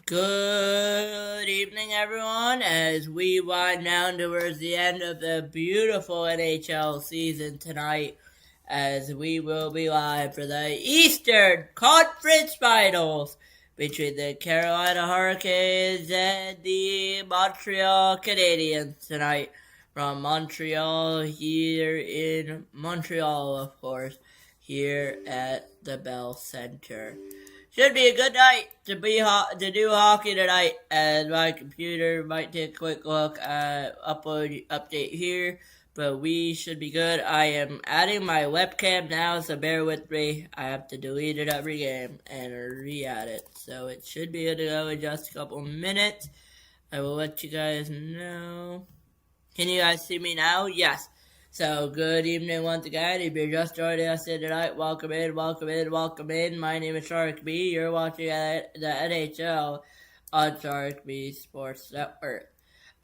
Good evening, everyone, as we wind down towards the end of the beautiful NHL season tonight, as we will be live for the Eastern Conference Finals between the Carolina Hurricanes and the Montreal Canadiens tonight from Montreal, here in Montreal, of course, here at the Bell Center. Should be a good night to do hockey tonight. And my computer might take a quick look at update here, but we should be good. I am adding my webcam now, so bear with me. I have to delete it every game and re-add it, so it should be good to go in just a couple minutes. I will let you guys know. Can you guys see me now? Yes. So, good evening once again. If you're just joining us here tonight, welcome in. My name is Sharik B. You're watching the NHL on Sharik B Sports Network.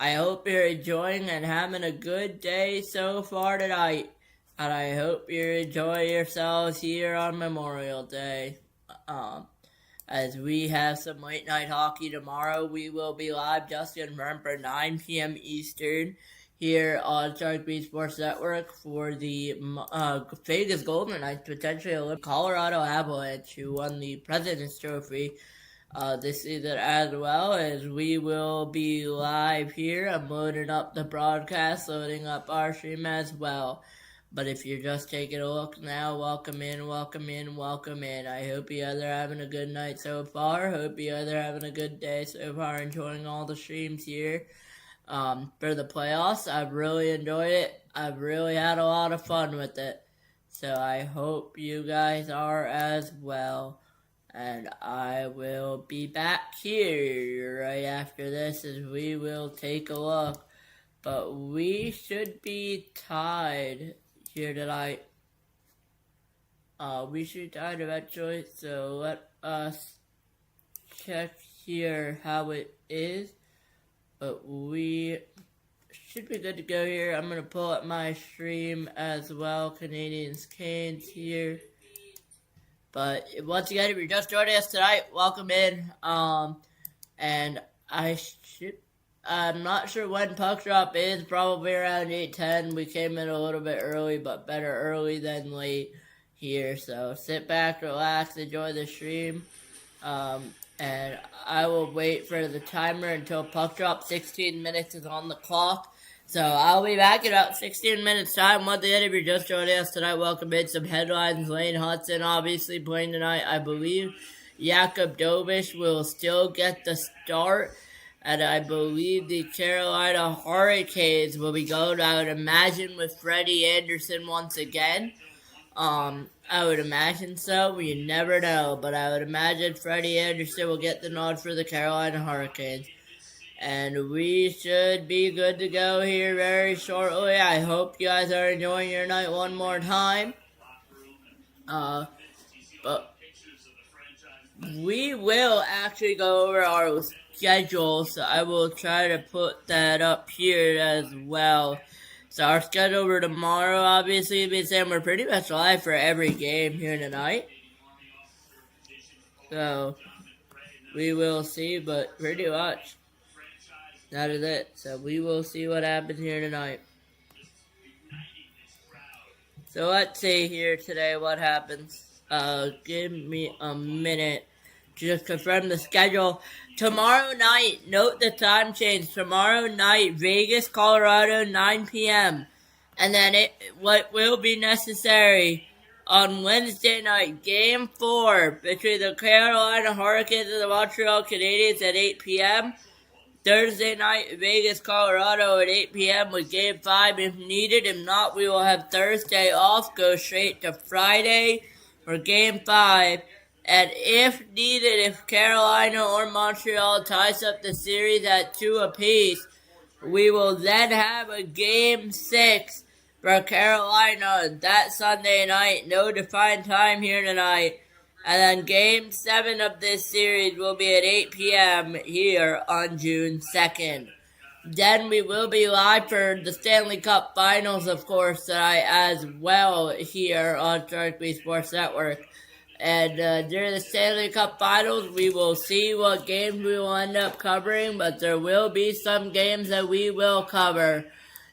I hope you're enjoying and having a good day so far tonight. And I hope you're enjoying yourselves here on Memorial Day. As we have some late night hockey tomorrow, we will be live just for 9 p.m. Eastern here on Shark Beat Sports Network for the Vegas Golden Knights, potentially Colorado Avalanche, who won the President's Trophy this season as well. As we will be live here, I'm loading up the broadcast, loading up our stream as well. But if you're just taking a look now, welcome in. I hope you guys are having a good night so far. Hope you guys are having a good day so far, enjoying all the streams here. For the playoffs. I've really enjoyed it. I've really had a lot of fun with it. So I hope you guys are as well. And I will be back here right after this as we will take a look. But we should be tied here tonight. We should be tied eventually. So let us check here how it is. But we should be good to go here. I'm going to pull up my stream as well. Canadiens Canes here. But once again, if you're just joining us tonight, welcome in. And I'm not sure when puck drop is. Probably around 8:10. We came in a little bit early, but better early than late here. So sit back, relax, enjoy the stream. And I will wait for the timer until puck drop. 16 minutes is on the clock. So I'll be back in about 16 minutes time. Once again, if you're just joining us tonight, welcome in. Some headlines. Lane Hudson obviously playing tonight. I believe Jakub Dobish will still get the start. And I believe the Carolina Hurricanes will be going, I would imagine, with Freddie Anderson once again. I would imagine so. You never know, but I would imagine Freddie Anderson will get the nod for the Carolina Hurricanes. And we should be good to go here very shortly. I hope you guys are enjoying your night one more time. But we will actually go over our schedule, so I will try to put that up here as well. So our schedule for tomorrow, obviously, we've been saying we're pretty much live for every game here tonight. So we will see, but pretty much that is it. So we will see what happens here tonight. So let's see here today what happens. Give me a minute to just confirm the schedule. Tomorrow night, note the time change. Tomorrow night, Vegas, Colorado, 9 p.m. And then what will be necessary on Wednesday night, Game 4 between the Carolina Hurricanes and the Montreal Canadiens at 8 p.m. Thursday night, Vegas, Colorado at 8 p.m. with Game 5 if needed. If not, we will have Thursday off, go straight to Friday for Game 5. And if needed, if Carolina or Montreal ties up the series at 2 apiece, we will then have a Game 6 for Carolina that Sunday night. No defined time here tonight. And then Game 7 of this series will be at 8 p.m. here on June 2nd. Then we will be live for the Stanley Cup Finals, of course, tonight as well here on Shark Sports Network. And during the Stanley Cup Finals, we will see what games we will end up covering, but there will be some games that we will cover.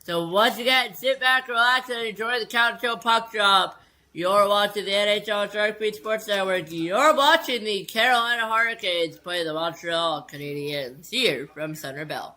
So once again, sit back, relax, and enjoy the Couch Show Puck Drop. You're watching the NHL Shark Beat Sports Network. You're watching the Carolina Hurricanes play the Montreal Canadiens here from Centerville.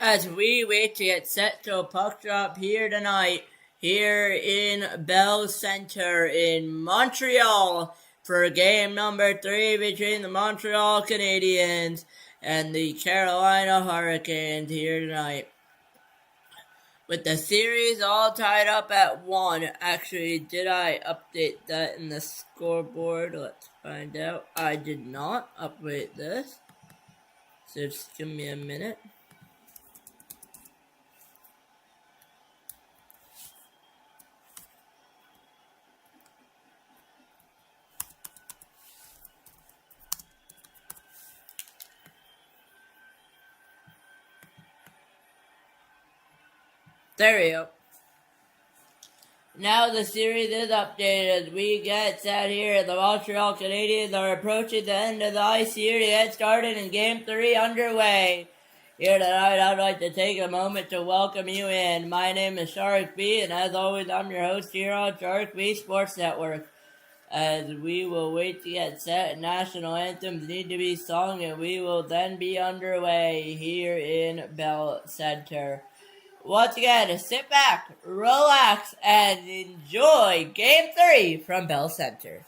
as we wait to get set to a puck drop here tonight, here in Bell Center in Montreal for game number 3 between the Montreal Canadiens and the Carolina Hurricanes here tonight. With the series all tied up at 1. Actually, did I update that in the scoreboard? Let's find out. I did not update this. So just give me a minute. There we go. Now the series is updated. We get set here. The Montreal Canadiens are approaching the end of the ice here to get started in Game 3 underway. Here tonight, I'd like to take a moment to welcome you in. My name is Sharik B, and as always, I'm your host here on Sharik B Sports Network. As we will wait to get set, national anthems need to be sung, and we will then be underway here in Bell Center. Once again, sit back, relax, and enjoy Game 3 from Bell Center.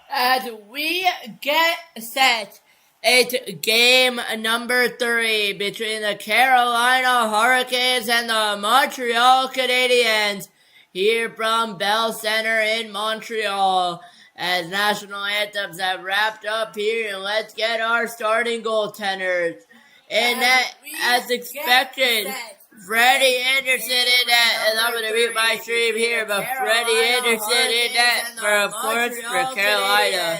As we get set, it's game number 3 between the Carolina Hurricanes and the Montreal Canadiens here from Bell Center in Montreal. As national anthems have wrapped up here, and let's get our starting goaltenders. And that, as expected, Freddie Anderson in that, and I'm going to mute my stream here, but Freddie Anderson in that, of course, for Carolina.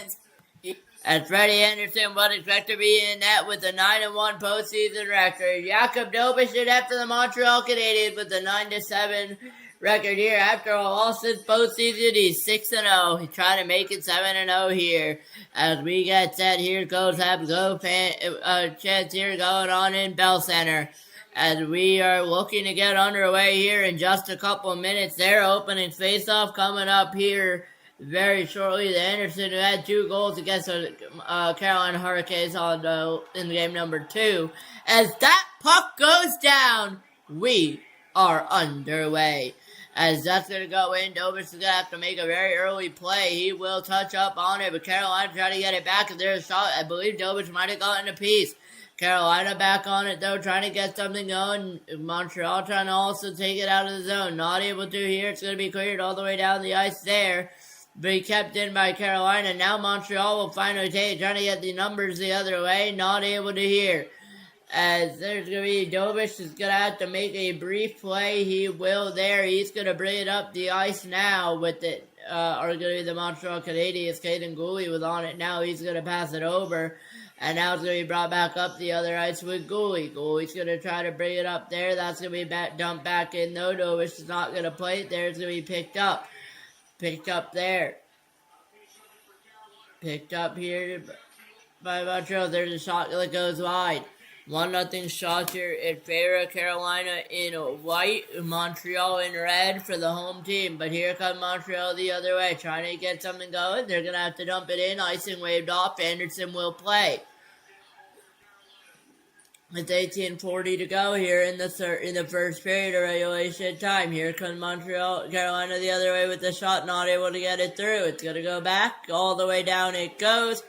As Freddie Anderson was expected to be in that with a 9-1 postseason record. Jakob Dobich in that for the Montreal Canadiens with a 9-7 record here. After a loss this postseason, he's 6-0. He's trying to make it 7-0 here. As we get set, here goes chance here going on in Bell Center. As we are looking to get underway here in just a couple of minutes. Their opening face-off coming up here very shortly. The Anderson, who had 2 goals against the Carolina Hurricanes in game number 2. As that puck goes down, we are underway. As that's going to go in, Dobich is going to have to make a very early play. He will touch up on it, but Carolina trying to get it back. If there's a shot, I believe Dobich might have gotten a piece. Carolina back on it, though, trying to get something going. Montreal trying to also take it out of the zone. Not able to here. It's going to be cleared all the way down the ice there. But he kept in by Carolina. Now Montreal will finally take it, trying to get the numbers the other way. Not able to here. As there's going to be Dobich is going to have to make a brief play. He will there. He's going to bring it up the ice now with it. Are going to be the Montreal Canadiens. Caden Gooley was on it now. He's going to pass it over. And now it's going to be brought back up the other ice with Gooley. Gooley's going to try to bring it up there. That's going to be dumped back in, though. Dobich is not going to play it there. It's going to be picked up. Picked up there. Picked up here by Montreal. There's a shot that goes wide. 1-0 shot here in favor of Carolina in white, Montreal in red for the home team. But here comes Montreal the other way, trying to get something going. They're going to have to dump it in. Icing waved off. Anderson will play. It's 18:40 to go here in the first period of regulation time. Here comes Carolina the other way with the shot, not able to get it through. It's going to go back all the way down. It goes.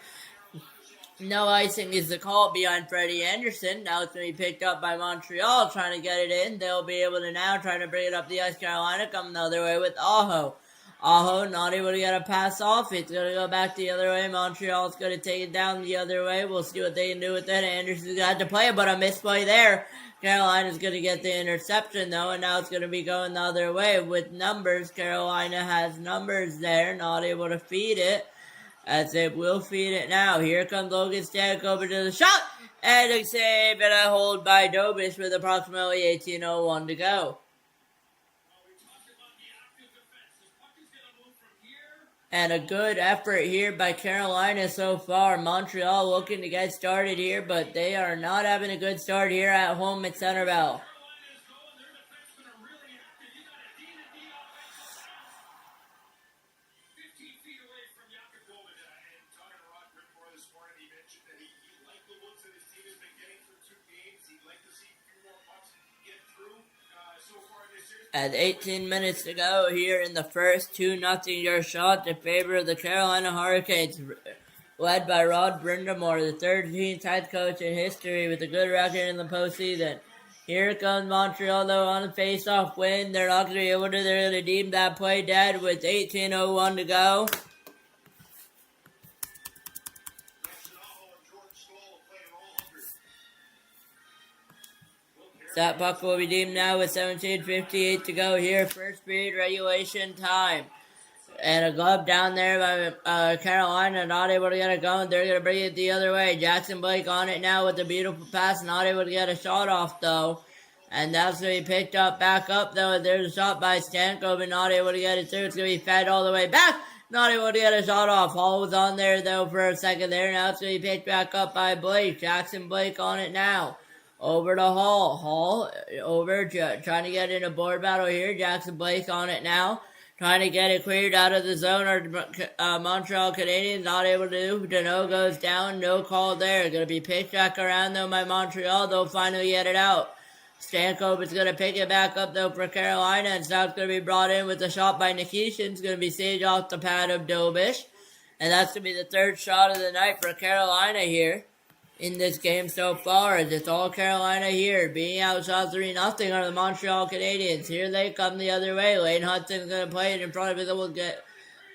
No icing is the call behind Freddie Anderson. Now it's going to be picked up by Montreal, trying to get it in. They'll be able to now try to bring it up the ice. Carolina coming the other way with Aho. Aho not able to get a pass off. It's going to go back the other way. Montreal's going to take it down the other way. We'll see what they can do with it. Anderson's going to have to play it, but a misplay there. Carolina's going to get the interception, though, and now it's going to be going the other way with numbers. Carolina has numbers there, not able to feed it. As they will feed it now. Here comes Logan Stamkos to the shot. And a save and a hold by Dobich with approximately 18:01 to go. And a good effort here by Carolina so far. Montreal looking to get started here, but they are not having a good start here at home at Centerville. At 18 minutes to go here in the first, 2-0 your shot in favor of the Carolina Hurricanes, led by Rod Brindamore, the 13th head coach in history with a good record in the postseason. Here comes Montreal, though, on the face-off win. They're not going to be able to. They're going to deem that play dead with 18:01 to go. That puck will be deemed now with 17:58 to go here. First period regulation time. And a glove down there by Carolina, not able to get it going. They're going to bring it the other way. Jackson Blake on it now with a beautiful pass. Not able to get a shot off, though. And that's going to be picked up back up, though. There's a shot by Stamkos, but not able to get it through. It's going to be fed all the way back. Not able to get a shot off. Hall was on there, though, for a second there. Now it's going to be picked back up by Blake. Jackson Blake on it now. Over to Hall. Hall over, trying to get in a board battle here. Jackson Blake on it now. Trying to get it cleared out of the zone. Or Montreal Canadiens not able to do. Deneau goes down. No call there. Going to be picked back around, though, by Montreal. They'll finally get it out. Stamkos is going to pick it back up, though, for Carolina. And now it's going to be brought in with a shot by Nikishin. It's going to be saved off the pad of Dobich. And that's going to be the third shot of the night for Carolina here in this game so far. As it's all Carolina here, being outshot 3-0 on the Montreal Canadiens. Here they come the other way. Lane Hudson's going to play it in front of his old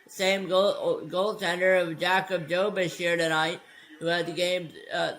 same goaltender of Jacob Jobish here tonight, who had the game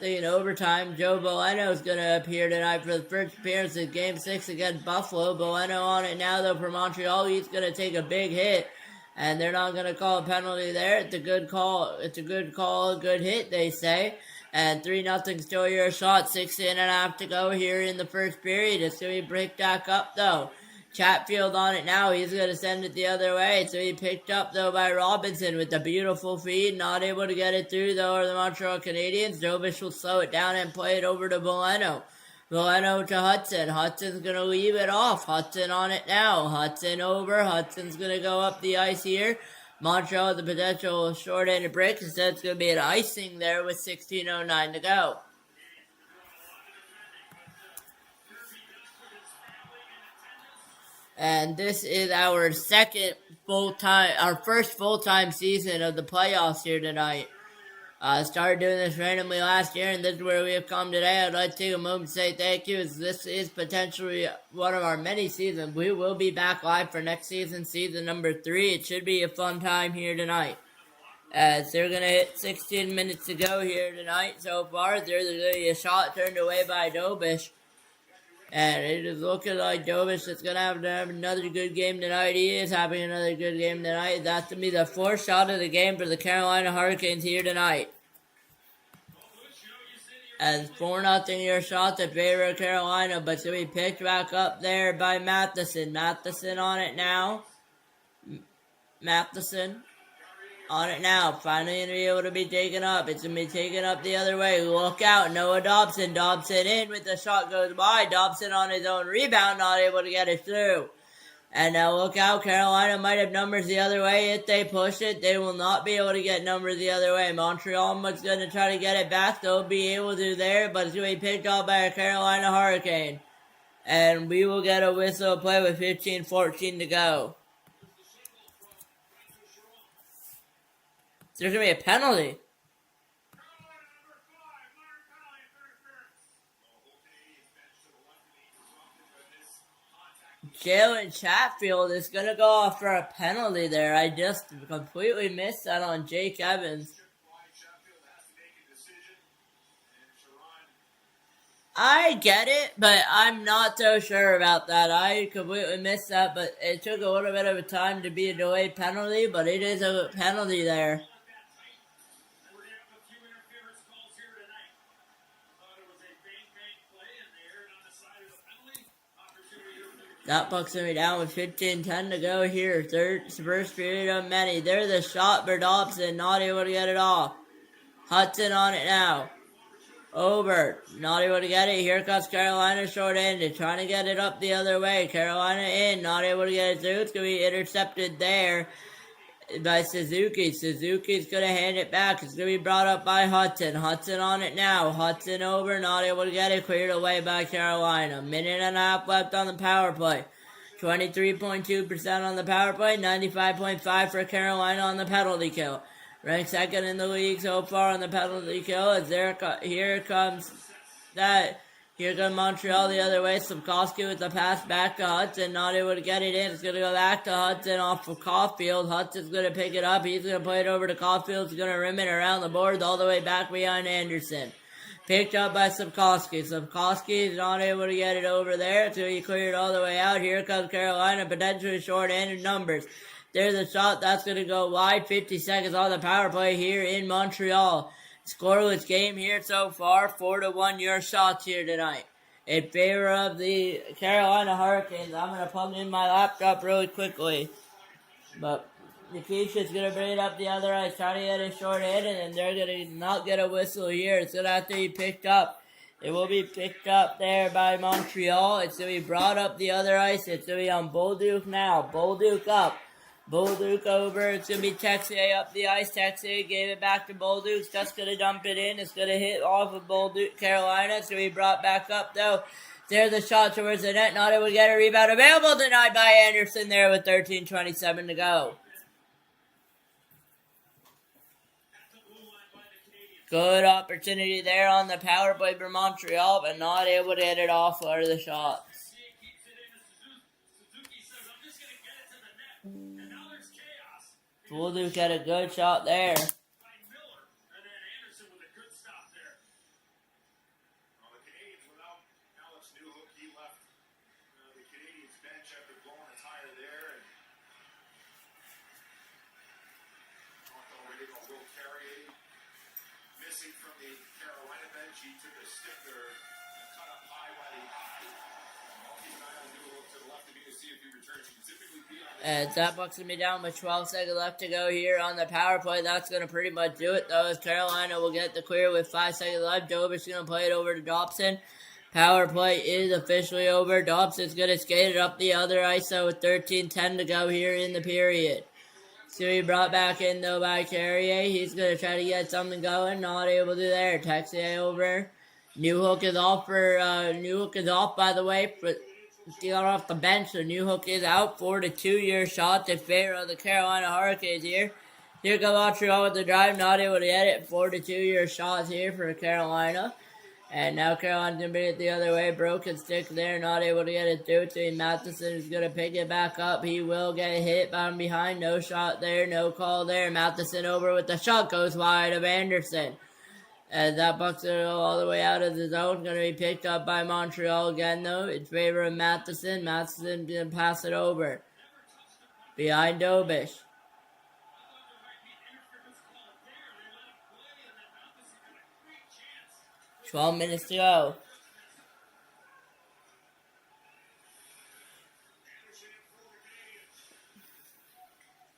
in overtime. Joe Bueno is going to appear tonight for the first appearance in Game 6 against Buffalo. Bueno on it now, though, for Montreal. He's going to take a big hit, and they're not going to call a penalty there. It's a good call. It's a good call, a good hit, they say. And 3-0 still your shot. 6.5 to go here in the first period. It's going to be break back up, though. Chatfield on it now. He's going to send it the other way. So he picked up, though, by Robinson with the beautiful feed. Not able to get it through, though, are the Montreal Canadiens. Jobish will slow it down and play it over to Bueno. Bueno to Hudson. Hudson's going to leave it off. Hudson on it now. Hudson over. Hudson's going to go up the ice here. Montreal with the potential short-handed break. Instead, it's going to be an icing there with 16:09 to go. And this is our first full-time season of the playoffs here tonight. Started doing this randomly last year, and this is where we have come today. I'd like to take a moment to say thank you, as this is potentially one of our many seasons. We will be back live for next season, season number 3. It should be a fun time here tonight. As they're going to hit 16 minutes to go here tonight so far. There's going to be a shot turned away by Jobish. And it is looking like Jobish is going to have another good game tonight. He is having another good game tonight. That's going to be the 4th shot of the game for the Carolina Hurricanes here tonight. As 4-0 your shot to favor of Carolina, but it's going to be picked back up there by Matheson. Matheson on it now. Matheson on it now. Finally going to be able to be taken up. It's going to be taken up the other way. Look out. Noah Dobson. Dobson in with the shot goes by. Dobson on his own rebound. Not able to get it through. And now look out. Carolina might have numbers the other way. If they push it, they will not be able to get numbers the other way. Montreal was going to try to get it back. They'll be able to there, but it's going to be picked up by a Carolina Hurricane. And we will get a whistle play with 15:14 to go. There's going to be a penalty. Jalen Chatfield is going to go off for a penalty there. I just completely missed that on Jake Evans. I get it, but I'm not so sure about that. I completely missed that, but it took a little bit of a time to be a delayed penalty, but it is a penalty there. That puck's going to be down with 15:10 to go here. First period of many. There's a shot for Dobson. Not able to get it off. Hudson on it now. Over. Not able to get it. Here comes Carolina short-handed. Trying to get it up the other way. Carolina in. Not able to get it through. It's going to be intercepted there by Suzuki. Suzuki's going to hand it back. It's going to be brought up by Hudson. Hudson on it now. Hudson over. Not able to get it. Cleared away by Carolina. 1.5 left on the power play. 23.2% on the power play. 95.5% for Carolina on the penalty kill. Ranked second in the league so far on the penalty kill. As here comes Montreal the other way. Sapkowski with the pass back to Hudson. Not able to get it in. It's going to go back to Hudson off of Caulfield. Hudson's going to pick it up. He's going to play it over to Caulfield. He's going to rim it around the boards all the way back behind Anderson. Picked up by Sapkowski. Sapkowski is not able to get it over there. So he cleared all the way out. Here comes Carolina. Potentially short-handed numbers. There's a shot that's going to go wide. 50 seconds on the power play here in Montreal. Scoreless game here so far. 4-1 your shots here tonight. In favor of the Carolina Hurricanes. I'm going to plug in my laptop really quickly. But Nikisha's going to bring it up the other ice. Trying to get it short-handed. And they're going to not get a whistle here. It's going to have to be picked up. It will be picked up there by Montreal. It's going to be brought up the other ice. It's going to be on Bolduc now. Bolduc up. Bolduc over. It's going to be Texier up the ice. Texier gave it back to Bolduc. It's just going to dump it in. It's going to hit off of Bolduc, Carolina. It's going to be brought back up, though. There's a shot towards the net. Not able to get a rebound. Available denied by Anderson there with 13:27 to go. Good opportunity there on the power play for Montreal, but not able to hit it off out of the shots. Fulduke had a good shot there. From the Carolina bench, he took a sticker and cut up high by the eye. I'll keep an eye on Newell to the left of me to see if he returns. He can typically be on the And that buck's going to be down with 12 seconds left to go here on the power play. That's going to pretty much do it, though, as Carolina will get the clear with 5 seconds left. Dobish's going to play it over to Dobson. Power play is officially over. Dobson's going to skate it up the other ice, so with 13:10 to go here in the period. So he brought back in, though, by Carrier. He's going to try to get something going. Not able to there. Texier over. Newhook is off Newhook is off, by the way. But he got off the bench, so Newhook is out. 4-2 your shots in favor of the Carolina Hurricanes here. Here goes Montreal with the drive. Not able to get it. 4-2 your shots here for Carolina. And now Carolina's going to beat it the other way. Broken stick there. Not able to get it through to him. Matheson is going to pick it back up. He will get hit from behind. No shot there. No call there. Matheson over with the shot. Goes wide of Anderson. As that buck's going to go all the way out of the zone. Going to be picked up by Montreal again, though. In favor of Matheson. Matheson going to pass it over. Behind Dobish. 12 minutes to go.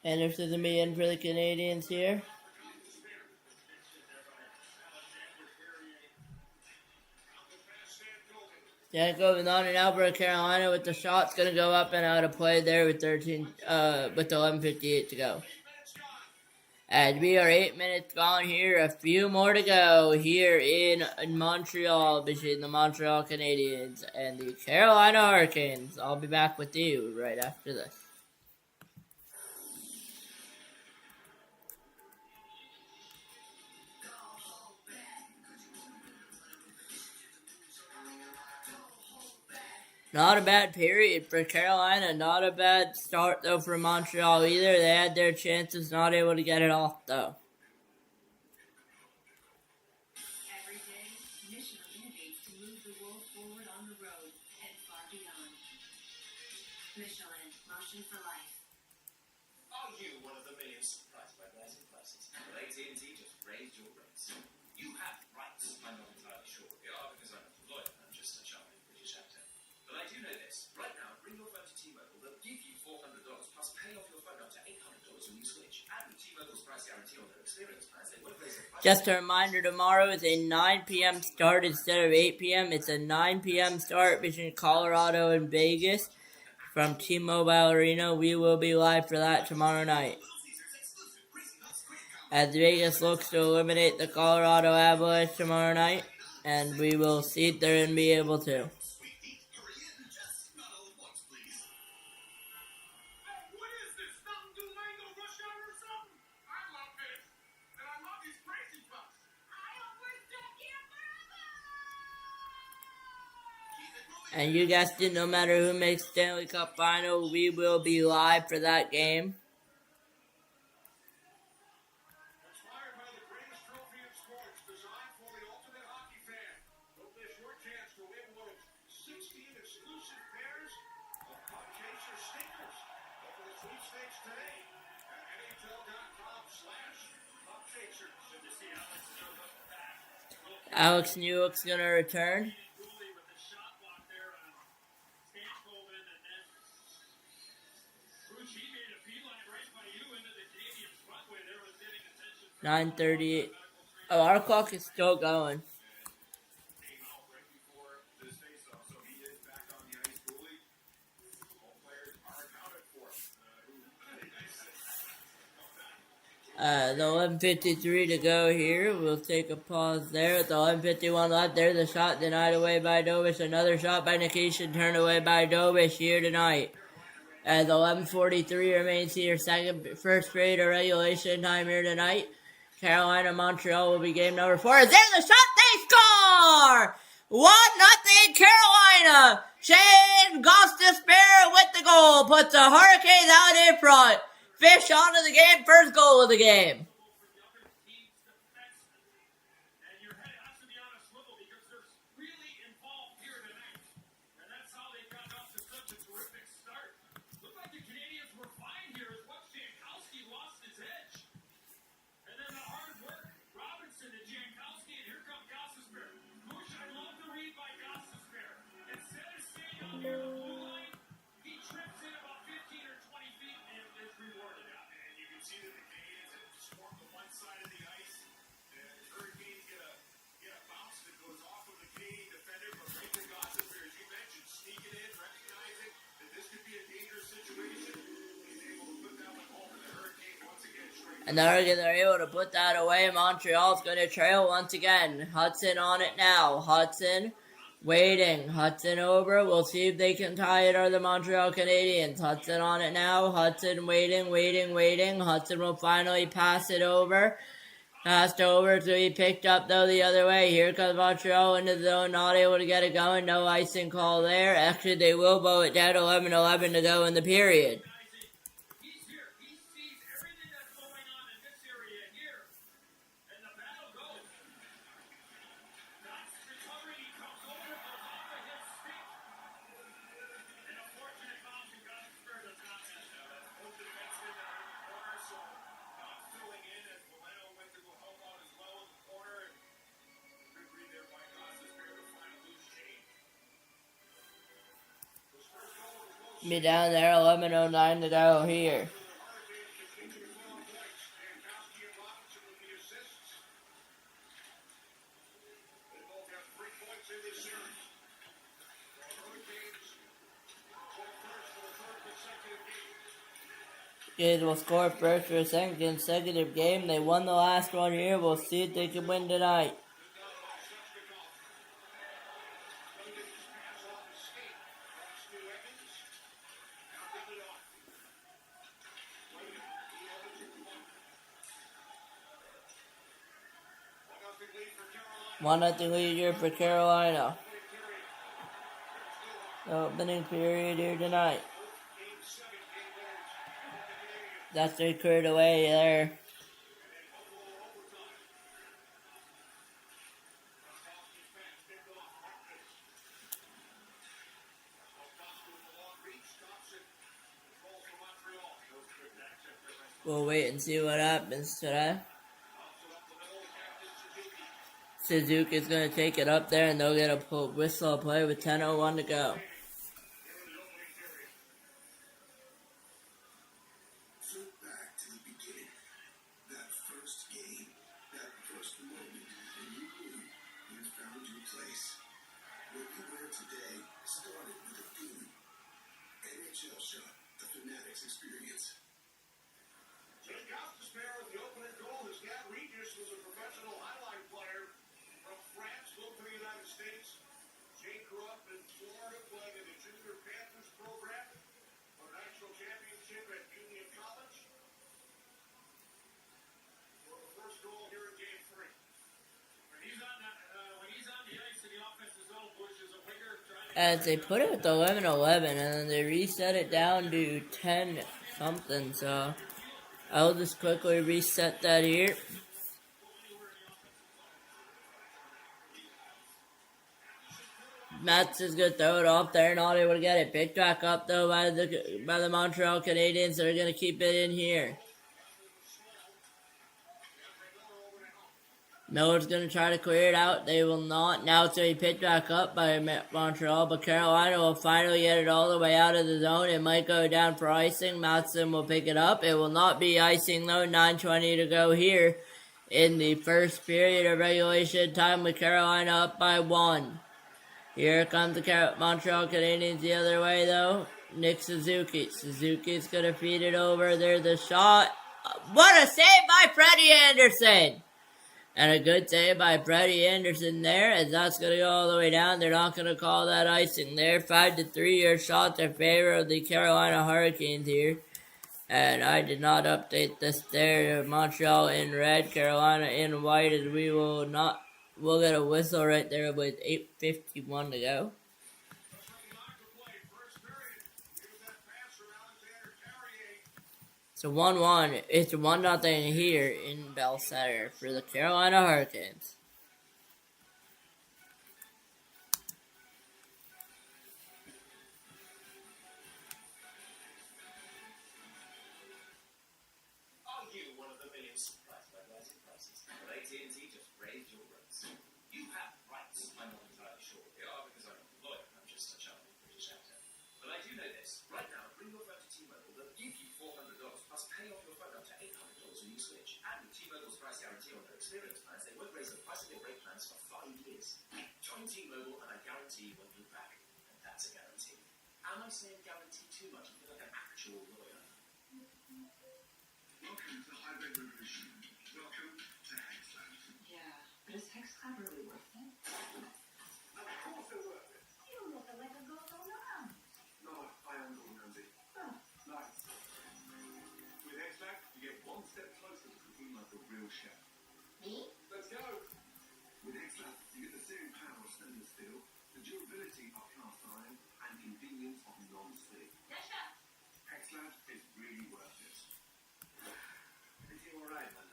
Anderson's going to be in for the Canadiens here. Danko is on and out for Carolina with the shots going to go up and out of play there with 11:58 to go. And we are 8 minutes gone here. A few more to go here in Montreal between the Montreal Canadiens and the Carolina Hurricanes. I'll be back with you right after this. Not a bad period for Carolina. Not a bad start, though, for Montreal either. They had their chances, not able to get it off, though. Every day, Mission innovates to move the world forward on the road and far beyond. Michelin, motion for life. Are you one of the millions surprised by rising prices? Well, AT&T just raised your rates. You have rights. I'm not entirely sure what they are because I'm not a lawyer. I'm just a charming British actor. But I do know this. Right now, bring your phone to T-Mobile. They'll give you $400 plus pay off your phone up to $800 when you switch. And with T-Mobile's price guarantee on their experience plans, they won't raise the price. Just a reminder, tomorrow is a 9 p.m. start instead of 8 p.m. It's a 9 p.m. start between Colorado and Vegas from T-Mobile Arena. We will be live for that tomorrow night. As Vegas looks to eliminate the Colorado Avalanche tomorrow night, and we will see if they're going to be able to. And you guys did, no matter who makes Stanley Cup Final, we will be live for that game. Inspired by the greatest trophy in sports, designed for the ultimate hockey fan. Don't miss your chance to win one of 16 exclusive pairs of Podchaser stickers. Open the sweepstakes today at NHL.com/Podchaser. Good to see Alex Newhook's going to return. with the shot block there on Stankoven, and then Bruce, he made a beeline right by you into the Canadiens' runway. There was getting attention. 9:38. Oh, our clock is still going. Came out right before this face-off, so he is back on the ice goalie. All players are accounted for. The 11:53 to go here. We'll take a pause there. At the 11:51 left, there's a shot denied away by Dobish. Another shot by Nikishin turned away by Dobish here tonight. As 11:43 remains here, first period of regulation time here tonight. Carolina Montreal will be game number 4. There's the shot. They score! 1-0 Carolina. Shane Gostisbehere with the goal puts the Hurricanes out in front. Fifth shot of the game, first goal of the game. And your head has to be on a swivel because they're really involved here tonight. And that's how they got off to such a terrific start. Looked like the Canadiens were fine here as well. Jankowski lost his edge. And then the hard work, Robinson and Jankowski, and here comes Gostisbehere. Bush, I love the read by Gostisbehere. Instead of staying out near the blue line, he trips in about 15 or 20 feet and is rewarded out. And you can see that the Canadiens have swarmed to one side of the ice. Hurricanes get a bounce that goes off of the Canadian defender, but right to Gostisbehere, as you mentioned, sneaking in, recognizing that this could be a dangerous situation. He's able to put that one home, and the Hurricane once again straight. And they're able to put that away. Montreal's going to trail once again. Hudson on it now. Hudson waiting. Hudson over. We'll see if they can tie it or the Montreal Canadiens. Hudson on it now. Hudson waiting. Hudson will finally pass it over. Passed over to be picked up though the other way. Here comes Montreal into the zone, not able to get it going. No icing call there. Actually, they will bow it down. 11-11 to go in the period. He's here. He sees everything that's going on in this area here. And the battle goes. That's recovering. He comes over on top of his stick. And a fortunate bounce and Gostisbehere does not miss. Both defensemen are in the corner, so not filling in as Milano went to go help out as well in the corner. And good read there by Gostisbehere to find a loose chain. His first goal was close. Be down there. 11:09 to go here. Kids will score first for a second consecutive game. They won the last one here. We'll see if they can win tonight. One nothing lead here for Carolina. The opening period here tonight. That's their cleared away there. We'll wait and see what happens today. Suzuki's going to take it up there and they'll get a whistle play with 10:01 to go. NHL shot, the Fanatics experience. Jake Gostisbehere with the opening goal. His dad, Regis, was a professional highline player from France, moved to the United States. Jake grew up in Florida, playing in the Junior Panthers program, a national championship at Union College. For the first goal here in Game 3. When he's on the ice in the offensive zone, Bush is a winger trying to... As they put it at 11-11 and then they reset it down to 10 something, so I'll just quickly reset that here. Mats is going to throw it off there, not able to get it. Picked back up though by the Montreal Canadiens. They're going to keep it in here. Miller's going to try to clear it out. They will not. Now it's going to be picked back up by Montreal, but Carolina will finally get it all the way out of the zone. It might go down for icing. Matson will pick it up. It will not be icing though. 9:20 to go here in the first period of regulation time with Carolina up by 1. Here comes the Montreal Canadiens the other way though. Nick Suzuki. Suzuki's going to feed it over. There's the shot. What a save by Freddie Anderson! And a good save by Freddie Anderson there, as that's going to go all the way down. They're not going to call that icing there. 5-3 your shots in favor of the Carolina Hurricanes here. And I did not update this there. Montreal in red, Carolina in white, as we'll get a whistle right there with 8:51 to go. So 1-1. It's 1-0 here in Bell Center for the Carolina Hurricanes. Are you one of the millions surprised by rising prices? Well, AT&T just raised your rates. You have rights. I'm not entirely sure what they are because I'm not a lawyer. I'm just a charming British actor. But I do know this. Right now, bring your phone to T-Mobile. They'll give you $400 plus pay off your phone up to $800 when you switch. And with T-Mobile's price guarantee on their experience plans, they won't raise the price of your rate plans for 5 years. Join T-Mobile and I guarantee you won't look back. And that's a guarantee. Am I saying guarantee too much? I feel like an actual lawyer. Welcome to the hybrid revolution. Welcome to Hexland. Yeah, but is Hex Club really worth it? Of course they're worth it. You look like a go-go around. No, I am going Ramsey. Oh. Nice. With Hexland, you get one step closer to cooking like a real chef. Me? Let's go. With Hexland, you get the searing power of stainless steel, the durability of cast iron, and convenience of non-stick. Yes, chef. Hexland is really worth it. Everything all right, man?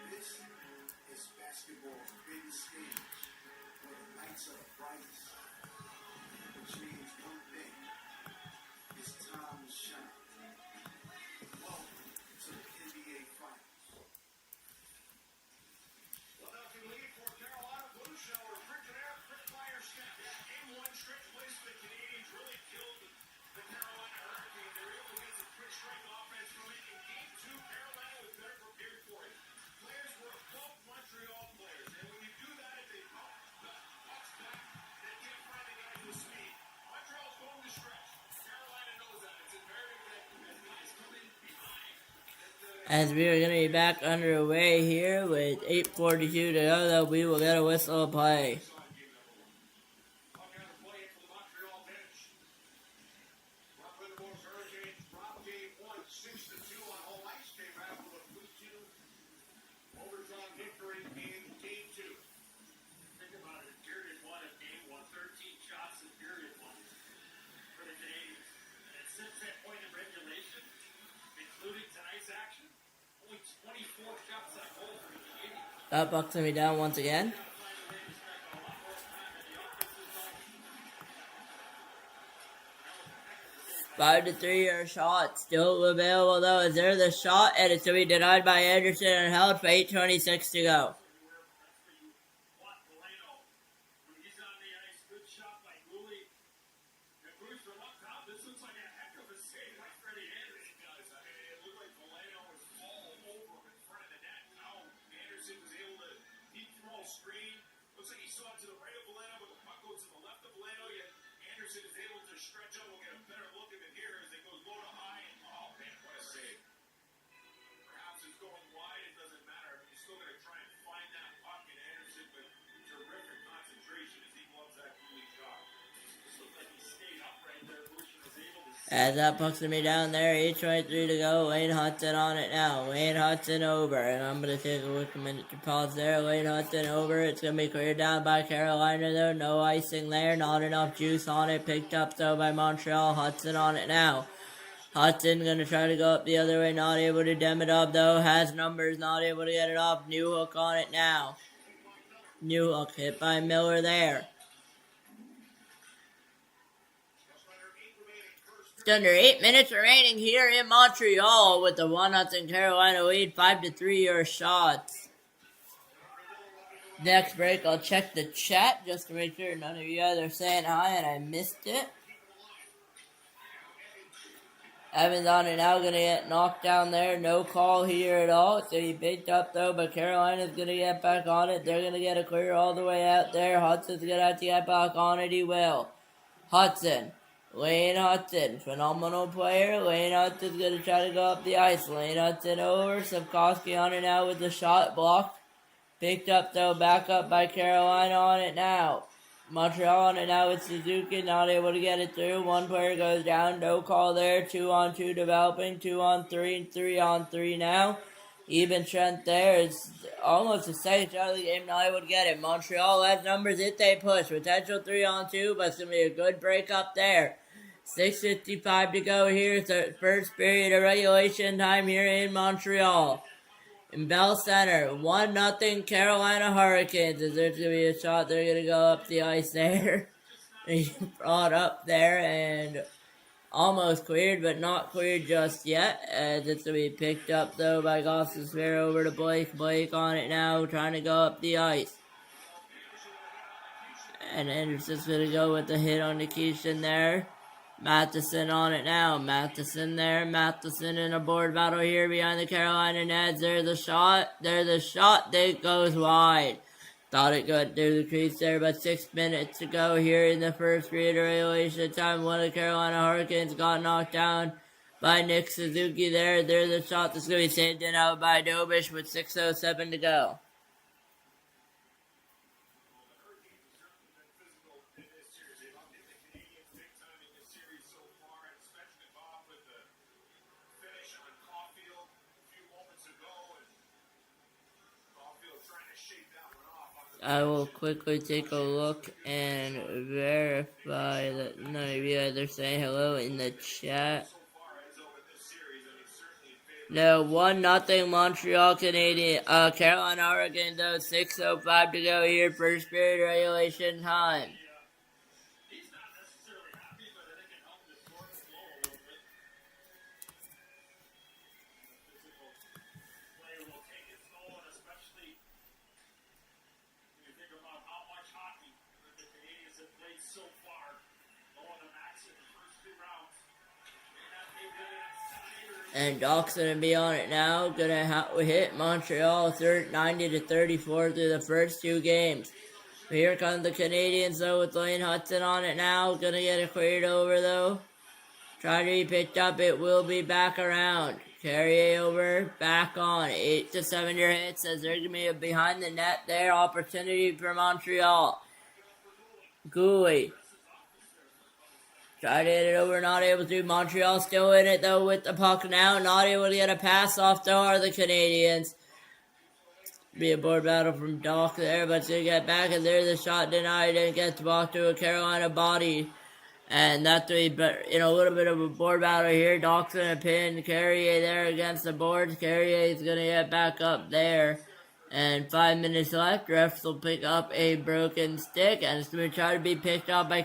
This is basketball's biggest stage, where the lights are brightest, which means one thing: it's time to shine. Welcome to the NBA Finals. Well, now can lead for Carolina Blue Shower, Frigidaire, quick fire snap. Yeah, game one stretch plays for the Canadiens really killed the Carolina Hurricanes. They were able to get some quick strike offense from it. In game two, Carolina was better prepared for it. Players were above Montreal players, and when you do that, if they pop the pucks back, they can't find the guys with speed. Montreal's going to stretch. Carolina knows that. It's imperative that guys come in behind. As we are going to be back underway here with 8:42 to go, though, we will get a whistle of play. That bucks me down once again. Five to 3 shot still available though. Is there the shot and it's going to be denied by Anderson and held for 8:26 to go. Looks like he saw it to the right of Valeno, but the puck goes to the left of Valeno, yet Anderson is able to stretch up. We'll get a better look at it here as it goes low to high. And, oh, man, what a save. Perhaps it's going wide. It doesn't matter. I mean, you're still going to try and find that puck in Anderson, but terrific concentration as he loves that goalie shot. This looks like he stayed upright there. Bushin was able to As that pucks me down there, 8:23 to go. Wayne Hudson on it now. Wayne Hudson over. And I'm going to take a quick minute to pause there. Wayne Hudson over. It's going to be cleared down by Carolina, though. No icing there. Not enough juice on it. Picked up, though, by Montreal. Hudson on it now. Hudson going to try to go up the other way. Not able to dem it up, though. Has numbers. Not able to get it off. New hook on it now. New hook hit by Miller there. Under 8 minutes remaining here in Montreal with the 1-0 Carolina lead, 5 to 3 your shots. Next break, I'll check the chat just to make sure none of you guys are saying hi and I missed it. Evans on it now, gonna get knocked down there. No call here at all. So he picked up though, but Carolina's gonna get back on it. They're gonna get a clear all the way out there. Hudson's gonna have to get back on it. He will. Hudson Lane Hudson, phenomenal player. Lane Hudson's going to try to go up the ice. Lane Hudson over. Sapkowski on it now with the shot blocked. Picked up though, back up by Carolina on it now. Montreal on it now with Suzuki, not able to get it through. One player goes down, no call there. 2-on-2 developing, 2-on-3, 3-on-3 now. Even strength there. It's almost the second shot of the game, not able to get it. Montreal has numbers if they push. Potential 3-on-2, but it's going to be a good break up there. 6:55 to go here. First period of regulation time here in Montreal. In Bell Center, 1-0 Carolina Hurricanes. Is there going to be a shot? They're going to go up the ice there. They brought up there and almost cleared, but not cleared just yet. As it's going to be picked up, though, by Gostisbehere over to Blake. Blake on it now, trying to go up the ice. And Anderson's going to go with the hit on Nikishin there. Matheson on it now. Matheson there. Matheson in a board battle here behind the Carolina Nets. There's the shot. There's the shot that goes wide. Thought it got through the crease there, but 6 minutes to go here in the first period of regulation time. One of the Carolina Hurricanes got knocked down by Nick Suzuki there. There's the shot that's going to be saved in out by Dobish with 6:07 to go. I will quickly take a look and verify that none of you guys are saying hello in the chat. No, 1-0 Montreal Canadiens. Carolina Hurricanes though, 6:05 to go here, first period regulation time. And Doc's going to be on it now. Going to hit Montreal 90-34 through the first two games. Here comes the Canadiens, though, with Lane Hudson on it now. Going to get it cleared over, though. Trying to be picked up. It will be back around. Carrier over. Back on. 8-7 year hits as there's going to be a behind the net there. Opportunity for Montreal. Gooley. Tried to hit it over, not able to. Montreal still in it, though, with the puck now. Not able to get a pass off, though, are the Canadiens. Be a board battle from Doc there, but to get back, and there's the shot denied and gets blocked to a Carolina body. And that's in a little bit of a board battle here. Doc's going to pin Carrier there against the boards. Carrier is going to get back up there. And 5 minutes left. Refs will pick up a broken stick, and it's going to try to be picked up by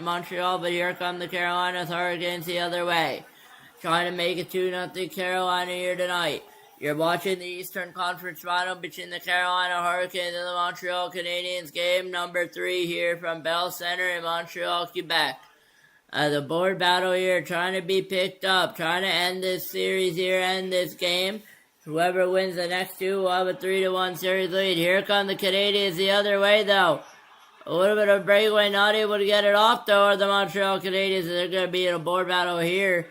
Montreal, but here come the Carolina Hurricanes the other way. Trying to make it 2-0 Carolina here tonight. You're watching the Eastern Conference Final between the Carolina Hurricanes and the Montreal Canadiens, game number 3 here from Bell Center in Montreal, Quebec. The board battle here trying to be picked up, trying to end this series here, end this game. Whoever wins the next two will have a 3-1 series lead. Here come the Canadiens the other way, though. A little bit of breakaway, not able to get it off, though, are the Montreal Canadiens. They're going to be in a board battle here.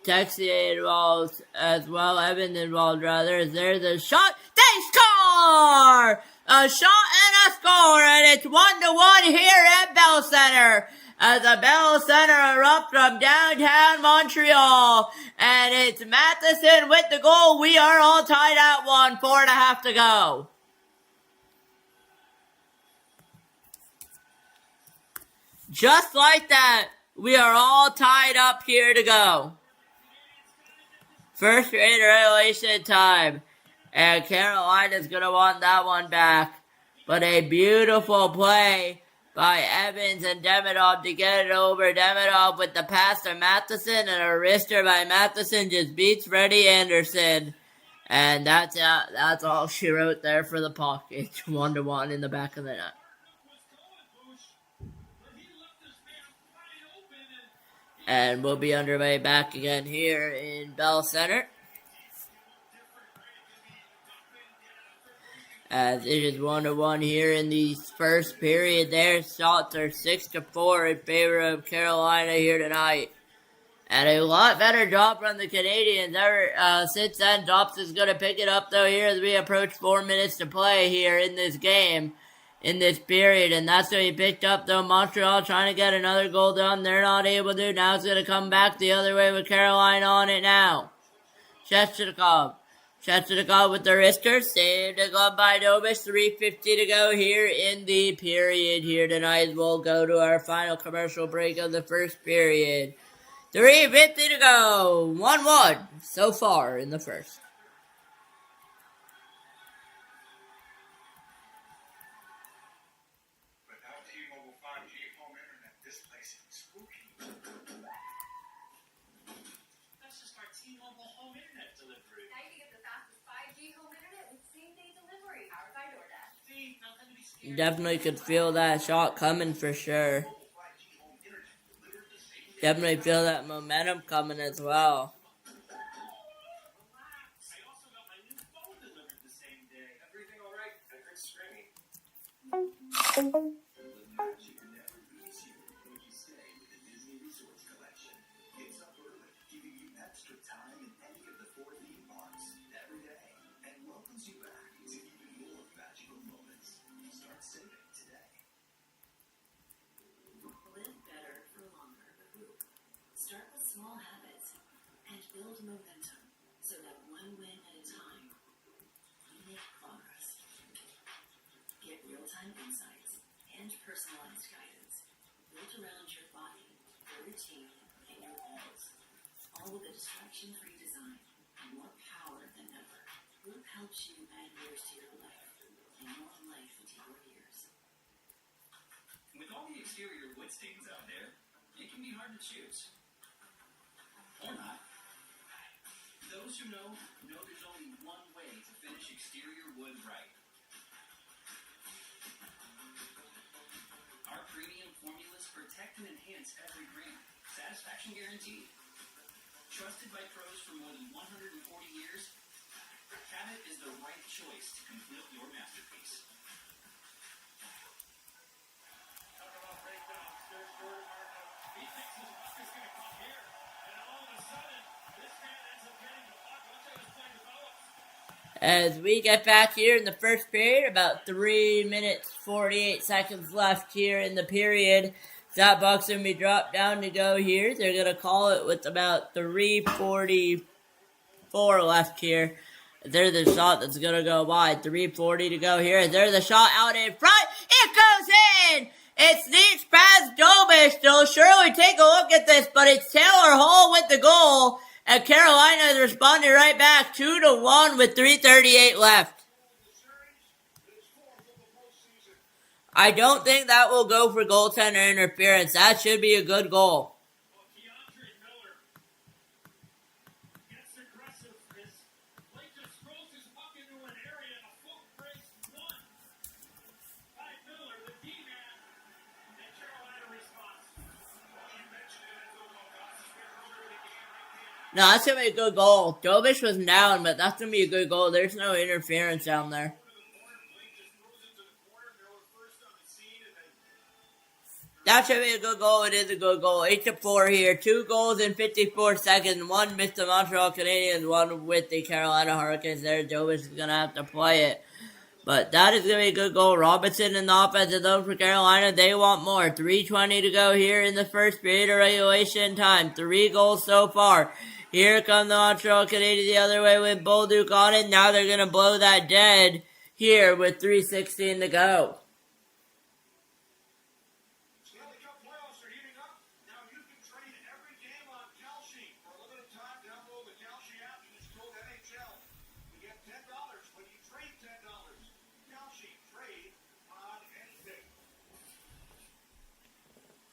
Texier involved as well. Evans involved, rather. There's a shot. They score! A shot and a score, and it's 1-1 here at Bell Center. As the Bell Center erupts from downtown Montreal. And it's Matheson with the goal. We are all tied at 1, 4.5 to go. Just like that, we are all tied up here to go. First period regulation time. And Carolina's going to want that one back. But a beautiful play by Evans and Demidov to get it over. Demidov with the pass to Matheson, and a wrister by Matheson just beats Freddie Anderson. And that's all she wrote there for the puck. It's 1-1 in the back of the net. And we'll be underway back again here in Bell Center. As it is 1-1 here in the first period. Their shots are 6-4 in favor of Carolina here tonight. And a lot better job from the Canadiens ever since then. Dobbs is going to pick it up though here as we approach 4 minutes to play here in this game, in this period. And that's going to be picked up though. Montreal trying to get another goal done. They're not able to. Now it's going to come back the other way with Carolina on it now. Chesterkov with the wrister. Saved a glove by Dobis. 3:50 to go here in the period here tonight. We'll go to our final commercial break of the first period. 3:50 to go. 1-1 so far in the first. Without T-Mobile 5G home internet, this place is spooky. That's just our T-Mobile home internet delivery. Now you can get the fastest 5G home internet with same-day delivery powered by DoorDash. See, nothing to be scared. You definitely could feel that shot coming for sure. 5G home internet delivered the same day. Definitely feel that momentum coming as well. Relax. I also got my new phone delivered the same day. Everything all right? I heard screaming. The magic never leaves you when you stay with the Disney Resorts Collection. It's up early, giving you extra time in any of the 4 theme parks every day, and welcomes you back to even more magical moments. Start saving today. Live better for longer with Whoop. Start with small habits and build momentum so that one win at a time, you make progress. Get real-time insights and personalized guidance built around your body, your routine, and your goals. All with a distraction-free design and more power than ever. Whoop helps you add years to your life and more life to your years. With all the exterior wood stains out there, it can be hard to choose. Or not. Those who know there's only one way to finish exterior wood right. Our premium formulas protect and enhance every grain. Satisfaction guaranteed. Trusted by pros for more than 140 years, Cabot is the right choice to complete your masterpiece. Talk about breakdown. There's Jordan Martin. He thinks his puck is going to come here, and all of a sudden, this man ends up getting the puck. Watch how this play develops. As we get back here in the first period, about 3 minutes 48 seconds left here in the period. That buck's going to be dropped down to go here. They're going to call it with about 3:44 left here. There's the shot that's going to go wide. 3:40 to go here. There's the shot out in front. It goes in! It sneaks past Dobish. They'll surely take a look at this, but it's Taylor Hall with the goal. And Carolina has responded right back 2-1 with 3:38 left. I don't think that will go for goaltender interference. That should be a good goal. Well, Keandre Miller gets aggressive. His plate just throws his puck into an area and a full brace one. By Miller, the D-man, and Carolina responds. You mentioned it as earlier in the game. No, that's going to be a good goal. Dobish was down, but that's going to be a good goal. There's no interference down there. That should be a good goal. It is a good goal. 8-4 here. 2 goals in 54 seconds. 1 with the Montreal Canadiens, 1 with the Carolina Hurricanes there. Dobish is going to have to play it. But that is going to be a good goal. Robinson in the offensive zone for Carolina. They want more. 3:20 to go here in the first period of regulation time. 3 goals so far. Here come the Montreal Canadiens the other way with Bolduc on it. Now they're going to blow that dead here with 3:16 to go. Stanley Cup playoffs are heating up. Now you can trade every game on Kalshi. For a limited time, download the Kalshi app and use code NHL. You get $10 when you trade $10. Kalshi, trade on anything.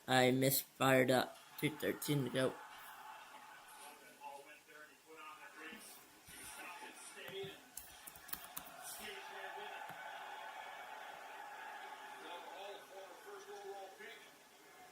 I misfired up. 2:13 to go. Ball went there and he put on the brakes. He stopped and stayed and skated right with it. Down the hall, former first overall pick.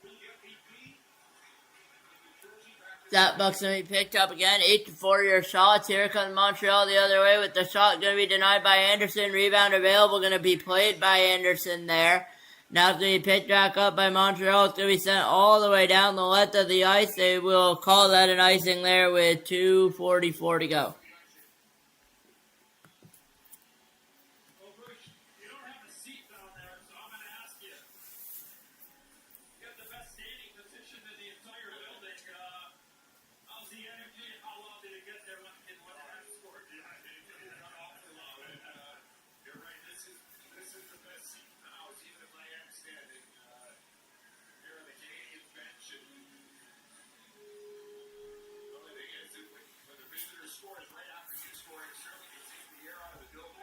The MVP. New Jersey back to That buck's going to be picked up again. 8-4 your shots. Here comes Montreal the other way with the shot going to be denied by Anderson. Rebound available, going to be played by Anderson there. Now it's going to be picked back up by Montreal. It's going to be sent all the way down the length of the ice. They will call that an icing there with 2:44 to go. Well, Bruce, you don't have a seat down there, so I'm going to ask you. You have the best standing position in the entire building. How's the energy and how long did it get there when the half scored? Yeah, it got awfully long. You're right. This is the best seat in the house, even if I am standing here on the Canadiens bench. And the only thing is, that when the visitor scores right after you score, it certainly can take the air out of the building.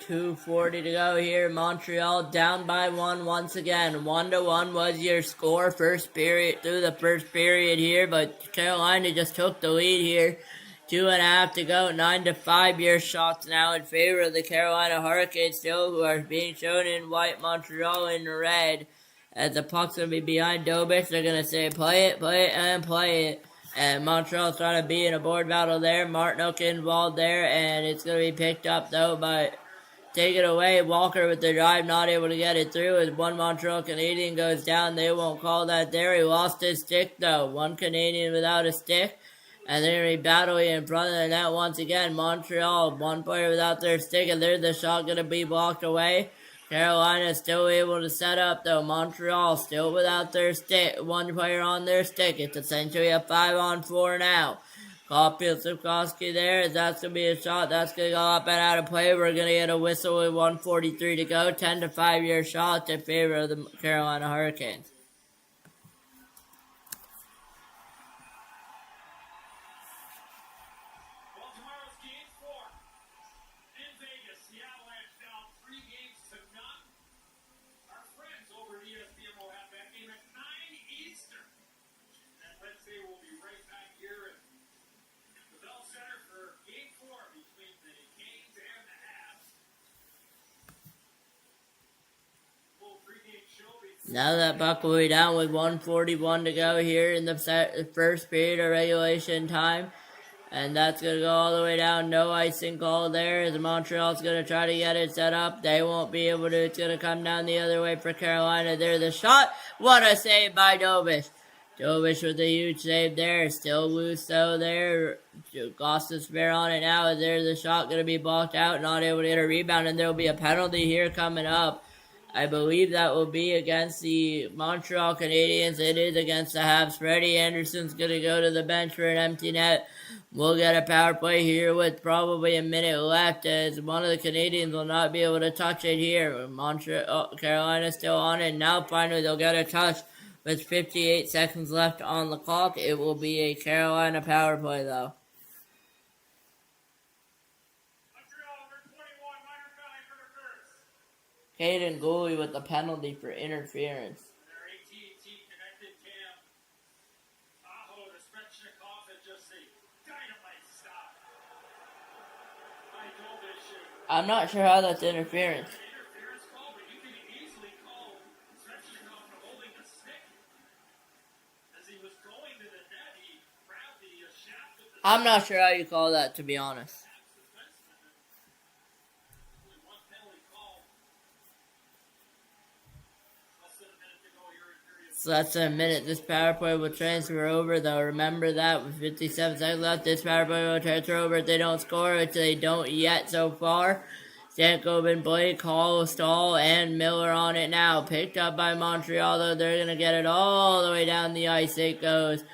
2:40 to go here. Montreal down by one once again. 1-1 was your score first period through the first period here, but Carolina just took the lead here. 2.5 to go. 9-5 your shots now in favor of the Carolina Hurricanes still, who are being shown in white, Montreal in red. As the puck's going to be behind Dobich, they're going to say play it, and play it. And Montreal's trying to be in a board battle there. Martinook involved there, and it's going to be picked up though by take it away. Walker with the drive, not able to get it through. As one Montreal Canadian goes down, they won't call that there. He lost his stick though. One Canadian without a stick. And they're going to be battling in front of the net once again. Montreal, one player without their stick, and there's the shot going to be blocked away. Carolina still able to set up though. Montreal still without their stick. One player on their stick. It's essentially a 5-on-4 now. Caulfield Sikorsky there, as that's going to be a shot. That's going to go up and out of play. We're going to get a whistle with 1:43 to go. 10-5 your shot in favor of the Carolina Hurricanes. Well, tomorrow's game 4 in Vegas. The Avalanche down 3 games to none. Our friends over at ESPN will have that game at 9 Eastern. And Wednesday we'll be right back here at the Bell Center for game 4 between the Canes and the Habs. Full pregame show. Now that puck will be down with 1:41 to go here in the first period of regulation time. And that's going to go all the way down. No icing call there as Montreal's going to try to get it set up. They won't be able to. It's going to come down the other way for Carolina. There's the shot. What a save by Dobich. Dobich with a huge save there. Still loose though there. Gosses fair on it now. There's the shot going to be blocked out. Not able to get a rebound. And there will be a penalty here coming up. I believe that will be against the Montreal Canadiens. It is against the Habs. Freddie Anderson's going to go to the bench for an empty net. We'll get a power play here with probably a minute left as one of the Canadians will not be able to touch it here. Carolina still on it. Now finally they'll get a touch with 58 seconds left on the clock. It will be a Carolina power play though. Montreal number 21, minor penalty for the first. Caden Gooley with the penalty for interference. Their AT&T connected cam. Aho to Svechnikov and just a dynamite stop by Dobich. I'm not sure how that's interference. An interference call, but you can easily call Svechnikov for holding the stick. As he was going to the net, he grabbed the shaft of the I'm not sure how you call that, to be honest. defenseman. Only one penalty call. Less than a minute to go here in period. So that's a minute. This power play will transfer over, though. Remember that with 57 seconds left, this power play will transfer over if they don't score, which they don't yet so far. Stankoven, Blake, Hall, Stahl, and Miller on it now. Picked up by Montreal, though. They're going to get it all the way down the ice. It goes.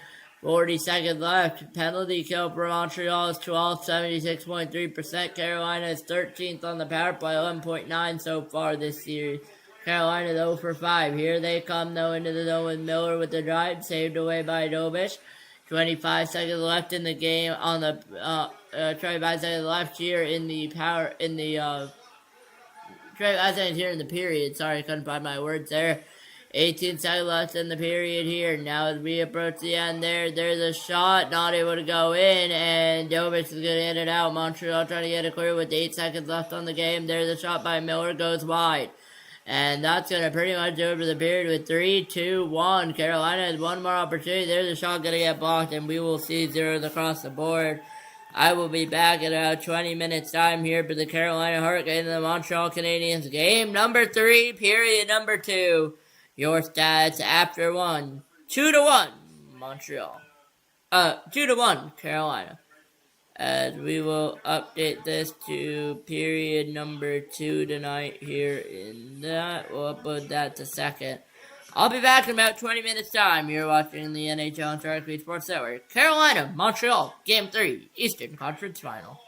40 seconds left. Penalty kill for Montreal is 12, 76.3%. Carolina is 13th on the power play, 11.9 so far this series. Carolina, though, for 5. Here they come, though, into the zone with Miller with the drive. Saved away by Dobich. 25 seconds left in the game on the 25 seconds left here in the 25 seconds here in the period. Sorry, I couldn't find my words there. 18 seconds left in the period here. Now as we approach the end there's a shot, not able to go in, and Dobich is going to end it out. Montreal trying to get it clear with 8 seconds left on the game. There's a shot by Miller, goes wide. And that's going to pretty much do it for the period with 3-2-1. Carolina has one more opportunity. There's a shot going to get blocked, and we will see zeros across the board. I will be back in about 20 minutes time here for the Carolina Hurricanes and the Montreal Canadiens. Game number 3, period number 2. Your stats after 1. 2-1, Montreal. 2-1, Carolina. As we will update this to period number 2 tonight here in that. We'll upload that to second. I'll be back in about 20 minutes time. You're watching the NHL and Sharik Sports Network. Carolina, Montreal, Game 3, Eastern Conference Final.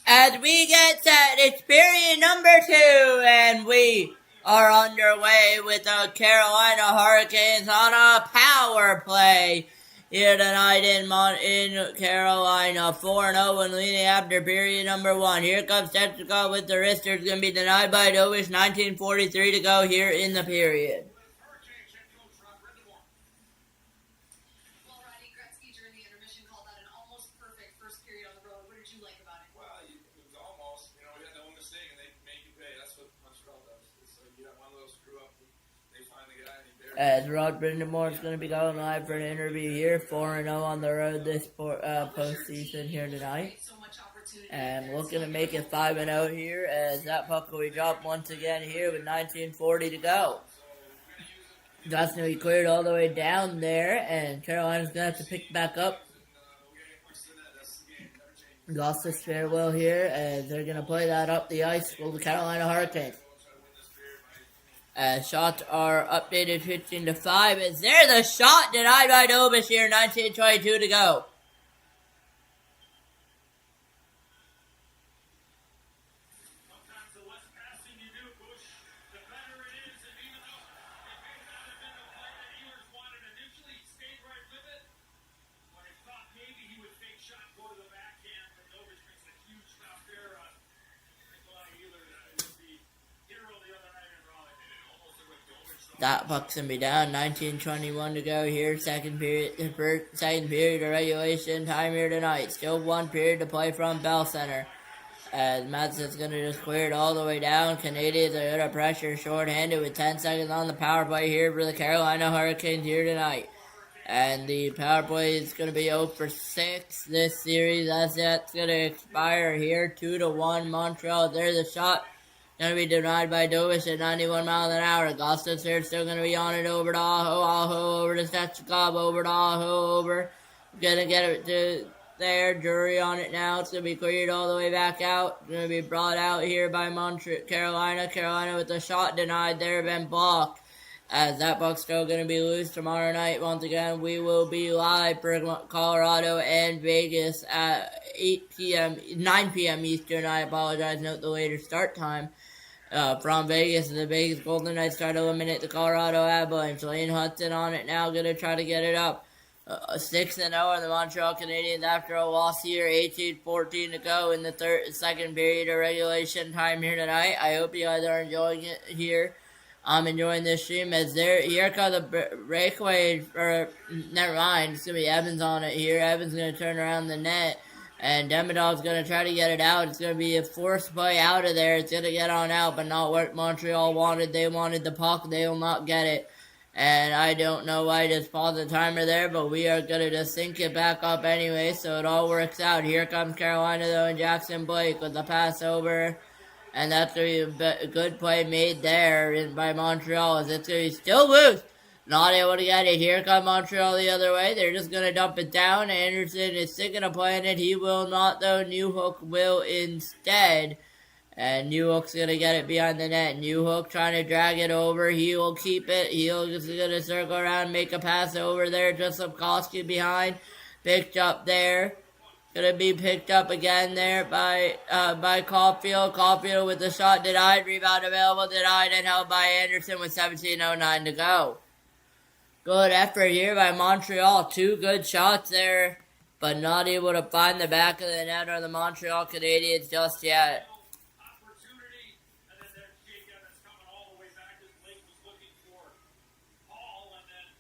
as we get set. It's period number 2, and we are underway with the Carolina Hurricanes on a power play here tonight in Carolina. 4-0 and leading after period number 1. Here comes Tetrica with the wrist. It's going to be denied by Dovish. 19:43 to go here in the period. As Rod Brindamore is going to be going live for an interview here, 4-0 on the road this postseason here tonight. And looking to make it 5-0 here as that puck will be dropped once again here with 19:40 to go. That's going to be cleared all the way down there, and Carolina's going to have to pick back up. Lost this farewell here as they're going to play that up the ice for the Carolina Hurricanes. Shots are updated 15-5. Is there the shot denied by Dovish here? 19:22 to go. Sometimes the less passing you do, Bush, the better it is. And even though it may not have been the play that Ehlers wanted initially, he stayed right with it. But he thought maybe he would fake shot, go to the backhand, but Dovish makes a huge stop there on Nikolai Ehlers. It was the hero the other night in Raleigh. And it almost looked like Dovish. That puck's gonna be down. 19:21 to go here. Second period of regulation time here tonight. Still 1 period to play from Bell Center. As Madsen's gonna just clear it all the way down. Canadiens are under pressure, short-handed with 10 seconds on the power play here for the Carolina Hurricanes here tonight. And the power play is gonna be 0 for 6 this series. As that's gonna expire here. 2-1 Montreal. There's a shot. Gonna be denied by Dovish at 91 miles an hour. Gostin's here, still gonna be on it over to Aho over to Stechkov, over to Aho, over. Gonna get it to there. Jury on it now. It's gonna be cleared all the way back out. Gonna be brought out here by Carolina. Carolina with the shot denied there, been blocked. As that puck's still gonna be loose tomorrow night. Once again, we will be live for Colorado and Vegas at 8 p.m., 9 p.m. Eastern. I apologize. Note the later start time. From Vegas, the Vegas Golden Knights try to eliminate the Colorado Avalanche. Lane Hudson on it now, gonna try to get it up. 6-0 on the Montreal Canadiens after a loss here. 18:14 to go in the second period of regulation time here tonight. I hope you guys are enjoying it here. I'm enjoying this stream as here comes the breakaway, or never mind, it's gonna be Evans on it here. Evans gonna turn around the net. And Demidov's going to try to get it out. It's going to be a forced play out of there. It's going to get on out, but not what Montreal wanted. They wanted the puck. They will not get it. And I don't know why I just paused the timer there, but we are going to just sync it back up anyway, so it all works out. Here comes Carolina, though, and Jackson Blake with the pass over. And that's going to be a good play made there by Montreal, as it's going to be still loose. Not able to get it. Here comes Montreal the other way. They're just going to dump it down. Anderson is thinking of playing it. He will not, though. Newhook will instead. And Newhook's going to get it behind the net. Newhook trying to drag it over. He will keep it. He'll just going to circle around, make a pass over there. Just Sapkowski behind. Picked up there. Going to be picked up again there by Caulfield. Caulfield with the shot denied. Rebound available, denied, and held by Anderson with 17:09 to go. Good effort here by Montreal. 2 good shots there, but not able to find the back of the net or the Montreal Canadiens just yet. Opportunity, and then there's Jake Evans coming all the way back as Blake was looking for Paul, and then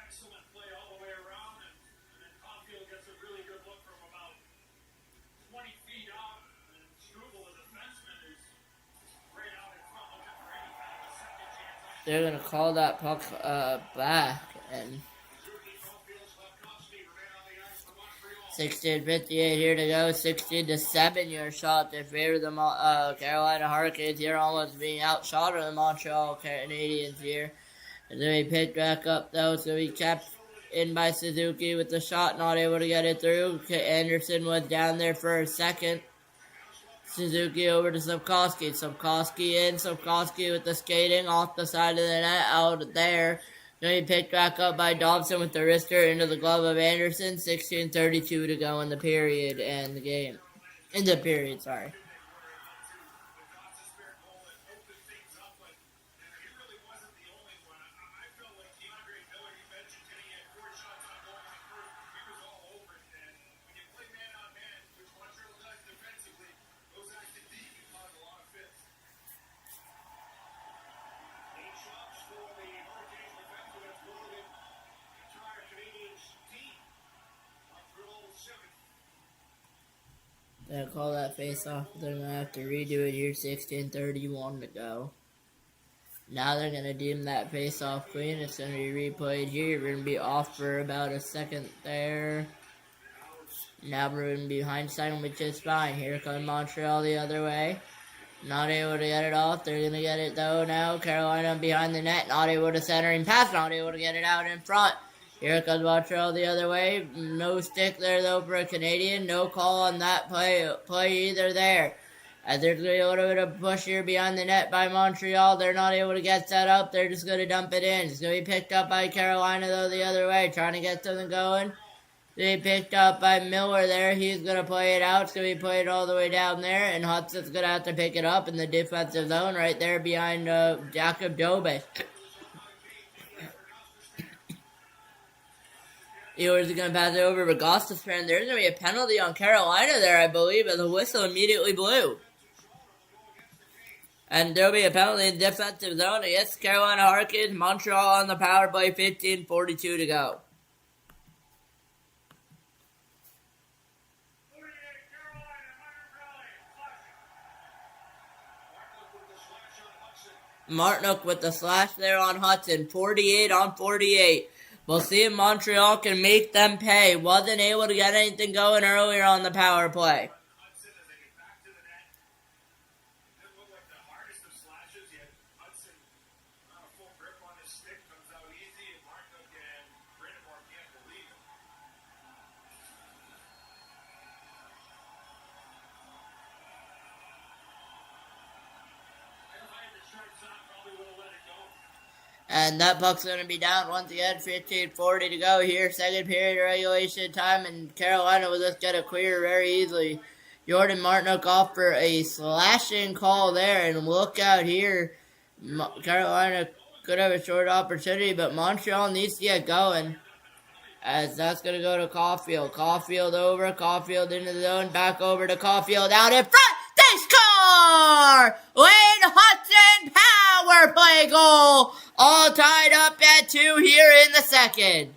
excellent play all the way around, and then Caulfield gets a really good look from about 20 feet out, and Struble, the defenseman, is right out in front looking for any kind of a second chance. They're going to call that puck back, and 16:58 here to go. 16-7 your shot in favor of the Carolina Hurricanes here, almost being outshot of the Montreal Canadiens here. And then we picked back up though, so he kept in by Suzuki with the shot, not able to get it through. Anderson was down there for a second. Suzuki over to Sapkowski. Sapkowski in. Sapkowski with the skating off the side of the net out there. Gonna be picked back up by Dobson with the wrister into the glove of Anderson. 16:32 to go in the period and the game. In the period, sorry. They'll call that face off. They're gonna have to redo it here. 16:31 to go. Now they're gonna deem that face off clean. It's gonna be replayed here. We're gonna be off for about a second there. Now we're gonna be behind second, which is fine. Here comes Montreal the other way. Not able to get it off. They're gonna get it though now. Carolina behind the net. Not able to centering pass. Not able to get it out in front. Here comes Montreal the other way. No stick there though for a Canadian. No call on that play either there. As there's going to be a little bit of push here behind the net by Montreal. They're not able to get set up. They're just going to dump it in. It's going to be picked up by Carolina though the other way. Trying to get something going. They picked up by Miller there. He's going to play it out. It's going to be played all the way down there. And Hudson's going to have to pick it up in the defensive zone right there behind Jakob Dobes. Ehlers is going to pass it over to Gostas. There's going to be a penalty on Carolina there, I believe, and the whistle immediately blew. And there'll be a penalty in defensive zone against Carolina Hurricanes. Montreal on the power play, 15:42 to go. Martinook with the slash there on Hudson. 48 on 48. We'll see if Montreal can make them pay. Wasn't able to get anything going earlier on the power play. And that puck's going to be down once again. 15:40 to go here. Second period regulation time. And Carolina will just get a clear very easily. Jordan Martinook off for a slashing call there. And look out here. Carolina could have a short opportunity. But Montreal needs to get going. As that's going to go to Caulfield. Caulfield over. Caulfield into the zone. Back over to Caulfield. Out in front. They score! Wayne Hudson power play goal! All tied up at 2 here in the second.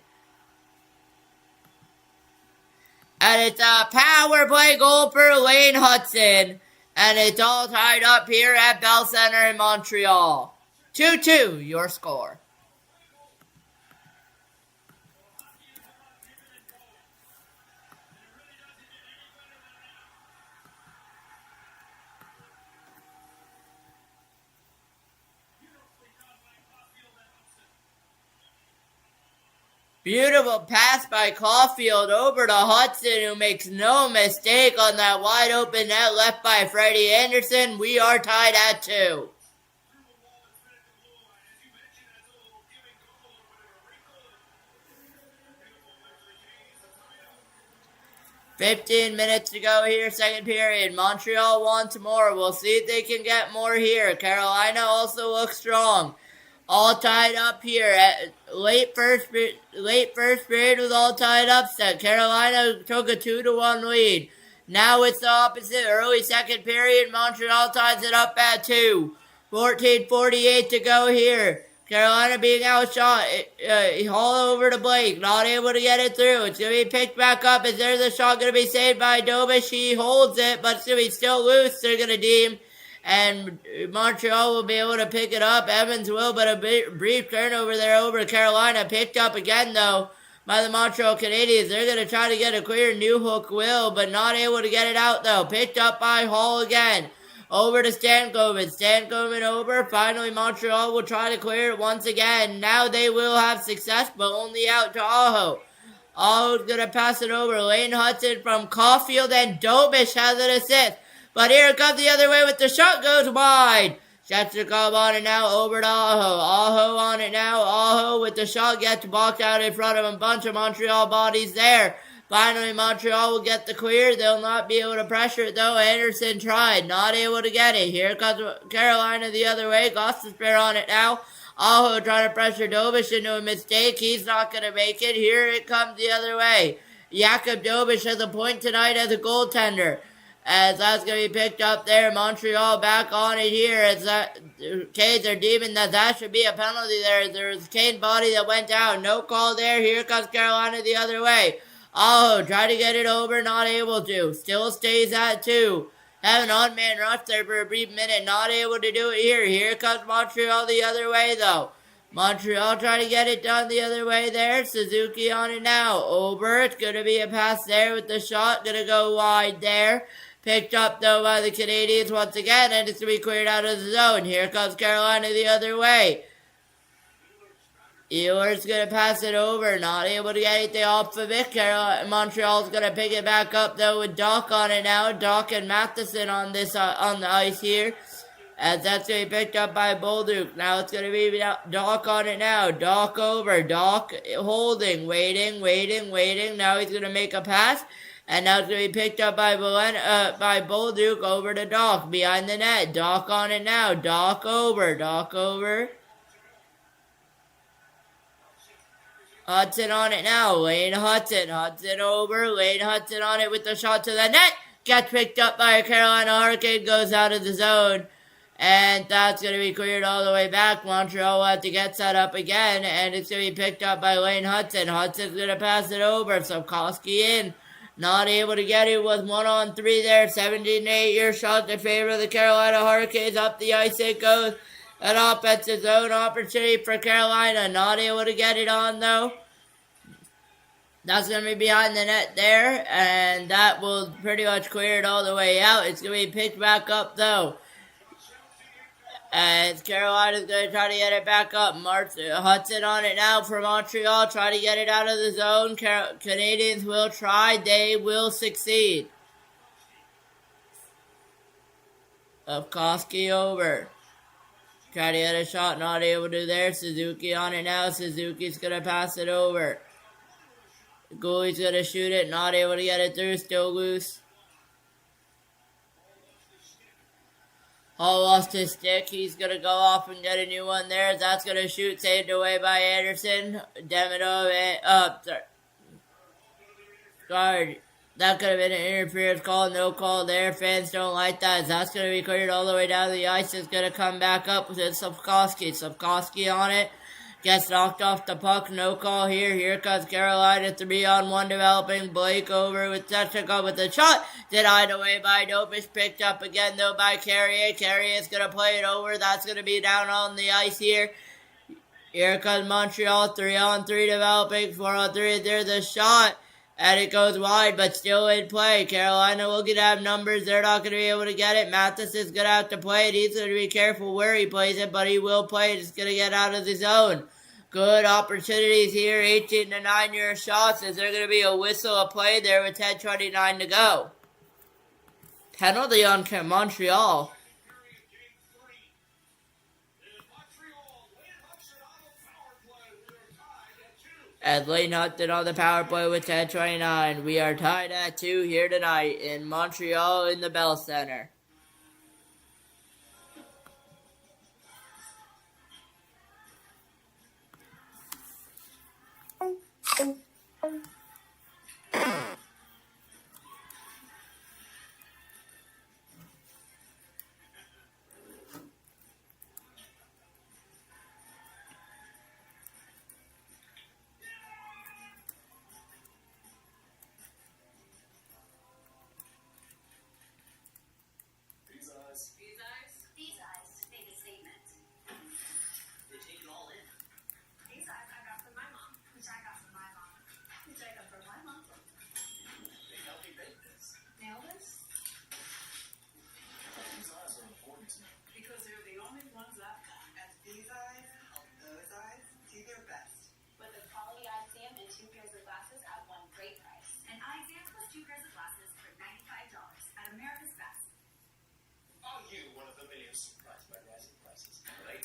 And it's a power play goal for Wayne Hudson. And it's all tied up here at Bell Center in Montreal. 2-2, your score. Beautiful pass by Caulfield over to Hudson, who makes no mistake on that wide open net left by Freddie Anderson. We are tied at 2. $15 minutes to go here, second period. Montreal wants more. We'll see if they can get more here. Carolina also looks strong. All tied up here. Late first period was all tied up. Set. Carolina took a 2-1 lead. Now it's the opposite. Early second period. Montreal ties it up at 2. 14:48 to go here. Carolina being outshot. Hall over to Blake. Not able to get it through. It's going to be picked back up. Is there's a shot going to be saved by Dobes? He holds it, but it's going to be still loose. They're going to deem. And Montreal will be able to pick it up. Evans will, but a brief turnover there over Carolina. Picked up again, though, by the Montreal Canadiens. They're going to try to get a clear. Newhook will, but not able to get it out, though. Picked up by Hall again. Over to Stankoven. Stankoven over. Finally, Montreal will try to clear it once again. Now they will have success, but only out to Aho. Aho's going to pass it over. Lane Hudson from Caulfield, and Dobes has an assist. But here it comes the other way with the shot, goes wide. Shevchikov on it now, over to Aho. Aho on it now. Aho with the shot gets blocked out in front of him. Bunch of Montreal bodies there. Finally, Montreal will get the clear. They'll not be able to pressure it, though. Anderson tried. Not able to get it. Here comes Carolina the other way. Gostisbehere on it now. Aho trying to pressure Dobish into a mistake. He's not going to make it. Here it comes the other way. Jakub Dobish has a point tonight as a goaltender. As that's going to be picked up there. Montreal back on it here. As Canes are deeming that should be a penalty there. There's Kane body that went down. No call there. Here comes Carolina the other way. Oh, try to get it over. Not able to. Still stays at 2. Have an on-man rush there for a brief minute. Not able to do it here. Here comes Montreal the other way though. Montreal trying to get it done the other way there. Suzuki on it now. Over. It's going to be a pass there with the shot. Going to go wide there. Picked up, though, by the Canadiens once again, and it's going to be cleared out of the zone. Here comes Carolina the other way. Ehlers going to pass it over. Not able to get anything off of it. Montreal's going to pick it back up, though, with Doc on it now. Doc and Matheson on this on the ice here. As that's going to be picked up by Bolduc. Now it's going to be Doc on it now. Doc over. Doc holding. Waiting. Now he's going to make a pass. And now it's going to be picked up by Bolduc over to Doc behind the net. Doc on it now. Doc over. Hudson on it now. Lane Hudson. Hudson over. Lane Hudson on it with the shot to the net. Gets picked up by a Carolina Hurricane. Goes out of the zone. And that's going to be cleared all the way back. Montreal will have to get set up again. And it's going to be picked up by Lane Hudson. Hudson's going to pass it over. Sapkowski in. Not able to get it. Was 1-on-3 there. 17-8-year shot in favor of the Carolina Hurricanes. Up the ice it goes. An offensive zone opportunity for Carolina. Not able to get it on though. That's going to be behind the net there. And that will pretty much clear it all the way out. It's going to be picked back up though. And Carolina's going to try to get it back up. Hudson on it now for Montreal. Try to get it out of the zone. Canadiens will try. They will succeed. Sapkowski over. Try to get a shot. Not able to there. Suzuki on it now. Suzuki's going to pass it over. The goalie's going to shoot it. Not able to get it through. Still loose. Hall lost his stick. He's going to go off and get a new one there. That's going to shoot. Saved away by Anderson. Demidov. Guard. That could have been an interference call. No call there. Fans don't like that. That's going to be cleared all the way down the ice. It's going to come back up with Sapkowski. Sapkowski on it. Gets knocked off the puck. No call here. Here comes Carolina. 3-on-1 developing. Blake over with Shevchikov with the shot. Denied away by Dobish. Picked up again though by Carrier. Carrier's going to play it over. That's going to be down on the ice here. Here comes Montreal. 3-on-3 developing. 4-on-3. There's the shot. And it goes wide, but still in play. Carolina will get have numbers. They're not going to be able to get it. Matheson's going to have to play it. He's going to be careful where he plays it, but he will play it. It's going to get out of the zone. Good opportunities here. 18 to 9-year shots. Is there going to be a whistle of play there with 10:29 to go? Penalty on Montreal. As Lane Hudson on the power play with 10:29. We are tied at 2 here tonight in Montreal in the Bell Center. These eyes make a statement. They take it all in. These eyes I got from my mom, which I got from my mom, which I got from my mom. They help me bake this. Nail this? These eyes are important to me. Because they're the only ones I've got. And these eyes help those eyes do their best. With a quality eye exam and 2 pairs of glasses at one great price. An eye exam plus 2 pairs of glasses for $95 at America's Best. Are you one of the millions surprised by rising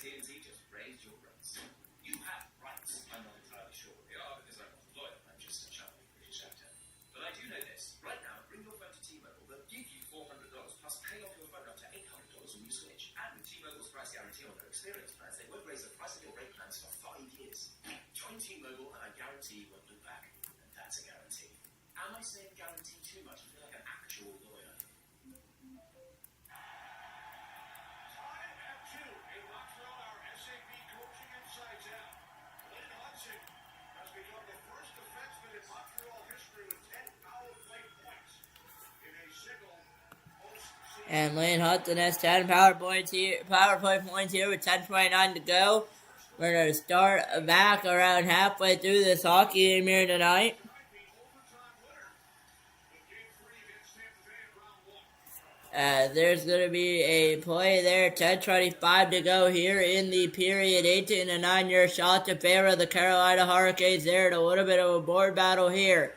AT&T just raised your rates. You have rights. I'm not entirely sure what they are because I'm not a lawyer. I'm just a chubby British actor. But I do know this. Right now, bring your phone to T-Mobile. They'll give you $400 plus pay off your phone up to $800 when you switch. And with T-Mobile's price guarantee on their experience plans, they won't raise the price of your rate plans for 5 years. Join T-Mobile and I guarantee you won't look back. And that's a guarantee. Am I saying guarantee too much? I feel like an actual lawyer. Time at 2. A lock throw our SAP coaching insights out. Lynn Hudson has become the first defenseman in Montreal history with 10 power play points in a single postseason. And Lane Hudson has 10 power play points here with 10:29 to go. We're going to start back around halfway through this hockey game here tonight. Might be overtime winner in Game 3 against Tampa Bay in round 1. There's going to be a play there. 10:25 to go here in the period. 18 to 9-yard shot to favor the Carolina Hurricanes there. A little bit of a board battle here.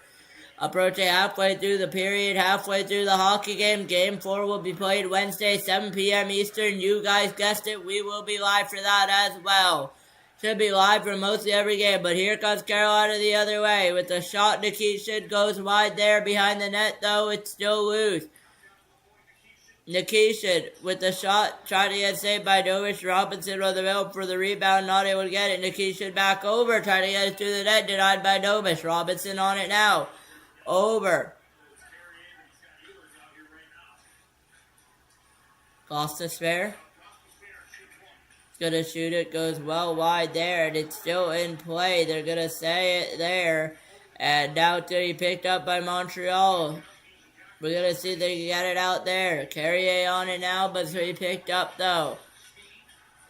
Approaching halfway through the period, halfway through the hockey game. Game 4 will be played Wednesday, 7 p.m. Eastern. You guys guessed it. We will be live for that as well. Should be live for mostly every game. But here comes Carolina the other way. With the shot, Nikishin goes wide there behind the net, though. It's still loose. Nikishin with the shot, trying to get saved by Dovish. Robinson on the middle for the rebound, not able to get it. Nikishin back over, trying to get it to the net, denied by Dovish. Robinson on it now. Over. Lost the spare. Gonna shoot it, goes well wide there, and it's still in play. They're gonna say it there. And now to be picked up by Montreal. We're gonna see if they can get it out there. Carrier on it now, but it's to be picked up though.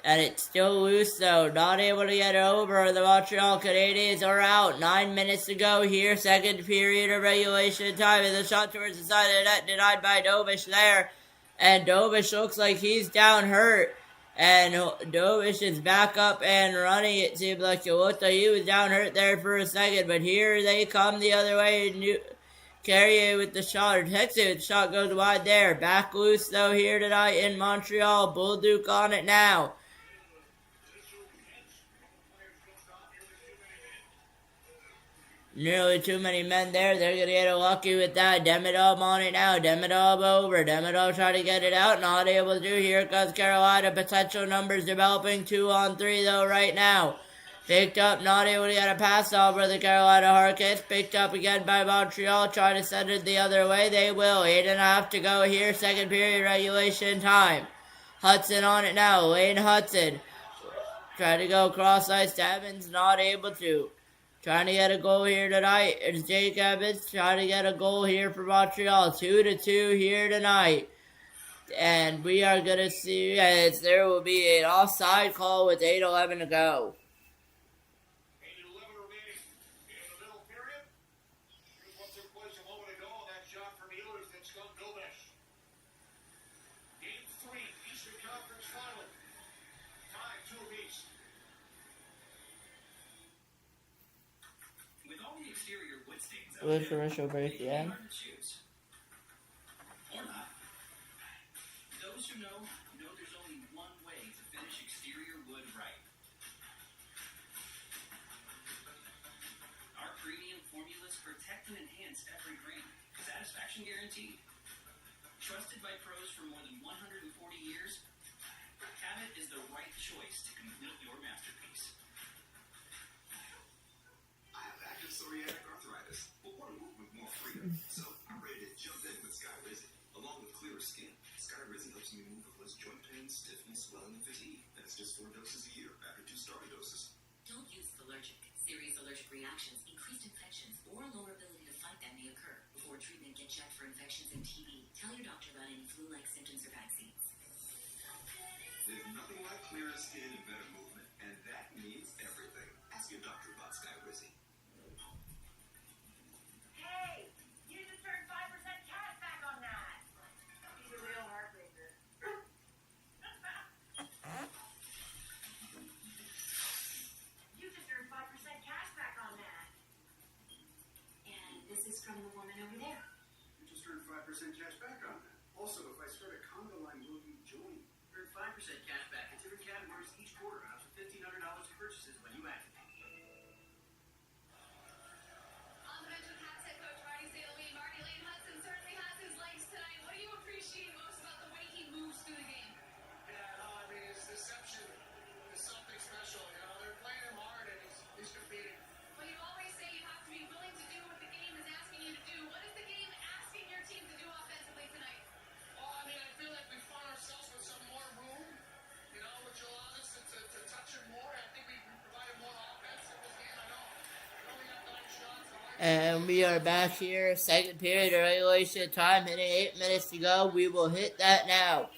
And it's still loose though. Not able to get it over. The Montreal Canadiens are out. 9 minutes to go here. Second period of regulation time. And the shot towards the side of the net denied by Dovish there. And Dovish looks like he's down hurt. And Dovish is back up and running. It seems like he was down hurt there for a second. But here they come the other way. Carrier with the shot, or Texas with the shot goes wide there. Back loose though here tonight in Montreal. Bullduke on it now. Nearly too many men there. They're going to get lucky with that. Demidov on it now. Demidov over. Demidov trying to get it out. Not able to do. Here comes Carolina. Potential numbers developing. 2-on-3 though right now. Picked up. Not able to get a pass over the Carolina Hurricanes. Picked up again by Montreal. Trying to send it the other way. They will. 8.5 to go here. Second period regulation time. Hudson on it now. Lane Hudson. Trying to go cross ice to Evans. Not able to. Trying to get a goal here tonight. It's Jake Evans trying to get a goal here for Montreal. 2-2 here tonight. And we are going to see as there will be an offside call with 8:11 to go. 8:11 remaining in the middle period. Here's what took place a moment ago on that shot from Ehlers that skunked Dovish. Game 3, Eastern Conference Final. Tied 2 apiece. With all the exterior wood stains out Good there, commercial break, they yeah. are to choose. Or not. Those who know there's only one way to finish exterior wood right. Our premium formulas protect and enhance every grain. Satisfaction guaranteed. Trusted by pros for more than 140 years, Cabot is the right choice to complete your masterpiece. I have active psoriatic arthritis, but want to move with more freedom. So I'm ready to jump in with Sky Risen. Along with clearer skin, Sky Risen helps me move with less joint pain, stiffness, swelling, and fatigue. And it's just 4 doses a year after 2 starter doses. Don't use allergic. Serious allergic reactions, increased infections, or lower ability to fight them may occur. Before treatment, get checked for infections and TB. Tell your doctor about any flu-like symptoms or vaccines. There's nothing like clearer skin and better movement, and that means everything. Ask your doctor about Sky Risen. Hey, you just earned 5% cash back on that. He's a real heartbreaker. You just earned 5% cash back on that. And this is from the woman over there. You just earned 5% cash back on that. Also, if I start a conga line, will you join? Earn 5% cash back in different categories each quarter. And we are back here, second period of regulation time, hitting 8 minutes to go. We will hit that now.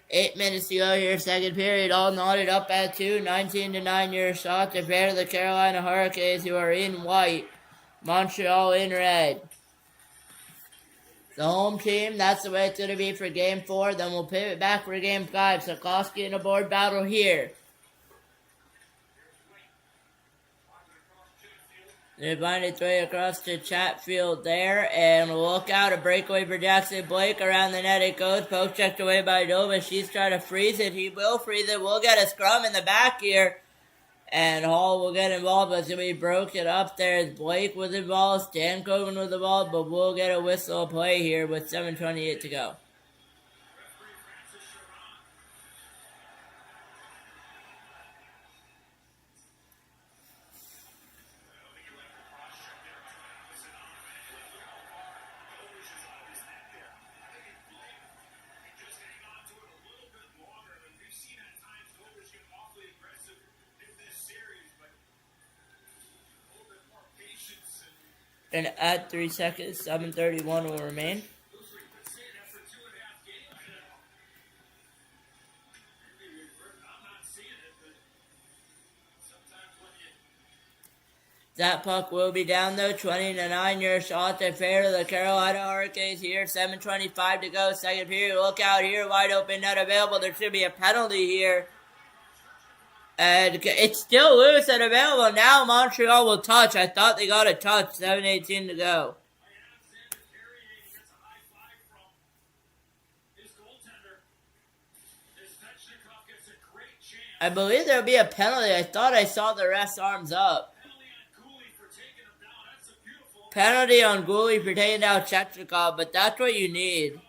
8 minutes to go here, second period, all knotted up at 2, 19-9 your shot to pair the Carolina Hurricanes, who are in white, Montreal in red. The home team, that's the way it's going to be for game 4. Then we'll pivot back for game 5. Sikorsky in a board battle here. They're going to throw it across to Chatfield there, and we'll look out a breakaway for Jackson Blake. Around the net it goes, poke checked away by Nova. She's trying to freeze it. He will freeze it. We'll get a scrum in the back here, and Hall will get involved, but it's going to be broken up there as Blake was involved, Stankoven with the ball, but we'll get a whistle play here with 7:28 to go. And at 3 seconds, 7:31 will remain. That puck will be down though, 20-9 your shot to fair to the Carolina Hurricanes here, 7:25 to go, second period. Look out here, wide open net available. There should be a penalty here. And it's still loose and available. Now Montreal will touch. I thought they got a touch. 7:18 to go. I believe there'll be a penalty. I thought I saw the ref's arms up. Penalty on Gooley for taking down Chechikov, but that's what you need.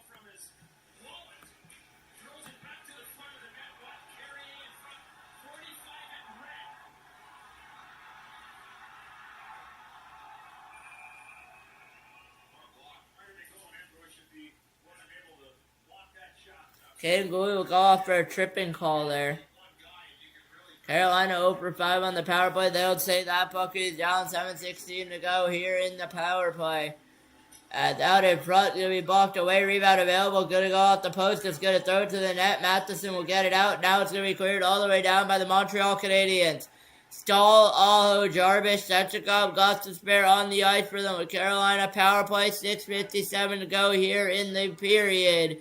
Caden Gooley will go off for a tripping call there. Carolina 0 for 5 on the power play. They'll say that puck is down, 7:16 to go here in the power play. Out in front, going to be blocked away. Rebound available. Going to go off the post. It's going to throw it to the net. Matheson will get it out. Now it's going to be cleared all the way down by the Montreal Canadiens. Stahl, Aho, Jarvis, Sechikov got to spare on the ice for the Carolina power play. 6:57 to go here in the period.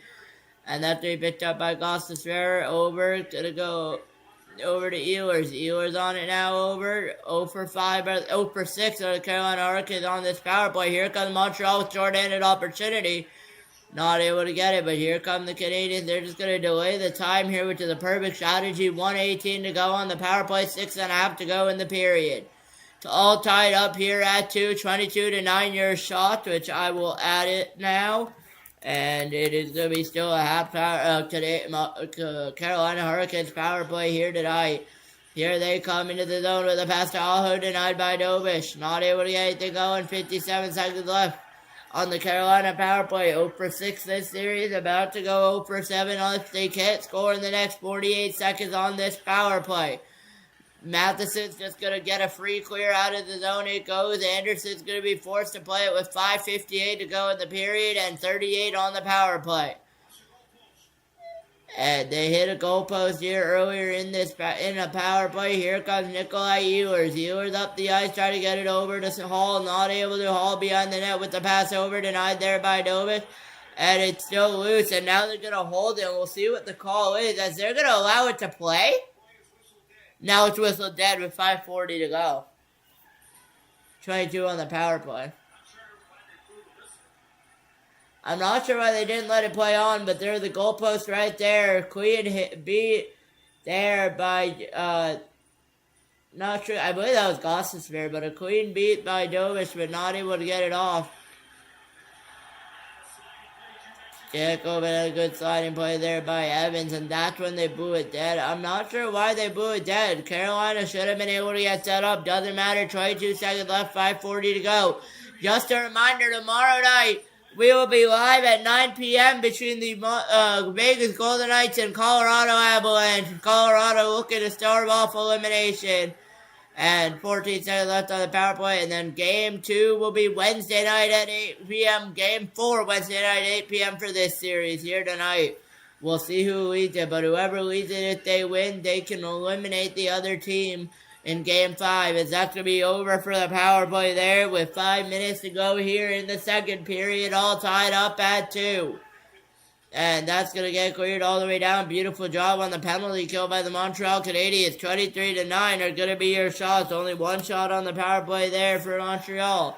And that's to be picked up by Gostisbehere. Over, gonna go over to Ehlers. Ehlers on it now, over. 0 for 5, 0 for 6 are the Carolina Hurricanes on this power play. Here comes Montreal with short-handed opportunity. Not able to get it, but here come the Canadiens. They're just going to delay the time here, which is a perfect strategy. 1:18 to go on the power play, 6.5 to go in the period. It's all tied up here at 2, 22-9 your shot, which I will add it now. And it is going to be still a half power today. Carolina Hurricanes power play here tonight. Here they come into the zone with a pass to Aho, denied by Dovish. Not able to get anything going. 57 seconds left on the Carolina power play. 0 for 6 this series. About to go 0 for 7 if they can't score in the next 48 seconds on this power play. Matheson's just going to get a free clear out of the zone. It goes. Anderson's going to be forced to play it with 5:58 to go in the period and 38 on the power play. And they hit a goalpost here earlier in a power play. Here comes Nikolai Ehlers. Ehlers up the ice, trying to get it over to Hall. Not able to. Hall behind the net with the pass over. Denied there by Dovish. And it's still loose. And now they're going to hold it. We'll see what the call is, as they're going to allow it to play. Now it's whistled dead with 5:40 to go. 22 on the power play. I'm not sure why they didn't let it play on, but there's the goalpost right there. Queen beat there by, not sure, I believe that was Gostisbehere, but a clean beat by Dovish, but not able to get it off. Jacob had a good sliding play there by Evans, and that's when they blew it dead. I'm not sure why they blew it dead. Carolina should have been able to get set up. Doesn't matter. 22 seconds left. 5:40 to go. Just a reminder, tomorrow night, we will be live at 9 p.m. between the Vegas Golden Knights and Colorado Avalanche. Colorado looking to start off elimination. and 14 seconds left on the power play. And then game 2 will be Wednesday night at 8 p.m. Game 4 Wednesday night at 8 p.m. for this series here tonight. We'll see who leads it, but whoever leads it, if they win, they can eliminate the other team in game 5. Is that going to be over for the power play there with 5 minutes to go here in the second period, all tied up at 2. And that's going to get cleared all the way down. Beautiful job on the penalty kill by the Montreal Canadiens. 23-9 are going to be your shots. Only one shot on the power play there for Montreal.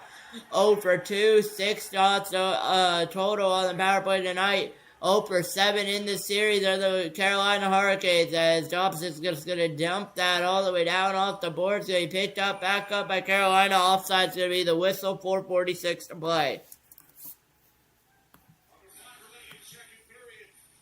0 for 2, 6 shots total on the power play tonight. 0 for 7 in the series are the Carolina Hurricanes, as Dobson's just going to dump that all the way down off the board. It's going to be picked up, back up by Carolina. Offside's going to be the whistle, 4:46 to play.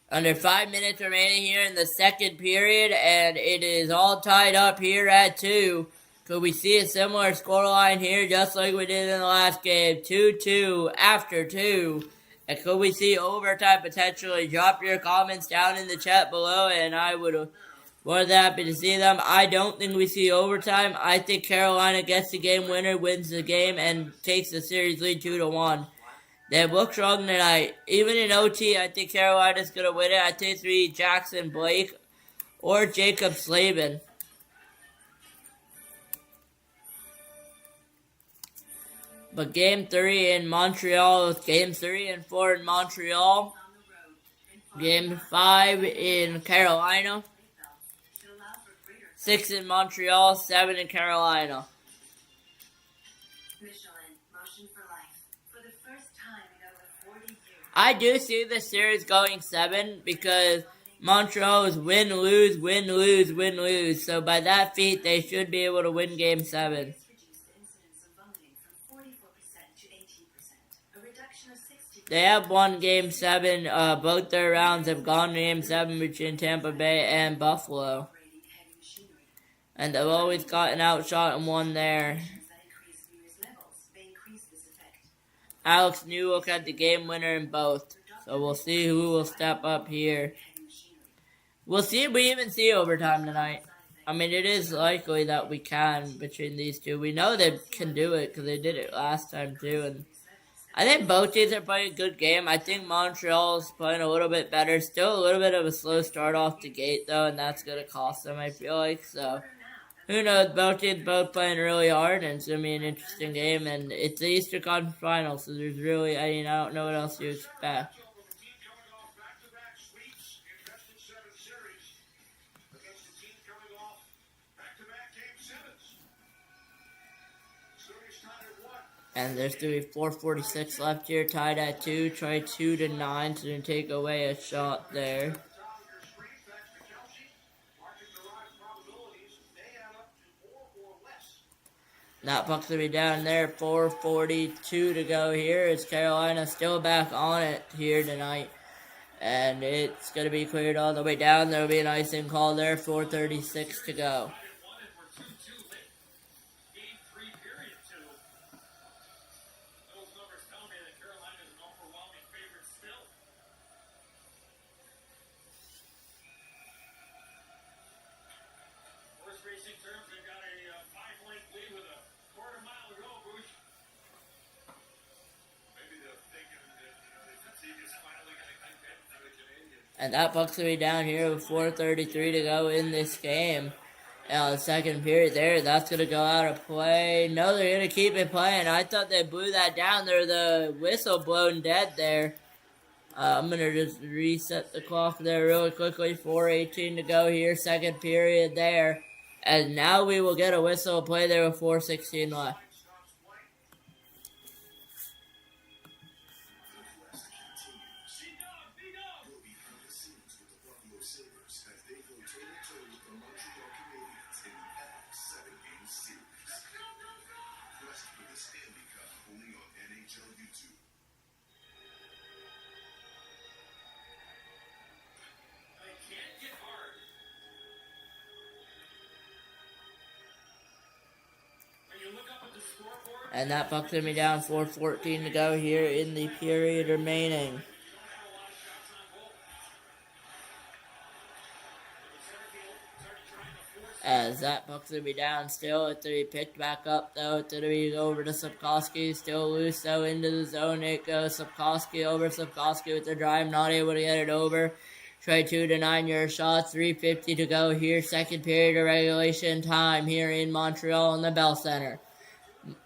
Under 5 minutes remaining here in the second period, and it is all tied up here at 2. Could we see a similar scoreline here, just like we did in the last game? 2-2 after 2. And could we see overtime potentially? Drop your comments down in the chat below, and I would more than happy to see them. I don't think we see overtime. I think Carolina gets the game winner, wins the game, and takes the series lead 2-1. They look strong tonight. Even in OT, I think Carolina's going to win it. I think it's going to be Jackson Blake or Jacob Slavin. But game 3 in Montreal, game 3 and 4 in Montreal. Game 5 in Carolina. 6 in Montreal, 7 in Carolina. I do see the series going 7 because Montreal is win, lose, win, lose, win, lose. So by that feat, they should be able to win game 7. They have won game 7. Both their rounds have gone to game 7 between Tampa Bay and Buffalo. And they've always gotten outshot and won there. Alex Newhook had the game winner in both. So we'll see who will step up here. We'll see if we even see overtime tonight. I mean, it is likely that we can between these two. We know they can do it because they did it last time too. And I think both teams are playing a good game. I think Montreal's playing a little bit better. Still a little bit of a slow start off the gate though, and that's going to cost them, I feel like. So who knows? Both teams both playing really hard, and it's going to be an interesting game. And it's the Eastern Conference Final, so there's really, I don't know what else you expect. And there's going to be 4:46 left here, tied at 2. Try 2-9 to take away a shot there. That puck's going to be down there. 4:42 to go here. Is Carolina still back on it here tonight? And it's going to be cleared all the way down. There will be an icing call there. 4:36 to go. And that puck's going to be down here with 4:33 to go in this game. The second period there, that's going to go out of play. No, they're going to keep it playing. I thought they blew that down there. The whistle blown dead there. I'm going to just reset the clock there really quickly. 4:18 to go here, second period there. And now we will get a whistle play there with 4:16 left. And that puck's going to be down, 4:14 to go here in the period remaining. As As that puck's gonna be down still. It's gonna be picked back up though. It's gonna be over to Sapkowski. Still loose though into the zone. It goes Sapkowski over. Sapkowski with the drive, not able to get it over. Try 2 to 9-yard shots. 3:50 to go here. Second period of regulation time here in Montreal in the Bell Center.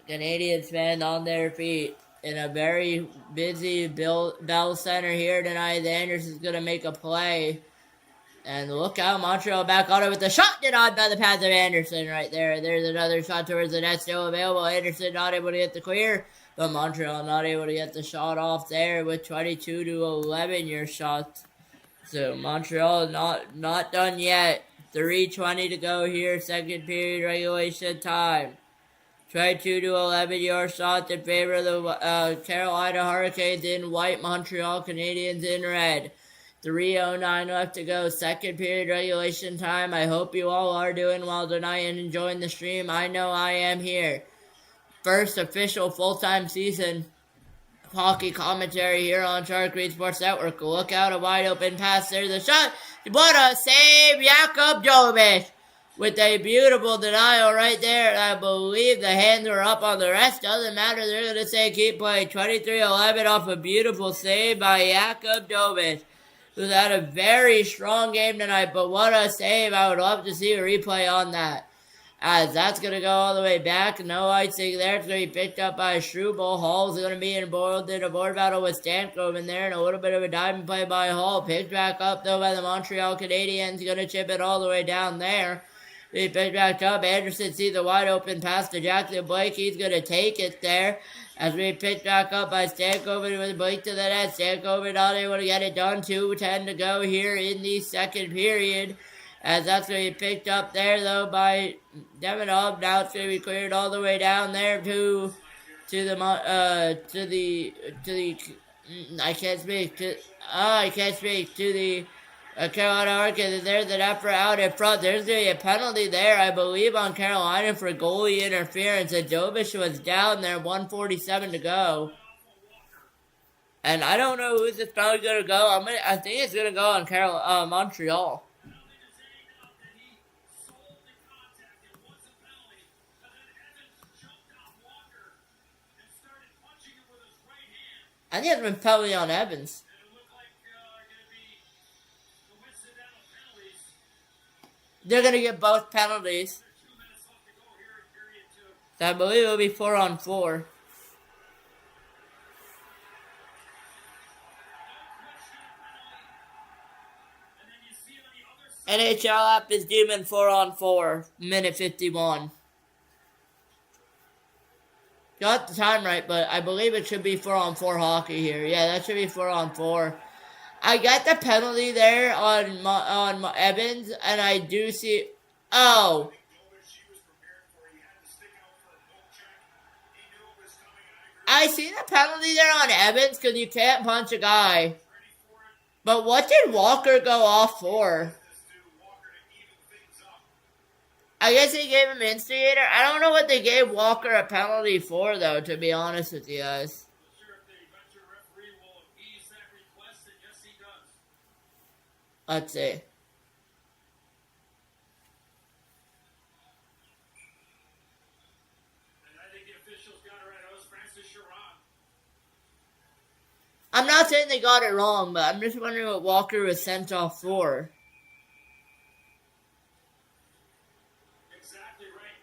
Canadiens fans on their feet in a very busy Bell Center here tonight. Anderson's gonna make a play. And look out, Montreal back on it with the shot denied by the pass of Anderson right there. There's another shot towards the net still available. Anderson not able to get the clear, but Montreal not able to get the shot off there with 22 to 11 your shots. So Montreal not done yet. 3:20 to go here, second period regulation time. Try 2 to 11 yard shots in favor of the Carolina Hurricanes in white, Montreal Canadiens in red. 3:09 left to go. Second period regulation time. I hope you all are doing well tonight and enjoying the stream. I know I am here. First official full-time season hockey commentary here on Sharik Sports Network. Look out, a wide open pass. There's a shot. What a save, Jakub Jovic. With a beautiful denial right there. I believe the hands were up on the rest. Doesn't matter. They're going to say keep playing. 23-11 off a beautiful save by Jakub Jovic, who's had a very strong game tonight, but what a save. I would love to see a replay on that. As that's going to go all the way back. No icing there. It's going to be picked up by Struble. Hall's going to be involved in a board battle with Stamkos in there, and a little bit of a diving play by Hall. Picked back up, though, by the Montreal Canadiens. Going to chip it all the way down there. He picked back up. Anderson sees the wide open pass to Jackson Blake. He's going to take it there. As we picked back up by Stankoven with Blake to the net. Stankoven not able to get it done. 2:10 to go here in the second period. As that's going to be picked up there though by Devinov. Now it's going to be cleared all the way down there to the Carolina Hurricanes. There's an effort out in front. There's going to be a penalty there, I believe, on Carolina for goalie interference. And Jovic was down there, 1:47 to go. And I don't know who's this penalty going to go. I think it's going to go on Montreal. I think it's been penalty on Evans. They're going to get both penalties. So I believe it'll be 4-on-4. NHL app is demon 4-on-4, minute 51. Got the time right, but I believe it should be 4-on-4 hockey here. Yeah, that should be 4-on-4. I got the penalty there on Evans, and I do see. Oh. I see the penalty there on Evans because you can't punch a guy. But what did Walker go off for? I guess they gave him instigator. I don't know what they gave Walker a penalty for, though, to be honest with you guys. Let's see. And I think the officials got it right. That was Francis Sharik. I'm not saying they got it wrong, but I'm just wondering what Walker was sent off for. Exactly right.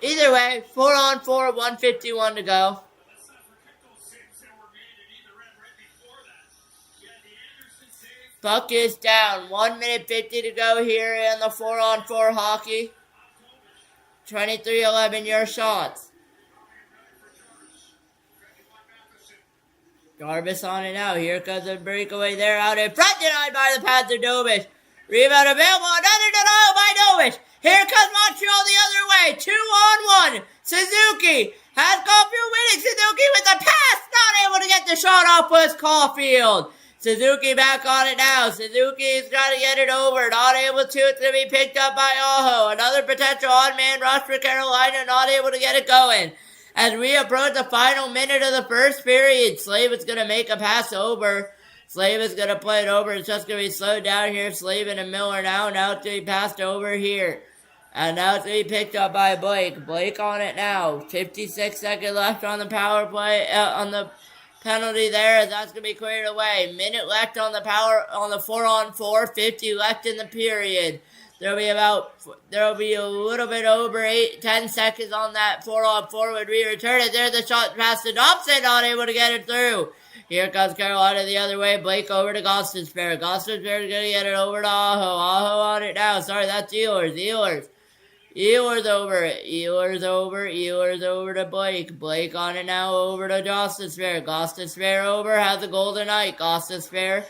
Either way, 4-on-4, 1:51 to go. Let's not forget those saves that were made in either end right before that. Yeah, the Anderson save. Puck is down. 1:50 to go here in the 4-on-4 hockey. 23-11 your shots. Jarvis on it now. Here comes a breakaway there out in front. Denied by the pass of Dobish. Rebound available. Another denial by Dobish. Here comes Montreal the other way. 2-on-1. Suzuki has Caulfield winning. Suzuki with the pass. Not able to get the shot off with Caulfield. Suzuki back on it now. Suzuki's got to get it over. Not able to. It's going to be picked up by Aho. Another potential on-man rush for Carolina. Not able to get it going. As we approach the final minute of the first period, Slave is going to make a pass over Slave is going to play it over. It's just going to be slowed down here. Slave and Miller now. Now it's going to be passed over here. And now it's going to be picked up by Blake. Blake on it now. 56 seconds left on the power play, on the penalty there. That's going to be cleared away. Minute left on the 4-on-4. 50 left in the period. There'll be a little bit over 10 seconds on that 4-on-4 when we return it. There's the shot past to Dobson, not able to get it through. Here comes Carolina the other way. Blake over to Gostisbehere. Gostisbehere is going to get it over to Aho. Aho on it now. Sorry, that's Ehlers. Ehlers over to Blake. Blake on it now over to Gostisbehere. Gostisbehere over, has a golden knight. Gostisbehere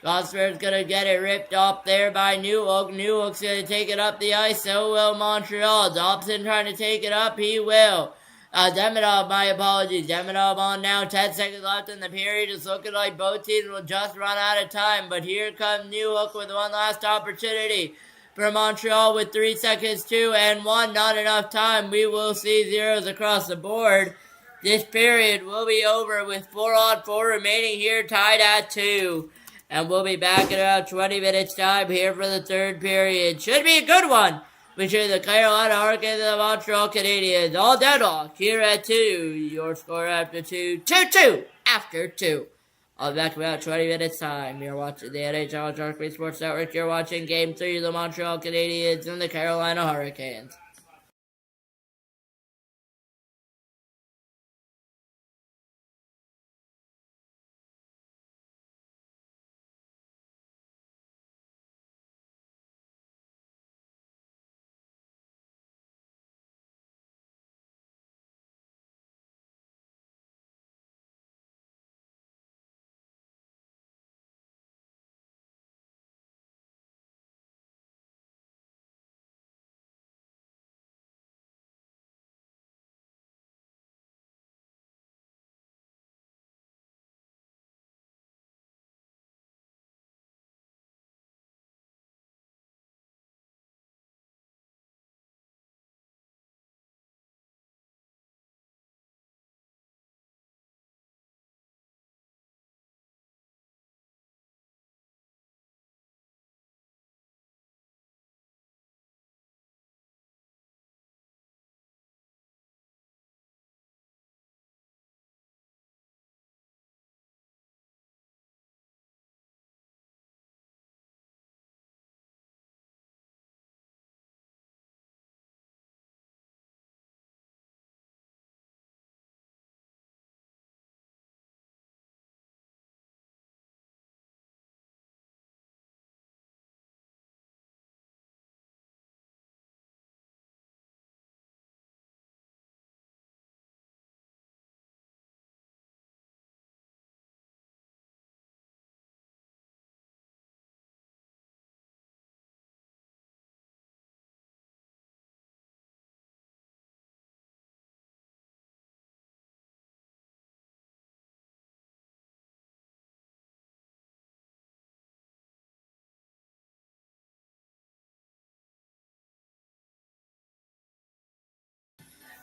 is going to get it ripped off there by Newhook. Newhook's going to take it up the ice. So will Montreal. Dobson trying to take it up. He will. Demidov, my apologies. Demidov on now. 10 seconds left in the period. It's looking like both teams will just run out of time. But here comes Newhook with one last opportunity for Montreal with 3 seconds, 2 and 1. Not enough time. We will see zeros across the board. This period will be over with 4-on-4 remaining here, tied at 2. And we'll be back in about 20 minutes time here for the third period. Should be a good one between the Carolina Hurricanes and the Montreal Canadiens. All deadlocked here at 2. Your score after 2. 2-2 after 2. I'll be back in about 20 minutes time. You're watching the NHL Shark Sports Network. You're watching Game 3 of the Montreal Canadiens and the Carolina Hurricanes.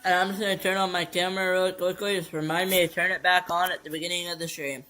And I'm just going to turn on my camera really quickly. Just remind me to turn it back on at the beginning of the stream.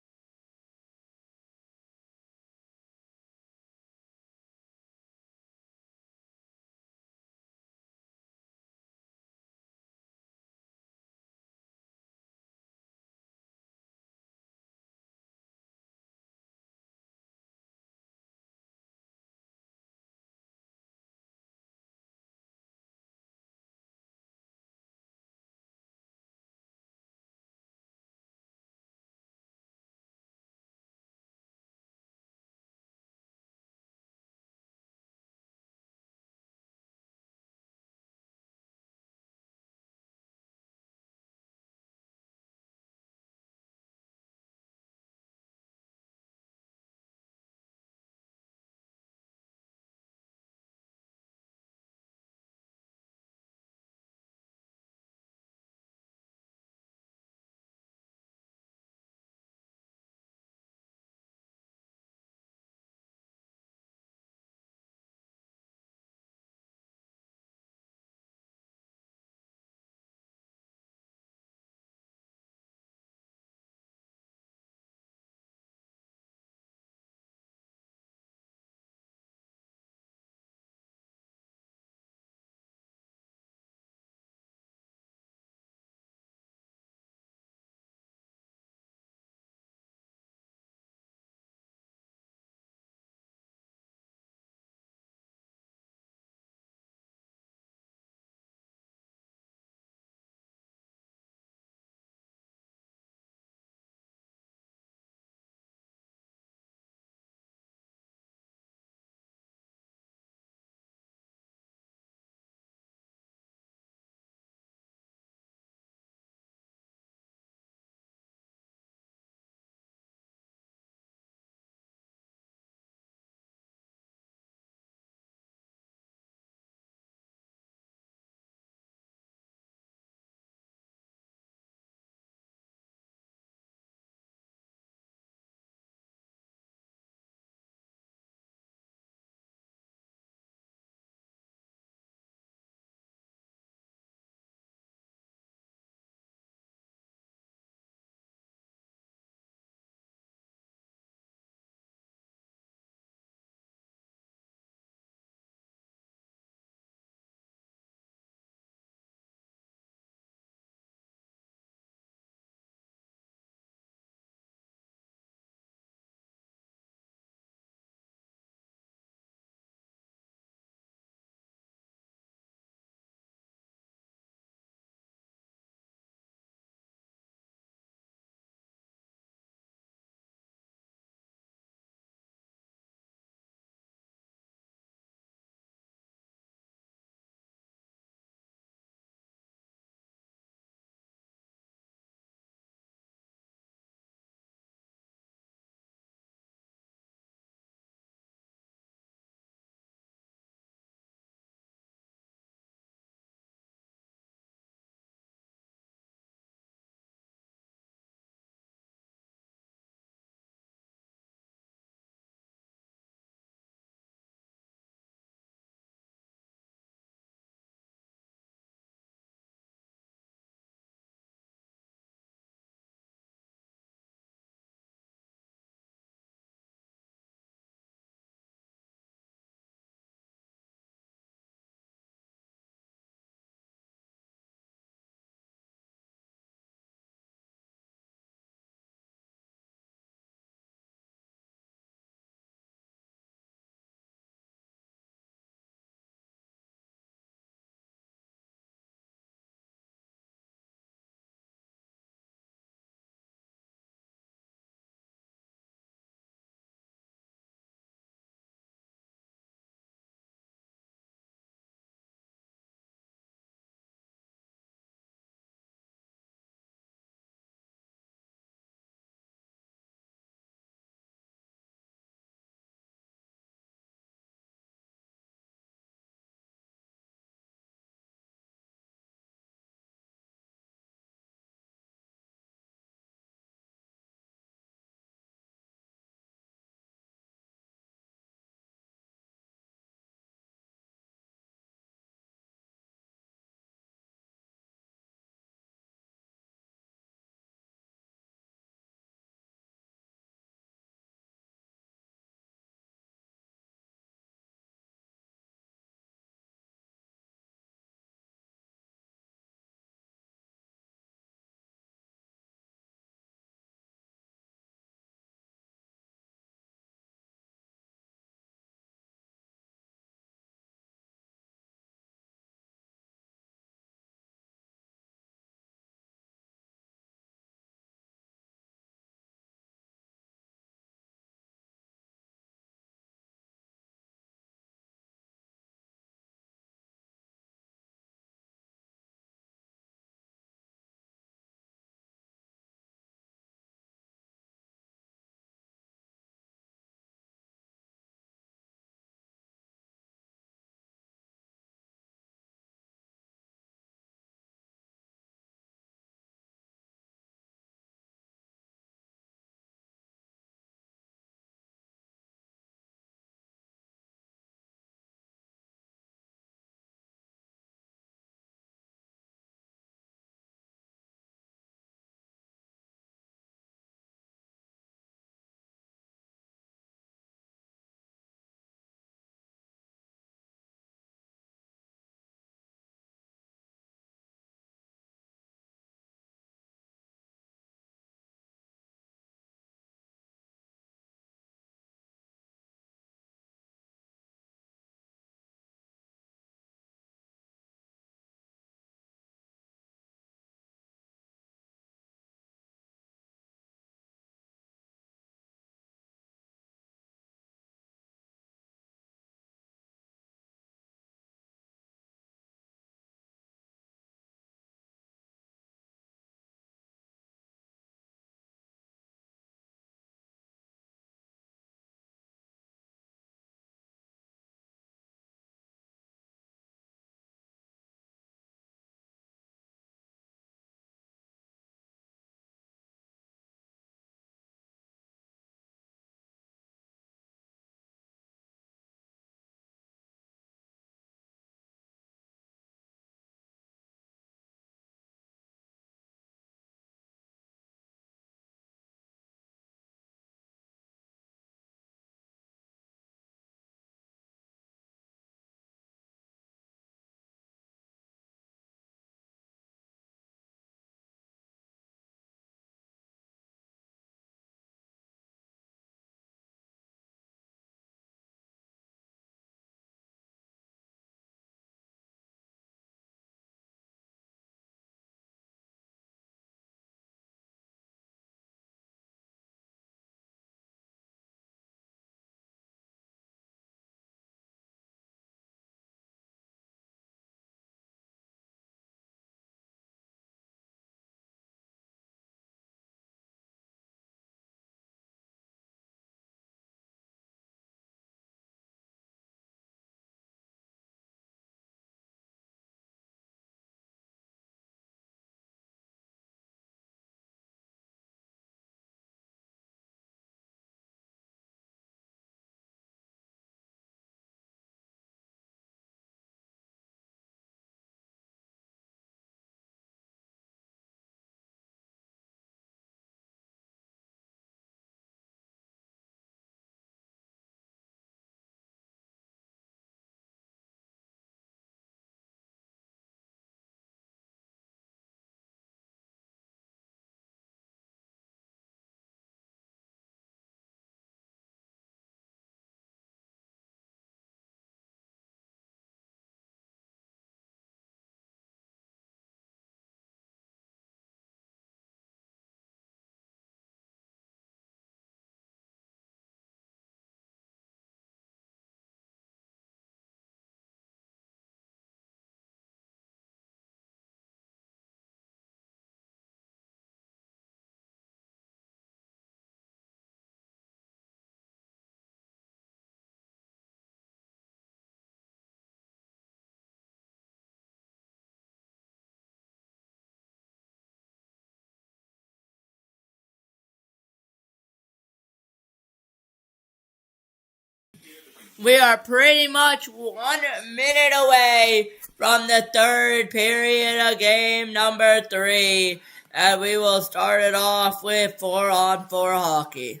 We are pretty much 1 minute away from the third period of game number 3, and we will start it off with 4-on-4 hockey.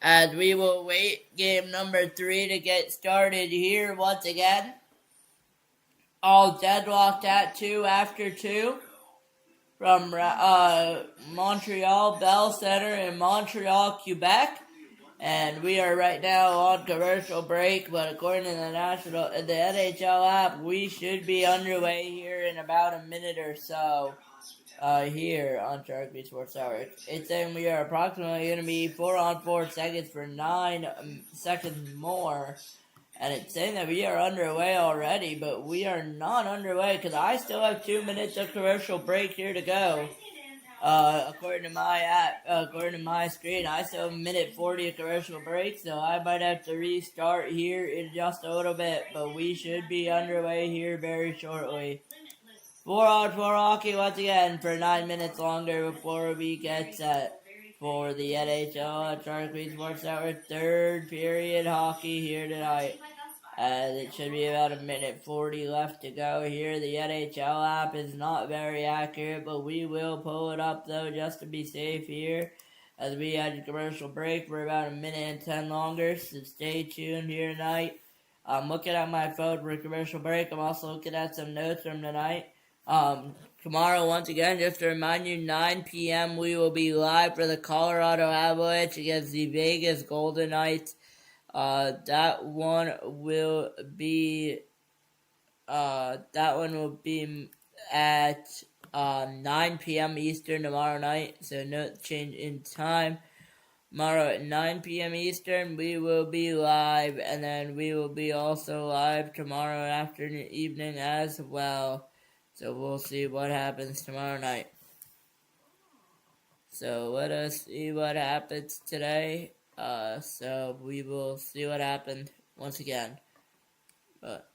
As we will wait game number 3 to get started here once again. All deadlocked at 2 after 2 from Montreal Bell Center in Montreal, Quebec. And we are right now on commercial break, but according to the NHL app, we should be underway here in about a minute or so. Here on Sharik Sports Hour, it's saying we are approximately going to be 4-on-4 seconds for 9 seconds more, and it's saying that we are underway already, but we are not underway because I still have 2 minutes of commercial break here to go. According to my app, according to my screen, I still have 1:40 of commercial break, so I might have to restart here in just a little bit, but we should be underway here very shortly. 4-on-4 hockey once again for 9 minutes longer before we get set for the NHL at Sharik Sports Hour third period hockey here tonight. As it should be about 1:40 left to go here. The NHL app is not very accurate, but we will pull it up though just to be safe here. As we had a commercial break for about 1:10 longer, so stay tuned here tonight. I'm looking at my phone for a commercial break. I'm also looking at some notes from tonight. Tomorrow, once again, just to remind you, 9 p.m. we will be live for the Colorado Avalanche against the Vegas Golden Knights. That one will be at 9 p.m. Eastern tomorrow night, so no change in time. Tomorrow at 9 p.m. Eastern, we will be live, and then we will be also live tomorrow afternoon, evening as well. So we'll see what happens tomorrow night. So let us see what happens today. So we will see what happened once again. But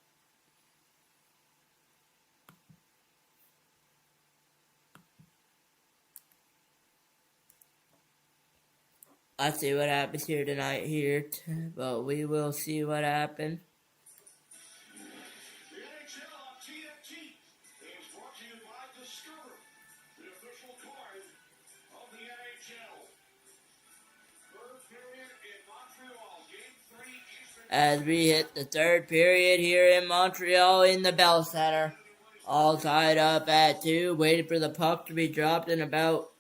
let's see what happens here tonight here. But we will see what happened. The NHL on TNT is brought to you by Discover, the official card of the NHL. Third period in Montreal, game 3 Eastern. As we hit the third period here in Montreal in the Bell Center. All tied up at 2, waiting for the puck to be dropped in about,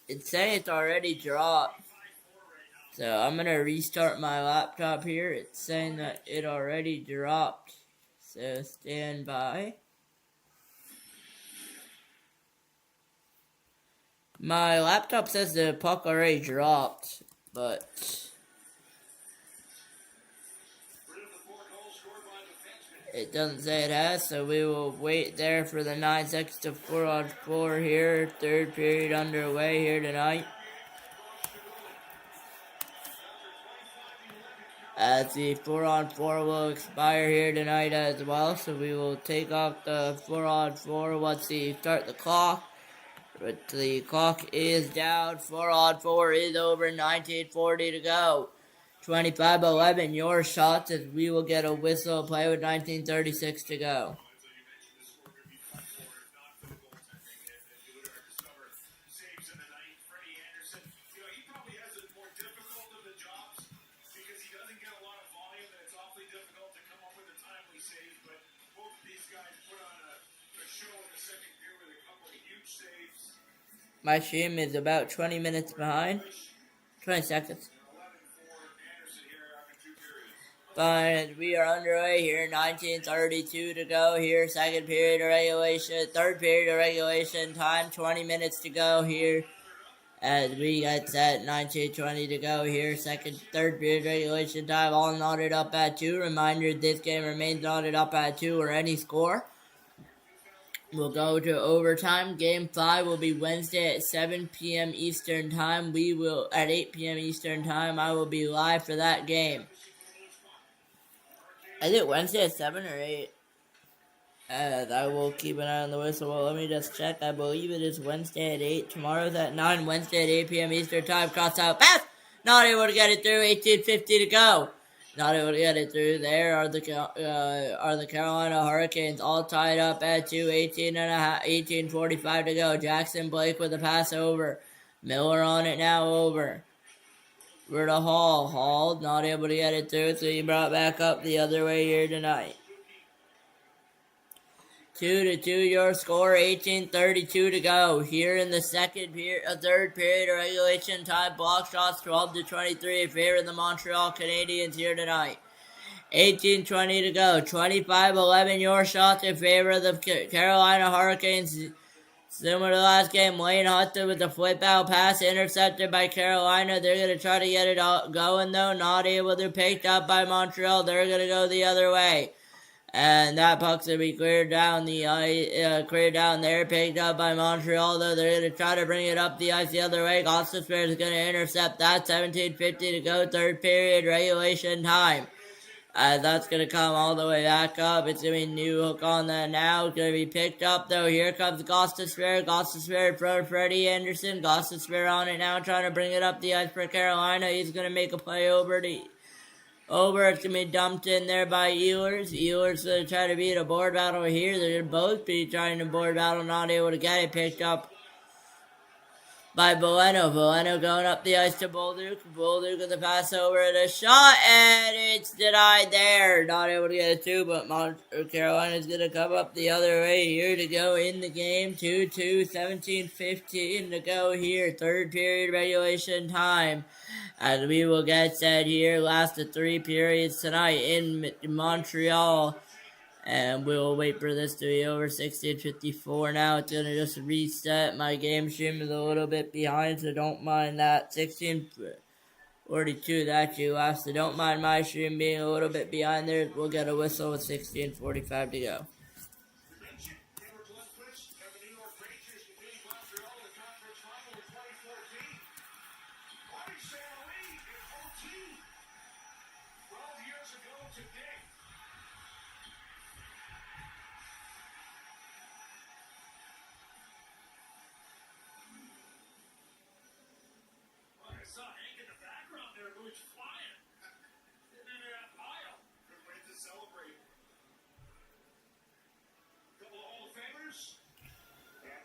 it's saying it's already dropped. So I'm going to restart my laptop here. It's saying that it already dropped. So stand by. My laptop says the puck already dropped, but it doesn't say it has, so we will wait there for the 9 seconds to 4-on-4 here. Third period underway here tonight. As the 4-on-4 will expire here tonight as well, so we will take off the 4-on-4 once we start the clock. But the clock is down. 4-on-4 is over. 19:40 to go. 25-11 your shots as we will get a whistle play with 19:36 to go. My stream is about 20 minutes behind. 20 seconds. But we are underway here. 19:32 to go here. Second period of regulation. Third period of regulation time. 20 minutes to go here. As we get set. 19:20 to go here. Third period regulation time. All knotted up at 2. Reminder, this game remains knotted up at 2 or any score. We'll go to overtime. Game 5 will be Wednesday at 7 p.m. Eastern Time. At 8 p.m. Eastern Time, I will be live for that game. Is it Wednesday at 7 or 8? I will keep an eye on the whistle. Well, let me just check. I believe it is Wednesday at 8. Tomorrow's at 9. Wednesday at 8 p.m. Eastern Time. Cross out pass. Not able to get it through. 18:50 to go. Not able to get it through. There are the Carolina Hurricanes all tied up at 18:45 to go. Jackson Blake with a pass over. Miller on it now over. We're to Hall. Hall not able to get it through, so he brought back up the other way here tonight. 2-2 your score, 18:32 to go. Here in the third period of regulation time, block shots 12-23 in favor of the Montreal Canadiens here tonight. 18:20 to go. 25-11 your shots in favor of the Carolina Hurricanes. Similar to last game, Wayne Hudson with the flip out pass intercepted by Carolina. They're going to try to get it going though. Not able to. Picked up by Montreal. They're going to go the other way. And that puck's going to be cleared down there. Picked up by Montreal though. They're going to try to bring it up the ice the other way. Gostisbehere is going to intercept that. 17:50 to go. Third period regulation time. That's going to come all the way back up. It's going to be new hook on that now. It's going to be picked up, though. Here comes Gostisbehere. Gostisbehere for Freddie Anderson. Gostisbehere on it now, trying to bring it up the ice for Carolina. He's going to make a play over. It's going to be dumped in there by Ehlers. Ehlers going to try to beat a board battle here. They're going to both be trying to board battle, not able to get it picked up by Bueno. Bueno going up the ice to Bolduc. Bolduc with the pass over and a shot, and it's denied there. Not able to get it through, but Carolina's going to come up the other way here to go in the game. 2-2, 17:15 to go here. Third period regulation time. As we will get set here, last of 3 periods tonight in Montreal. And we'll wait for this to be over. 16:54 now. It's going to just reset. My game stream is a little bit behind, so don't mind that. 16:42 that you last, so don't mind my stream being a little bit behind there. We'll get a whistle with 16:45 to go.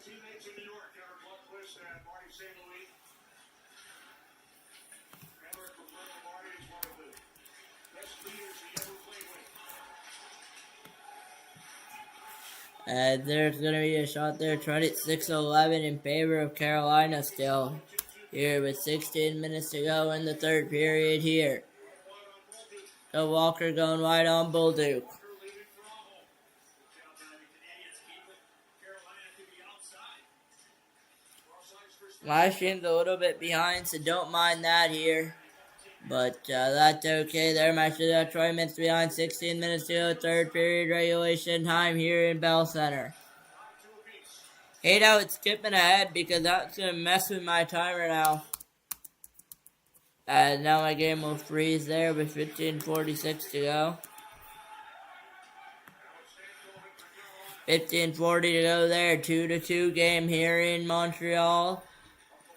Teammates in New York, Eric Lundqvist and Marty St. Louis. Eric referred to Marty as one of the best leaders he ever played with. And there's going to be a shot there. 26-11 in favor of Carolina still. Here with 16 minutes to go in the third period here. So Walker going wide on Bolduc. My stream's a little bit behind, so don't mind that here. But that's okay. There, my stream's about 20 minutes behind. 16 minutes to go. Third period regulation time here in Bell Center. Hate how it's skipping ahead because that's going to mess with my timer now. And now my game will freeze there with 15:46 to go. 15:40 to go there. 2-2 game here in Montreal.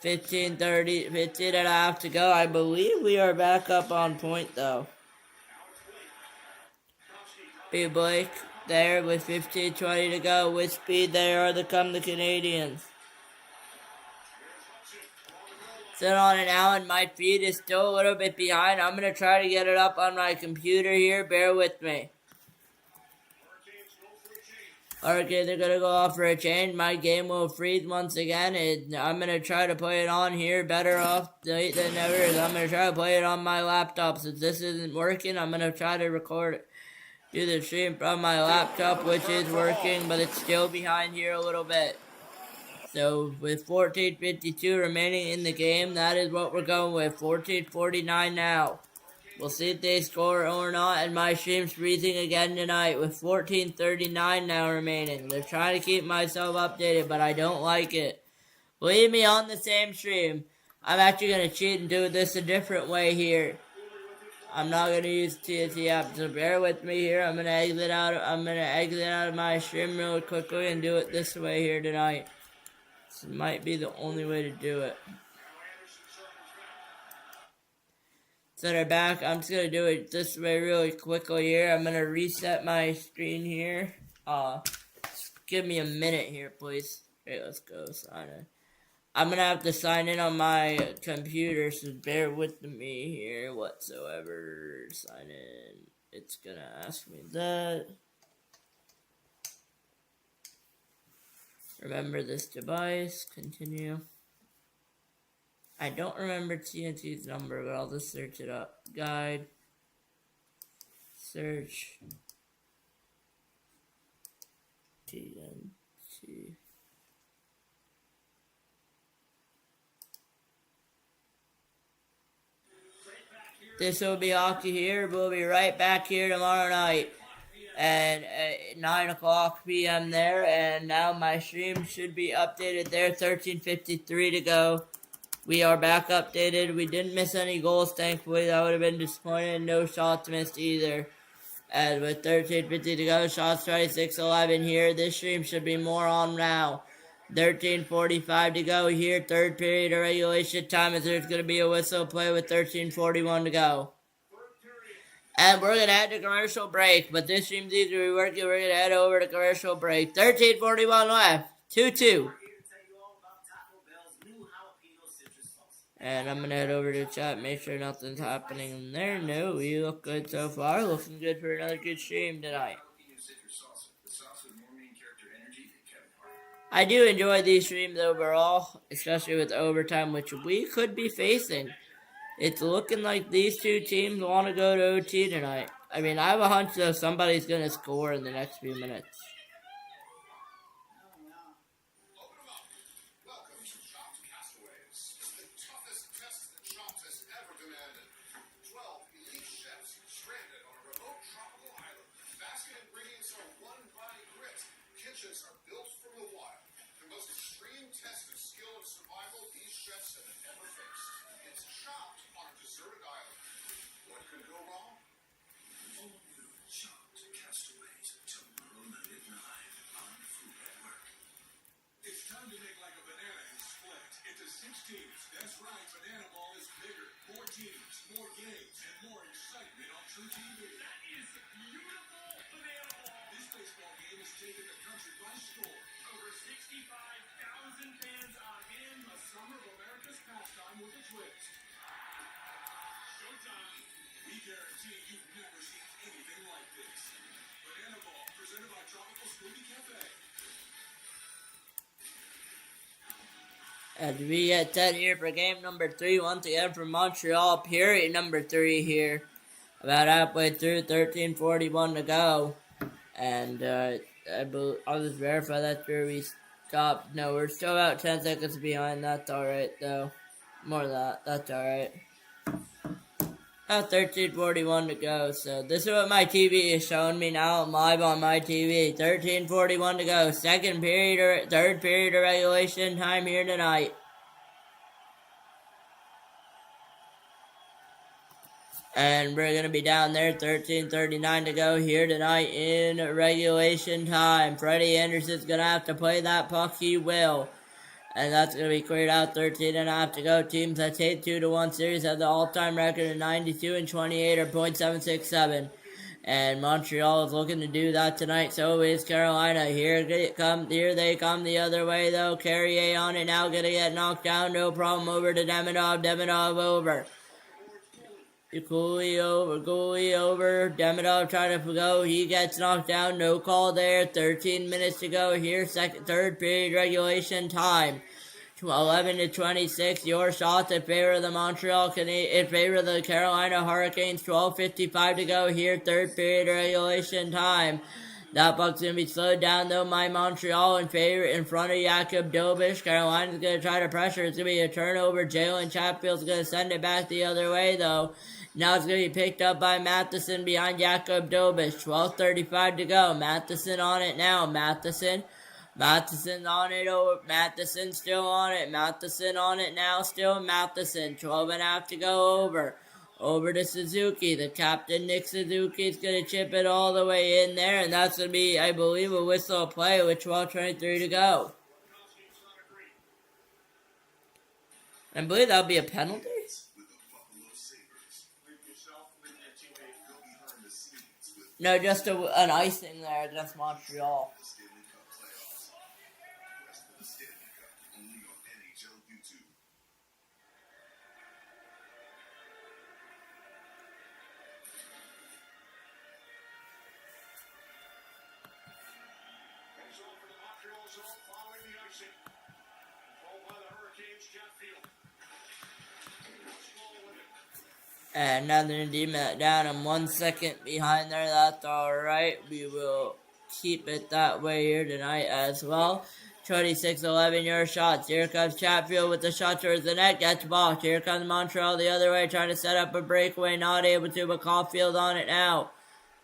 15 and a half to go. I believe we are back up on point, though. B. Blake there with 15:20 to go. With speed, there are come the Canadiens. Sit on it now, and my feed is still a little bit behind. I'm going to try to get it up on my computer here. Bear with me. Okay, they're going to go off for a change. My game will freeze once again. I'm going to try to play it on here. Better off late than never. I'm going to try to play it on my laptop. Since this isn't working, I'm going to try to record it. Do the stream from my laptop, which is working, but it's still behind here a little bit. So, with 14:52 remaining in the game, that is what we're going with. 14:49 now. We'll see if they score or not, and my stream's freezing again tonight with 14:39 now remaining. They're trying to keep myself updated, but I don't like it. Leave me on the same stream. I'm actually going to cheat and do this a different way here. I'm not going to use TNT app, so bear with me here. I'm going to exit out of my stream real quickly and do it this way here tonight. This might be the only way to do it. So they're back. I'm just gonna do it this way really quickly here. I'm gonna reset my screen here. Give me a minute here, please. Okay, let's go sign in. I'm gonna have to sign in on my computer, so bear with me here whatsoever. Sign in. It's gonna ask me that. Remember this device. Continue. I don't remember TNT's number, but I'll just search it up. Guide. Search. TNT. This will be hockey here. We'll be right back here tomorrow night. And at 9 o'clock p.m. there. And now my stream should be updated there. 13:53 to go. We are back updated. We didn't miss any goals, thankfully. That would have been disappointing. No shots missed either. And with 13:50 to go, shots 26-11 here. This stream should be more on now. 13:45 to go here. Third period of regulation time as there's going to be a whistle play with 13:41 to go. And we're going to head to commercial break. But this stream's easy to be working. We're going to head over to commercial break. 13:41 left. 2-2. And I'm going to head over to chat, make sure nothing's happening in there. No, we look good so far. Looking good for another good stream tonight. I do enjoy these streams overall, especially with overtime, which we could be facing. It's looking like these two teams want to go to OT tonight. I mean, I have a hunch that somebody's going to score in the next few minutes. Are built from the wild. The most extreme test of skill and survival these chefs have ever faced. It's chopped on a deserted island. What could go wrong? All new Chopped Castaways tomorrow night at 9 on Food Network. It's time to make like a banana and split into 6 teams. That's right, Banana Ball is bigger. More teams, more games, and more excitement on True TV. That is beautiful banana ball. This baseball game is taking the country by storm. Over 65,000 fans on hand. A summer of America's pastime with a twist. Showtime. We guarantee you've never seen anything like this. Banana Ball, presented by Tropical Smoothie Cafe. As we get set here for game number 3, once again from Montreal, period number 3 here. About halfway through, 13:41 to go. And I'll just verify that's where we stopped. No, we're still about 10 seconds behind. That's alright, though. More than that. That's alright. About 13:41 to go. So this is what my TV is showing me now. I'm live on my TV. 13:41 to go. Second period or third period of regulation time here tonight. And we're going to be down there, 13:39 to go here tonight in regulation time. Freddie Anderson's going to have to play that puck. He will. And that's going to be cleared out, 13.5 to go. Teams that take 2-1 series have the all-time record of 92 and 28 or .767. And Montreal is looking to do that tonight. So is Carolina. Here they come the other way, though. Carrier on it now, going to get knocked down. No problem over to Demidov. Demidov over. Goalie over. Demidov trying to go. He gets knocked down. No call there. 13 minutes to go here. Third period regulation time. 11-26. Your shots in favor of the in favor of the Carolina Hurricanes. 12:55 to go here. Third period regulation time. That puck's going to be slowed down, though, by Montreal in front of Jakub Dobish. Carolina's going to try to pressure. It's going to be a turnover. Jalen Chatfield's going to send it back the other way, though. Now it's going to be picked up by Matheson behind Jakub Dobish. 12:35 to go. Matheson on it now. Matheson's on it over. Matheson still on it. Matheson on it now. Still Matheson. 12.5 to go over. Over to Suzuki. The captain, Nick Suzuki, is going to chip it all the way in there. And that's going to be, I believe, a whistle play with 12:23 to go. I believe that'll be a penalty. No, just an icing there against Montreal. The Stanley Cup playoffs. Quest for the Stanley Cup only on NHL YouTube. Heads off for the Montreal zone following the icing. Controlled by the Hurricanes, Chatfield. Slow with it. And another D-Met down and 1 second behind there. That's alright. We will keep it that way here tonight as well. 26-11 your shots. Here comes Chatfield with the shot towards the net. Gets blocked. Here comes Montreal the other way trying to set up a breakaway. Not able to, but Caulfield on it now.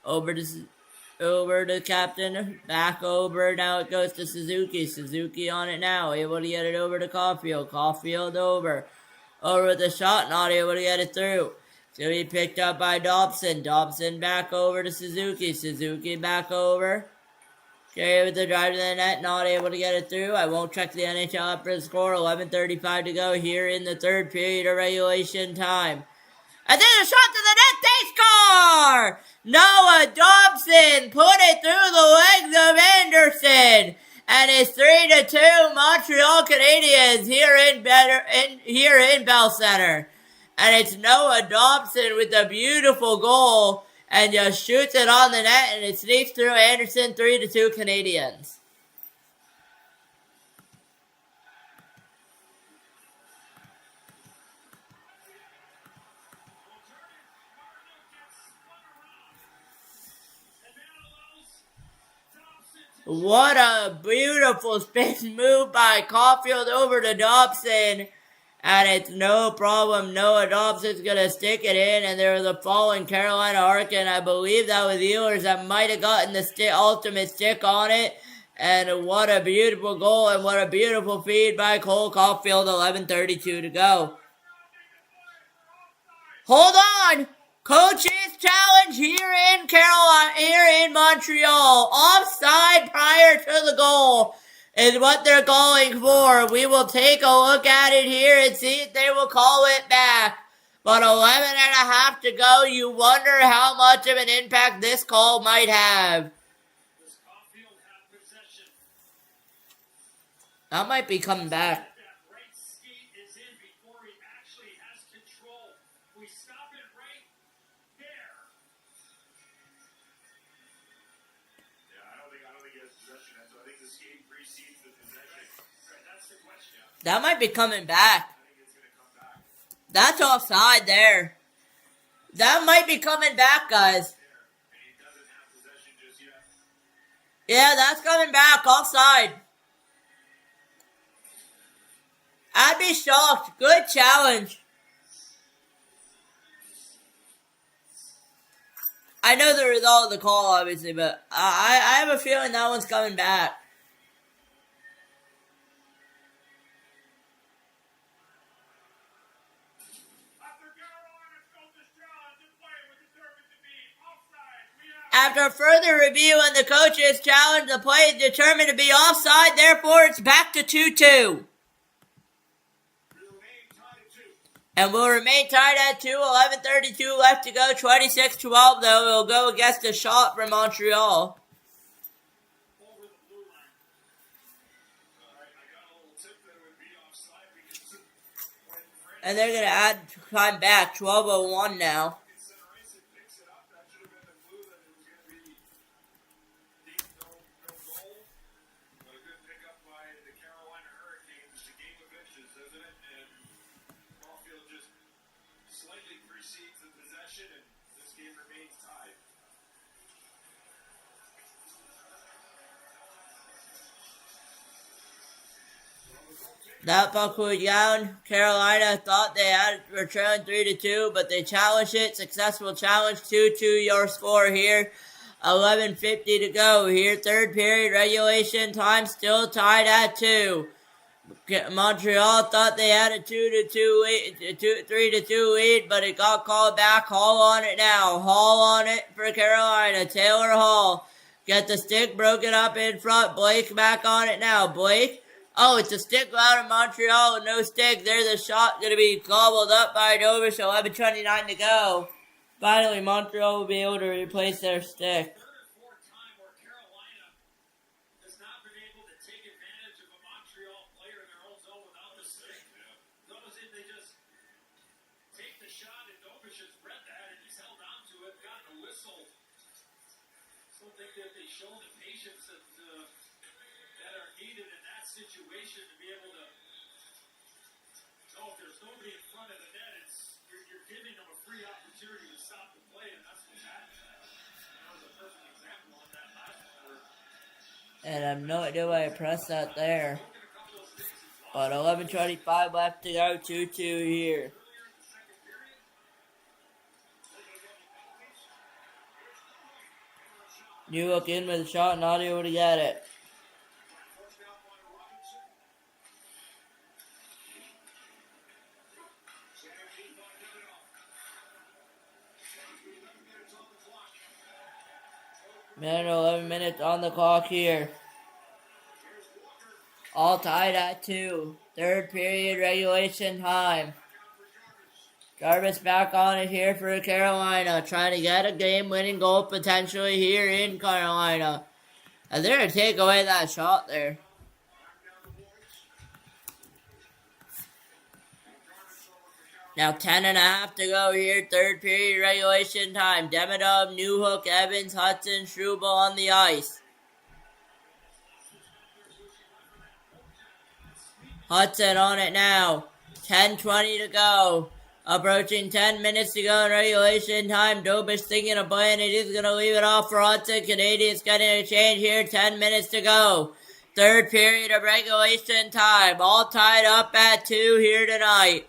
Over to captain. Back over. Now it goes to Suzuki. Suzuki on it now. Able to get it over to Caulfield. Caulfield over. Over with the shot. Not able to get it through. So he picked up by Dobson. Dobson back over to Suzuki. Suzuki back over. Carey with the drive to the net. Not able to get it through. I won't check the NHL up for the score. 11:35 to go here in the third period of regulation time. And then a shot to the net. They score! Noah Dobson put it through the legs of Anderson. And it's 3-2 Montreal Canadiens here in Bell Center. And it's Noah Dobson with a beautiful goal and just shoots it on the net and it sneaks through Anderson. 3-2 Canadiens. What a beautiful spin move by Caulfield over to Dobson. And it's no problem. Noah Dobson's going to stick it in. And there was a fall in Carolina Harkin. I believe that was Ehlers that might have gotten the ultimate stick on it. And what a beautiful goal and what a beautiful feed by Cole Caulfield. 11:32 to go. Hold on. Coach's challenge here in Carolina, here in Montreal. Offside prior to the goal is what they're calling for. We will take a look at it here and see if they will call it back. But 11.5 to go. You wonder how much of an impact this call might have. Does Caulfield have possession? That might be coming back. That right skate is in before he actually has control. We stop it right there. Yeah, I don't think he has possession. So I think the skate precedes the possession. Right, that's the question. That might be coming back. I think it's gonna come back. That's offside there. That might be coming back, guys. There. And he doesn't have possession just yet. Yeah, that's coming back. Offside. I'd be shocked. Good challenge. I know the result of the call, obviously, but I have a feeling that one's coming back. After Carolina's coach's challenge and play with determined to be offside, we have After further review and the coaches challenge, the play is determined to be offside. Therefore, it's back to 2-2. remain tied at 2. And will remain tied at 2. 11:32 left to go. 26-12, though. It'll go against a shot from Montreal. Over the blue line. Alright, I got a little tip that it would be offside because when Fred And they're going to add time back. 12:01 now. consideration picks it up, that should have been the clue that it was going to be deep, no goal. But a good pickup by the Carolina Hurricanes. The game of inches, isn't it? And Caulfield just slightly precedes the possession, and this game remains tied. That puck was down. Carolina thought were trailing 3-2, but they challenged it. Successful challenge. 2-2 your score here. 11:50 to go here. Third period regulation time still tied at 2. Montreal thought they had a 3-2 lead, but it got called back. Hall on it now. Hall on it for Carolina. Taylor Hall. Get the stick broken up in front. Blake back on it now. Blake. Oh, it's a stick out of Montreal with no stick. There's a shot going to be gobbled up by Dovish. 11:29 to go. Finally, Montreal will be able to replace their stick. Third or fourth time where Carolina has not been able to take advantage of a Montreal player in their own zone without the stick. It's almost as if they just take the shot, and Dobish has read that and he's held on to it, got the whistle. Still think that they show the patience that are needed in that situation to be able to know if there's nobody in front of the net, you're giving them a free opportunity to stop the play, and that's what's happening. That was a perfect example on that last one. And I have no idea why I pressed that there. But 11:25 left to go, 2-2 here. New look in with a shot, not able to get it. Minute 11 minutes on the clock here. All tied at 2. Third period regulation time. Jarvis back on it here for Carolina. Trying to get a game-winning goal potentially here in Carolina. And they're going to take away that shot there. Now 10.5 to go here. Third period regulation time. Demidov, Newhook, Evans, Hudson, Struble on the ice. Hudson on it now. 10:20 to go. Approaching 10 minutes to go in regulation time. Dobish thinking of playing it. He's going to leave it off for Hudson. Canadiens getting a change here. 10 minutes to go. Third period of regulation time. All tied up at 2 here tonight.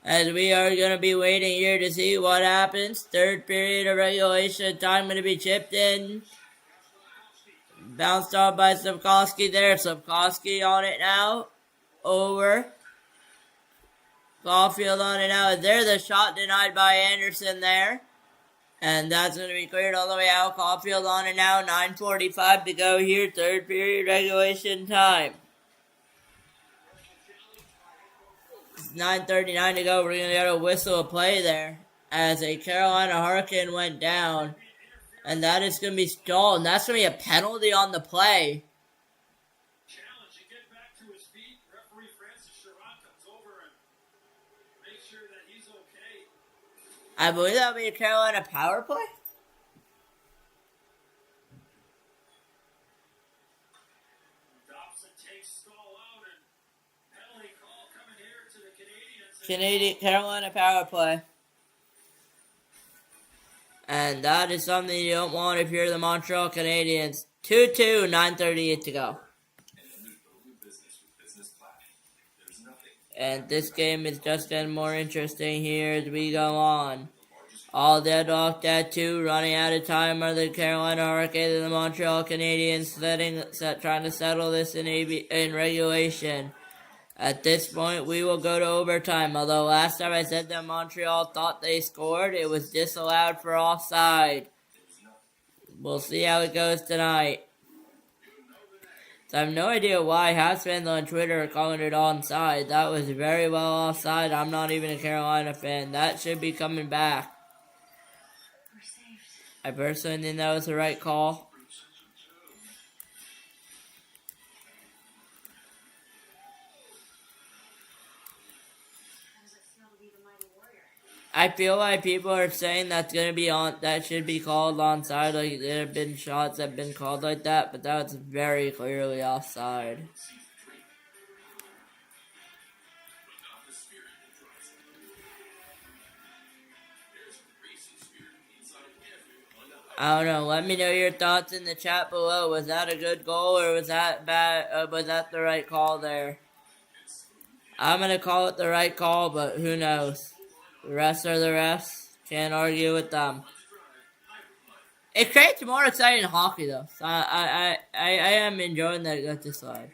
As we are going to be waiting here to see what happens. Third period of regulation time going to be chipped in. Bounced off by Sapkowski there. Sapkowski on it now. Over. Caulfield on it now. There's the shot denied by Anderson there. And that's going to be cleared all the way out. Caulfield on it now. 9:45 to go here. Third period regulation time. 9:39 to go. We're going to get a whistle of play there. As a Carolina Hurricane went down. And that is going to be stalled. And that's going to be a penalty on the play. Challenge to get back to his feet. Referee Francis Sharik comes over and makes sure that he's okay. I believe that will be a Carolina power play. Dobson takes Stahl out, and penalty call coming here to the Canadiens. Carolina power play. And that is something you don't want if you're the Montreal Canadiens. 2-2, 9:38 to go. And this game is just getting more interesting here as we go on. All deadlocked at 2, running out of time are the Carolina Hurricanes and the Montreal Canadiens trying to settle this in regulation. At this point, we will go to overtime. Although last time I said that Montreal thought they scored, it was disallowed for offside. We'll see how it goes tonight. So I have no idea why half fans on Twitter are calling it onside. That was very well offside. I'm not even a Carolina fan. That should be coming back. I personally think that was the right call. I feel like people are saying that's gonna be that should be called onside. Like there have been shots that have been called like that, but that was very clearly offside. I don't know. Let me know your thoughts in the chat below. Was that a good goal or was that bad? Was that the right call there? I'm gonna call it the right call, but who knows? The refs are the refs. Can't argue with them. It creates more exciting hockey, though. So I am enjoying that it got this side.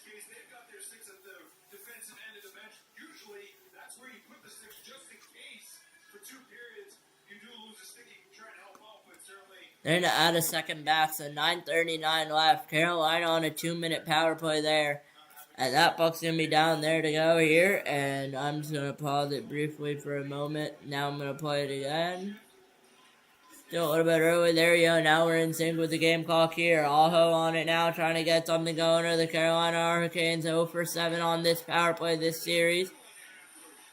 They've got their sticks at the defensive end of the bench. Usually, that's where you They're going to add a second back, so 9:39 left. Carolina on a 2-minute power play there. And that puck's going to be down there to go here. And I'm just going to pause it briefly for a moment. Now I'm going to play it again. Still a little bit early. There you go. Now we're in sync with the game clock here. Aho on it now, trying to get something going. Or the Carolina Hurricanes 0 for 7 on this power play this series.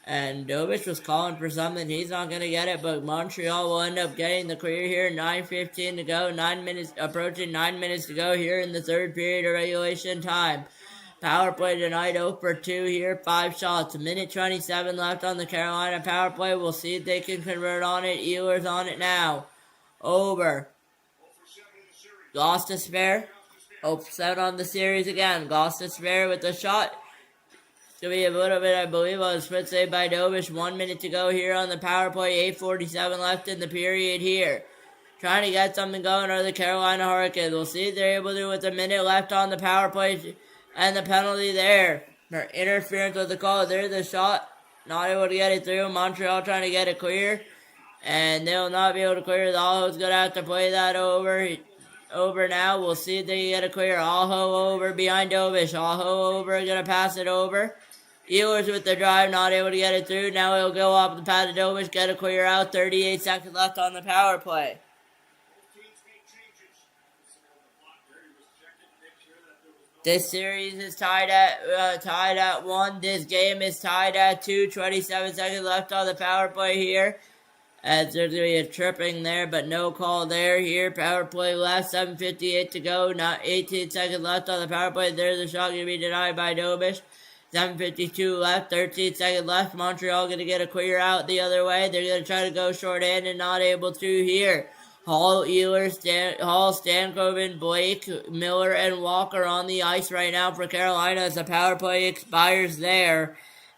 And Dobich was calling for something. He's not going to get it, but Montreal will end up getting the clear here. 9:15 to go. Approaching 9 minutes to go here in the third period of regulation time. Power play tonight, 0 for 2 here. 5 shots. 1:27 left on the Carolina power play. We'll see if they can convert on it. Ehlers on it now. Over. Lost to spare. 0 for 7 on the series again. Lost to spare with the shot. It's going to be a little bit, I believe, on a split save by Dobich. 1 minute to go here on the power play. 8:47 left in the period here. Trying to get something going are the Carolina Hurricanes. We'll see if they're able to with a minute left on the power play. And the penalty there for interference with the call. There's the shot. Not able to get it through. Montreal trying to get it clear. And they'll not be able to clear it. Aho's going to have to play that over now. We'll see if they get a clear. Aho over behind Dobich. Aho over. Going to pass it over. Ehlers with the drive, not able to get it through. Now he'll go up the pad to Dobich, get a clear out. 38 seconds left on the power play. This series is tied at 1. This game is tied at 2. 27 seconds left on the power play here. As there's going to be a tripping there, but no call there here. Power play left, 7:58 to go. Not 18 seconds left on the power play. There's a shot going to be denied by Dobich. 7:52 left, 13 seconds left. Montreal going to get a clear out the other way. They're going to try to go short-handed, not able to here. Hall, Ehlers, Stankoven, Blake, Miller, and Walker on the ice right now for Carolina as the power play expires there.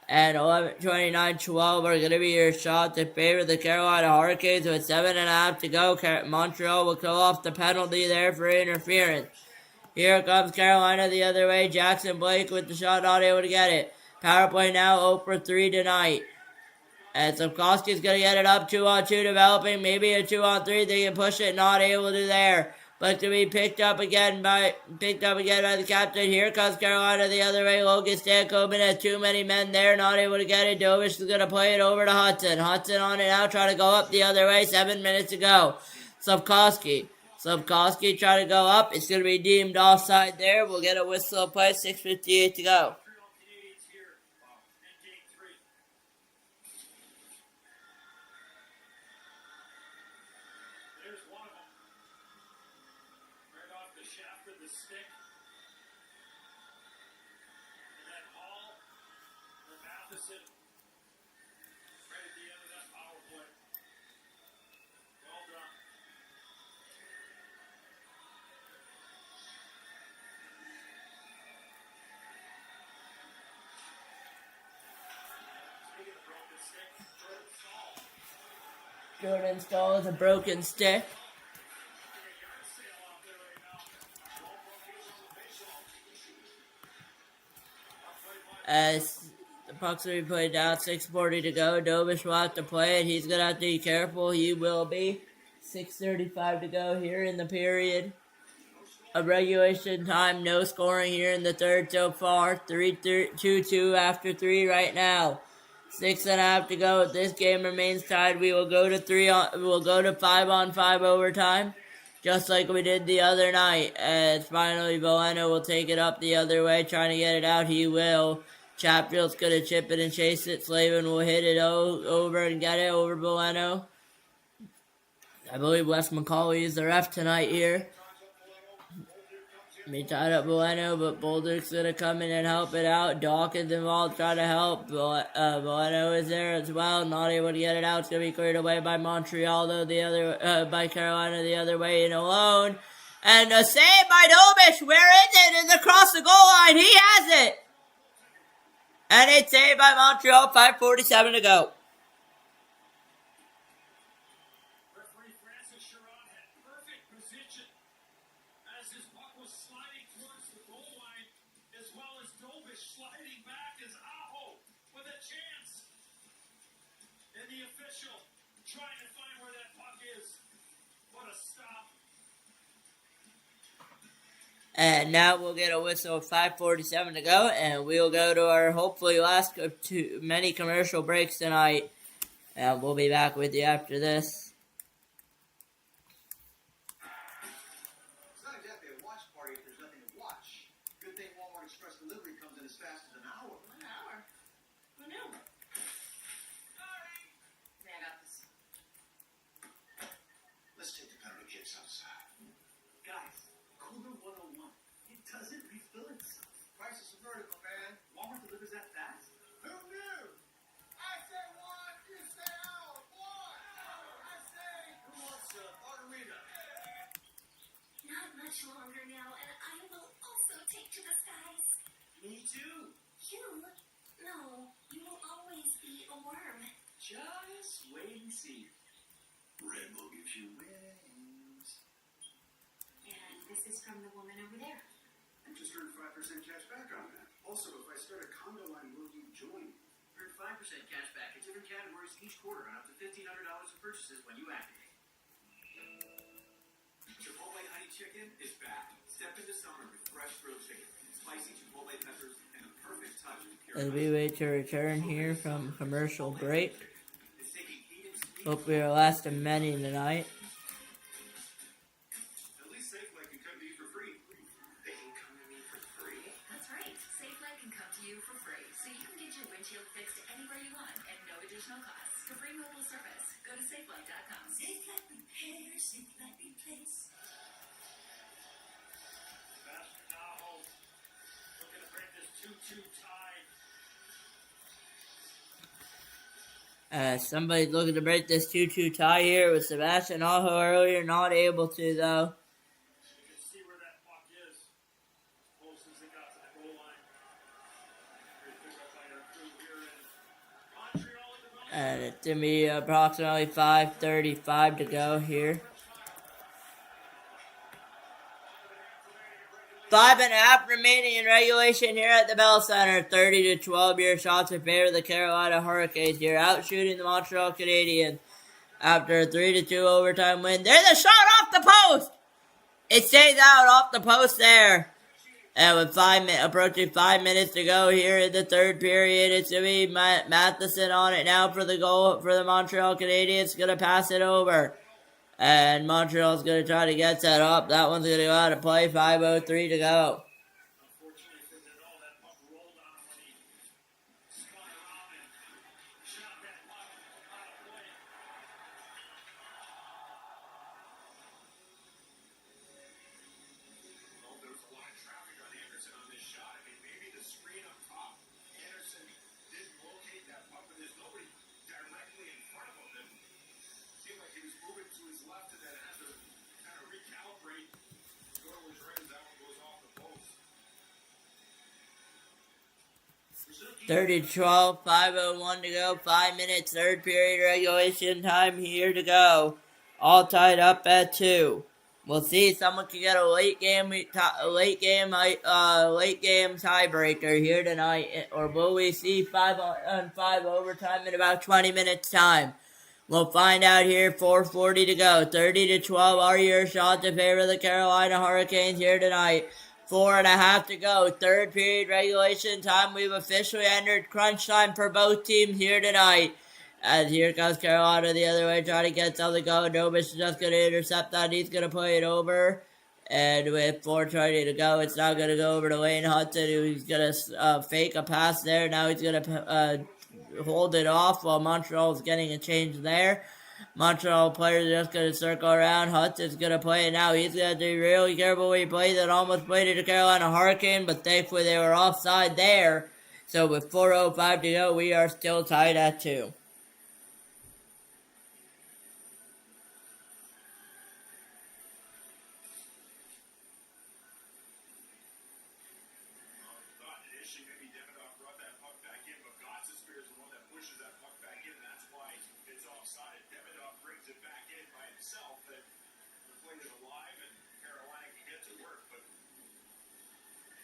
And 11:29-12 are going to be your shots in favor of the Carolina Hurricanes with 7.5 to go. Montreal will kill off the penalty there for interference. Here comes Carolina the other way. Jackson Blake with the shot, not able to get it. Power play now 0 for 3 tonight. And Sapkowski's going to get it up 2-on-2 developing. Maybe a 2-on-3. They can push it, not able to there. But to be picked up again by the captain. Here comes Carolina the other way. Logan Stankoven has too many men there, not able to get it. Dobich is going to play it over to Hudson. Hudson on it now, trying to go up the other way. 7 minutes to go. Sapkowski trying to go up. It's going to be deemed offside there. We'll get a whistle of play. 6:58 to go. There's one of them. Right off the shaft of the stick. And then Hall or Matheson right at the end of that power play. Well done. Speaking of broken stick, Jordan Stahl is a broken stick. As the puck's going to be played down, 6:40 to go. Dobich will have to play it. He's going to have to be careful. He will be. 6:35 to go here in the period of regulation time. No scoring here in the third so far. 2-2 after 3 right now. 6.5 to go. This game remains tied. We will go to 5-on-5 overtime, just like we did the other night. As finally Bueno will take it up the other way, trying to get it out. He will. Chatfield's going to chip it and chase it. Slavin will hit it over and get it over Bueno. I believe Wes McCauley is the ref tonight here. He tied up Bueno, but Boulder's going to come in and help it out. Dawkins involved, trying to help. Bueno is there as well, not able to get it out. It's going to be cleared away by Montreal, though, by Carolina the other way in alone. And a save by Dobich. Where is it? It's across the goal line. He has it. And it's saved by Montreal. 5:47 to go. referee Francis Sharik had perfect position as his puck was sliding towards the goal line, as well as Dobich sliding back as Aho with a chance. And the official trying to find where that puck is. What a stop And now we'll get a whistle of 5:47 to go, and we'll go to our hopefully last of too many commercial breaks tonight. And we'll be back with you after this. It's not exactly a watch party if there's nothing to watch. Good thing Walmart Express delivery comes in as fast as an hour. 1 hour? Who knew? Sorry. Yeah, I got this. Let's take the penalty kicks outside. Guys, Cooler 101. It doesn't refill itself. Prices are vertical, man. Walmart delivers that fast? Who knew? I say one, you say out. One. I say. Who wants a margarita? Not much longer now, and I will also take to the skies. Me too. You? No, you will always be a worm. Just wait and see. Red Bull gives you wings. And this is from the woman over there. You just earned 5% cash back on that. Also, if I start a condo line, will you join? Earn 5% cash back in different categories each quarter and up to $1,500 in purchases when you activate. Chipotle Honey Chicken is back. Step into summer with fresh grilled chicken, spicy Chipotle peppers, and the perfect touch of pure As we wait to return here from commercial break. It's taking heat and speed. Hope we are last of many tonight. At least Safeway can come to you for free. They can come to me for free? That's right. Safelight can come to you for free, so you can get your windshield fixed anywhere you want at no additional cost. For free mobile service, go to safelight.com. Safelight Repair, Safelight Replace. Sebastian Aho looking to break this 2-2 tie. Somebody's looking to break this 2-2 tie here with Sebastian Aho earlier, not able to though. You can see where that puck is. Close as it got to the goal line. Great pickup by our crew here in Montreal at the moment. And it's going to be approximately 5:35 to go here. 5.5 remaining in regulation here at the Bell Center. 30-12 your shots in favor of the Carolina Hurricanes here, out shooting the Montreal Canadiens after a 3-2 overtime win. There's a shot off the post! It stays out off the post there. And with approaching 5 minutes to go here in the third period, it's going to be Matheson on it now for the goal for the Montreal Canadiens. Going to pass it over. And Montreal's going to try to get set up. That one's going to go out of play. 5:03 to go. Unfortunately for Deneau, that puck rolled on him when he spun around and shot that puck out of play. Well, there was a lot of traffic on Anderson on this shot. I mean, maybe the screen up top, Anderson didn't locate that puck, but there's nobody directly in front of him. It seemed like he was moving to his left and then had to kind of recalibrate, go to his right as that one goes off the post. 30-12, 5:01 to go. 5 minutes, third period regulation time here to go. All tied up at 2. We'll see if someone can get a late game tiebreaker here tonight, or will we see 5-on-5 overtime in about 20 minutes time? We'll find out here. 4:40 to go. 30-12 are your shots in favor of the Carolina Hurricanes here tonight. 4.5 to go. Third period regulation time. We've officially entered crunch time for both teams here tonight. As here comes Carolina the other way, trying to get something going. Nobish is just going to intercept that. He's going to play it over. And with 4:20 to go, it's now going to go over to Wayne Hudson, who's going to fake a pass there. Now he's going to hold it off while Montreal's getting a change there. Montreal players are just going to circle around. Hudson's going to play it now. He's going to be really careful when he plays it. Almost played it to Carolina Hurricane, but thankfully they were offside there. So with 4:05 to go, we are still tied at 2. Thought initially maybe Demidov brought that puck back in, but Gottsespear is the one that pushes that puck back in, and that's why it's offside. Demidov brings it back in by himself, and the play is alive, and Carolina can get to work, but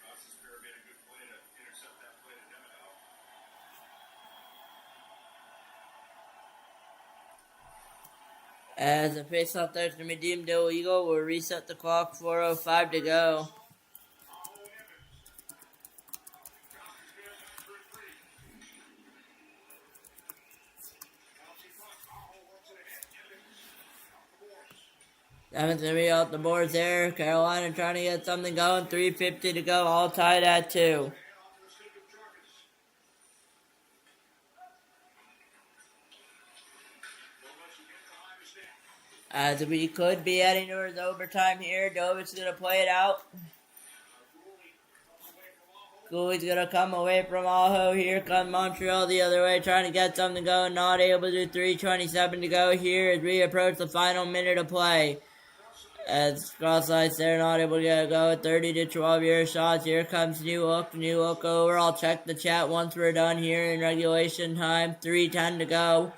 Gottsespear made a good play to intercept that play to Demidov. As the face-off there to be deemed illegal, we'll reset the clock. 4:05 to go. Seven's going to be off the boards there. Carolina trying to get something going. 3:50 to go, all tied at 2. As we could be heading towards overtime here. Dovic's going to play it out. Cooley's going to come away from Aho. Here comes Montreal the other way, trying to get something going. Not able to do. 3:27 to go here as we approach the final minute of play. As cross ice there, not able to get a go. 30 to 12 year shots. Here comes New Hook. New Hook over. I'll check the chat once we're done here in regulation time. 3:10 to go.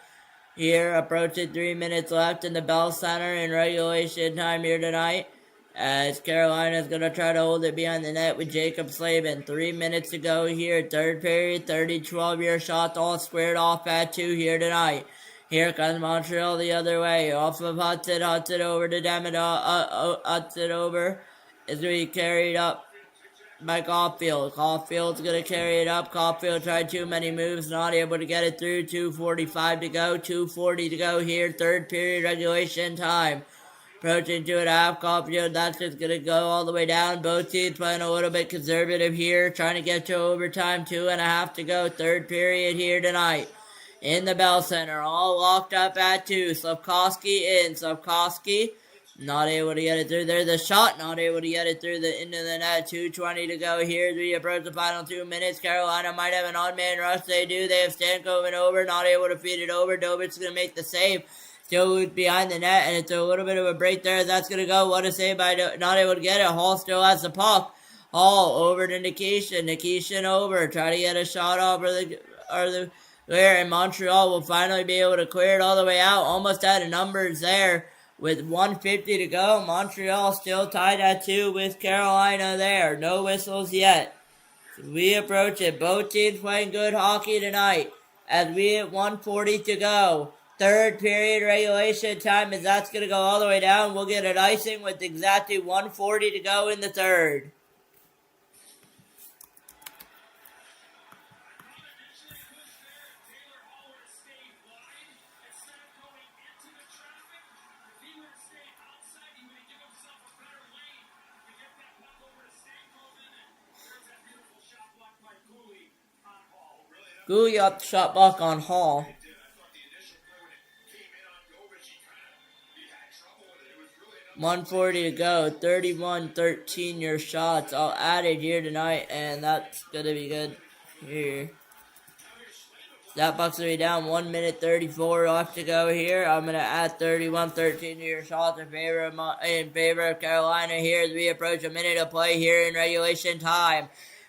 Here, approaching 3 minutes left in the Bell Center in regulation time here tonight. As Carolina's going to try to hold it behind the net with Jacob Slavin. 3 minutes to go here. Third period, 30 12 year shots all squared off at 2 here tonight. Here comes Montreal the other way. Off of Hudson. Hudson over to Demidov. Hudson over. Is we carried up by Caulfield. Caulfield's going to carry it up. Caulfield tried too many moves, not able to get it through. 2:45 to go. 2:40 to go here. Third period regulation time. Approaching 2.5. Caulfield, that's just going to go all the way down. Both teams playing a little bit conservative here. Trying to get to overtime. 2.5 to go. Third period here tonight. In the Bell Center. All locked up at 2. Slavkovsky in. Slavkovsky not able to get it through there. The shot not able to get it through the into the net. 2:20 to go here as we approach the final 2 minutes. Carolina might have an odd man rush. They do. They have Stankoven over. Not able to feed it over. Dobic's going to make the save. Still behind the net, and it's a little bit of a break there. That's going to go. What a save by not able to get it. Hall still has the puck. Hall over to Nikishin. Nikishin over. Try to get a shot off the clear, and Montreal will finally be able to clear it all the way out. Almost out of numbers there. With 1:50 to go, Montreal still tied at 2 with Carolina there. No whistles yet. We approach it. Both teams playing good hockey tonight. As we hit 1:40 to go. Third period regulation time, as that's going to go all the way down. We'll get an icing with exactly 1:40 to go in the third. Gooley up the shot block on Hall. 1:40 to go. 31-13 your shots all added here tonight, and that's going to be good here. That buck's going to be down 1 minute 34 left to go here. I'm going to add 31-13 to your shots in favor of Carolina here as we approach a minute of play here in regulation time.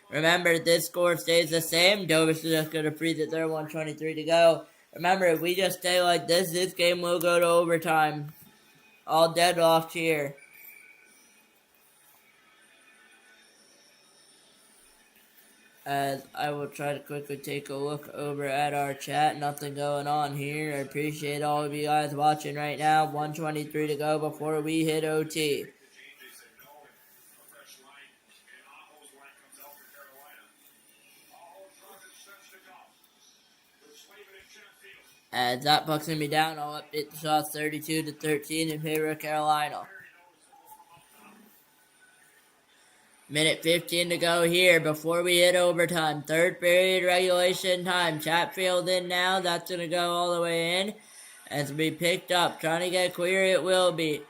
Remember, this score stays the same. Dovis is just going to freeze it there. 1:23 to go. Remember, if we just stay like this game will go to overtime. All deadlocked here. As I will try to quickly take a look over at our chat. Nothing going on here. I appreciate all of you guys watching right now. 1:23 to go before we hit OT. As that puck's going to be down, I'll update the shots 32-13 in favor of Carolina. Minute 15 to go here before we hit overtime. Third period regulation time. Chatfield in now. That's going to go all the way in. And it's going to be picked up. Trying to get clear, it will be.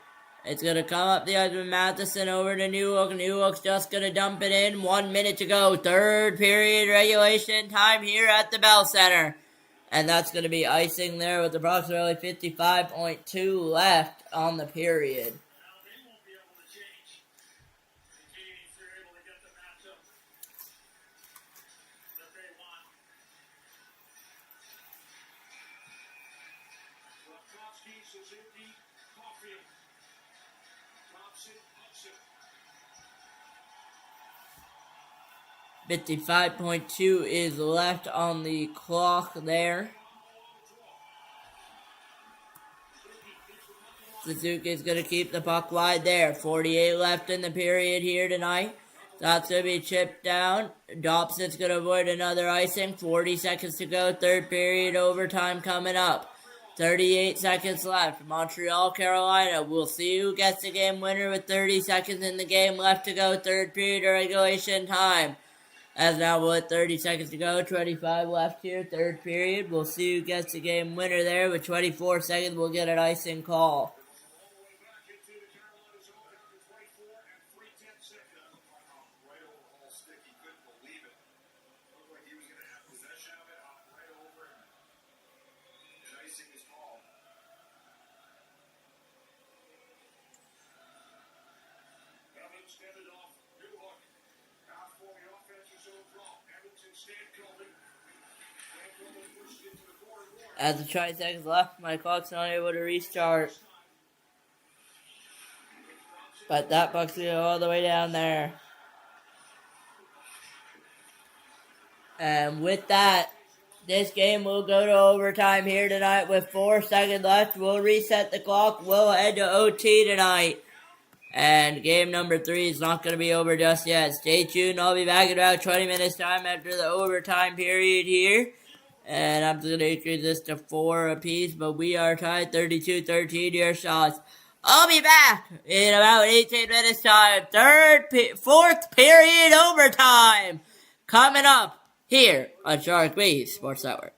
It's going to come up the ice with Matheson over to Newhook. Newhook's just going to dump it in. 1 minute to go. Third period regulation time here at the Bell Center. And that's going to be icing there with approximately 55.2 left on the period. Suzuki, Caulfield, Thompson, Hudson. 55.2 is left on the clock there. Suzuki's going to keep the puck wide there. 48 left in the period here tonight. That's going to be chipped down. Dobson's going to avoid another icing. 40 seconds to go. Third period overtime coming up. 38 seconds left. Montreal, Carolina. We'll see who gets the game winner with 30 seconds in the game left to go. Third period of regulation time. As now with 30 seconds to go, 25 left here, third period. We'll see who gets the game winner there. With 24 seconds, we'll get an icing call. As the 20 seconds left, my clock's not able to restart. But that puck's going to go all the way down there. And with that, this game will go to overtime here tonight with 4 seconds left. We'll reset the clock. We'll head to OT tonight. And game number 3 is not going to be over just yet. Stay tuned. I'll be back in about 20 minutes time after the overtime period here. And I'm just going to increase this to 4 apiece. But we are tied 32-13 your shots. I'll be back in about 18 minutes time. Fourth period overtime. Coming up here on Sharik Sports Network.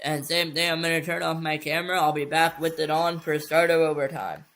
And same thing, I'm going to turn off my camera. I'll be back with it on for start of overtime.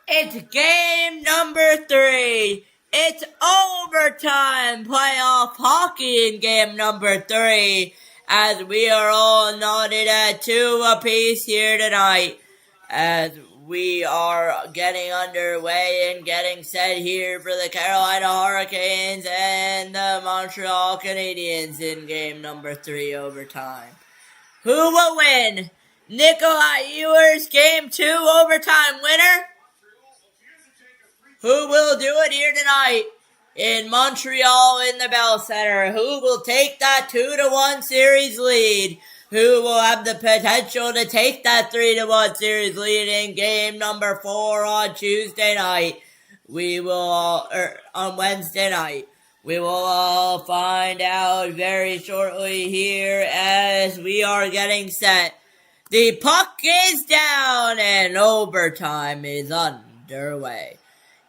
It's game number 3. It's overtime playoff hockey in game number 3, as we are all knotted at 2 apiece here tonight, as we are getting underway and getting set here for the Carolina Hurricanes and the Montreal Canadiens in game number 3 overtime. Who will win? Nikolai Ehlers game 2 overtime winner? Who will do it here tonight in Montreal in the Bell Center? Who will take that 2-1 series lead? Who will have the potential to take that 3-1 series lead in game number 4 on Tuesday night? On Wednesday night. We will all find out very shortly here as we are getting set. The puck is down and overtime is underway.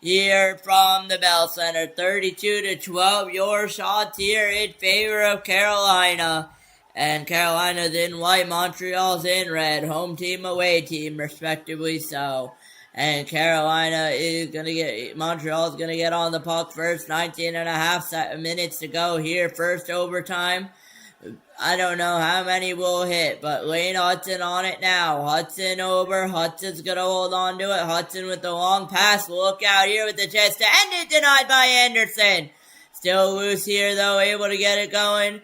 Here from the Bell Center, 32-12, your shots here in favor of Carolina. And Carolina's in white, Montreal's in red, home team, away team, respectively so. And Montreal's gonna get on the puck first, 19.5 minutes to go here, first overtime. I don't know how many will hit, but Lane Hudson on it now. Hudson over. Hudson's going to hold on to it. Hudson with the long pass. Look out here with the chance to end it. Denied by Anderson. Still loose here, though. Able to get it going.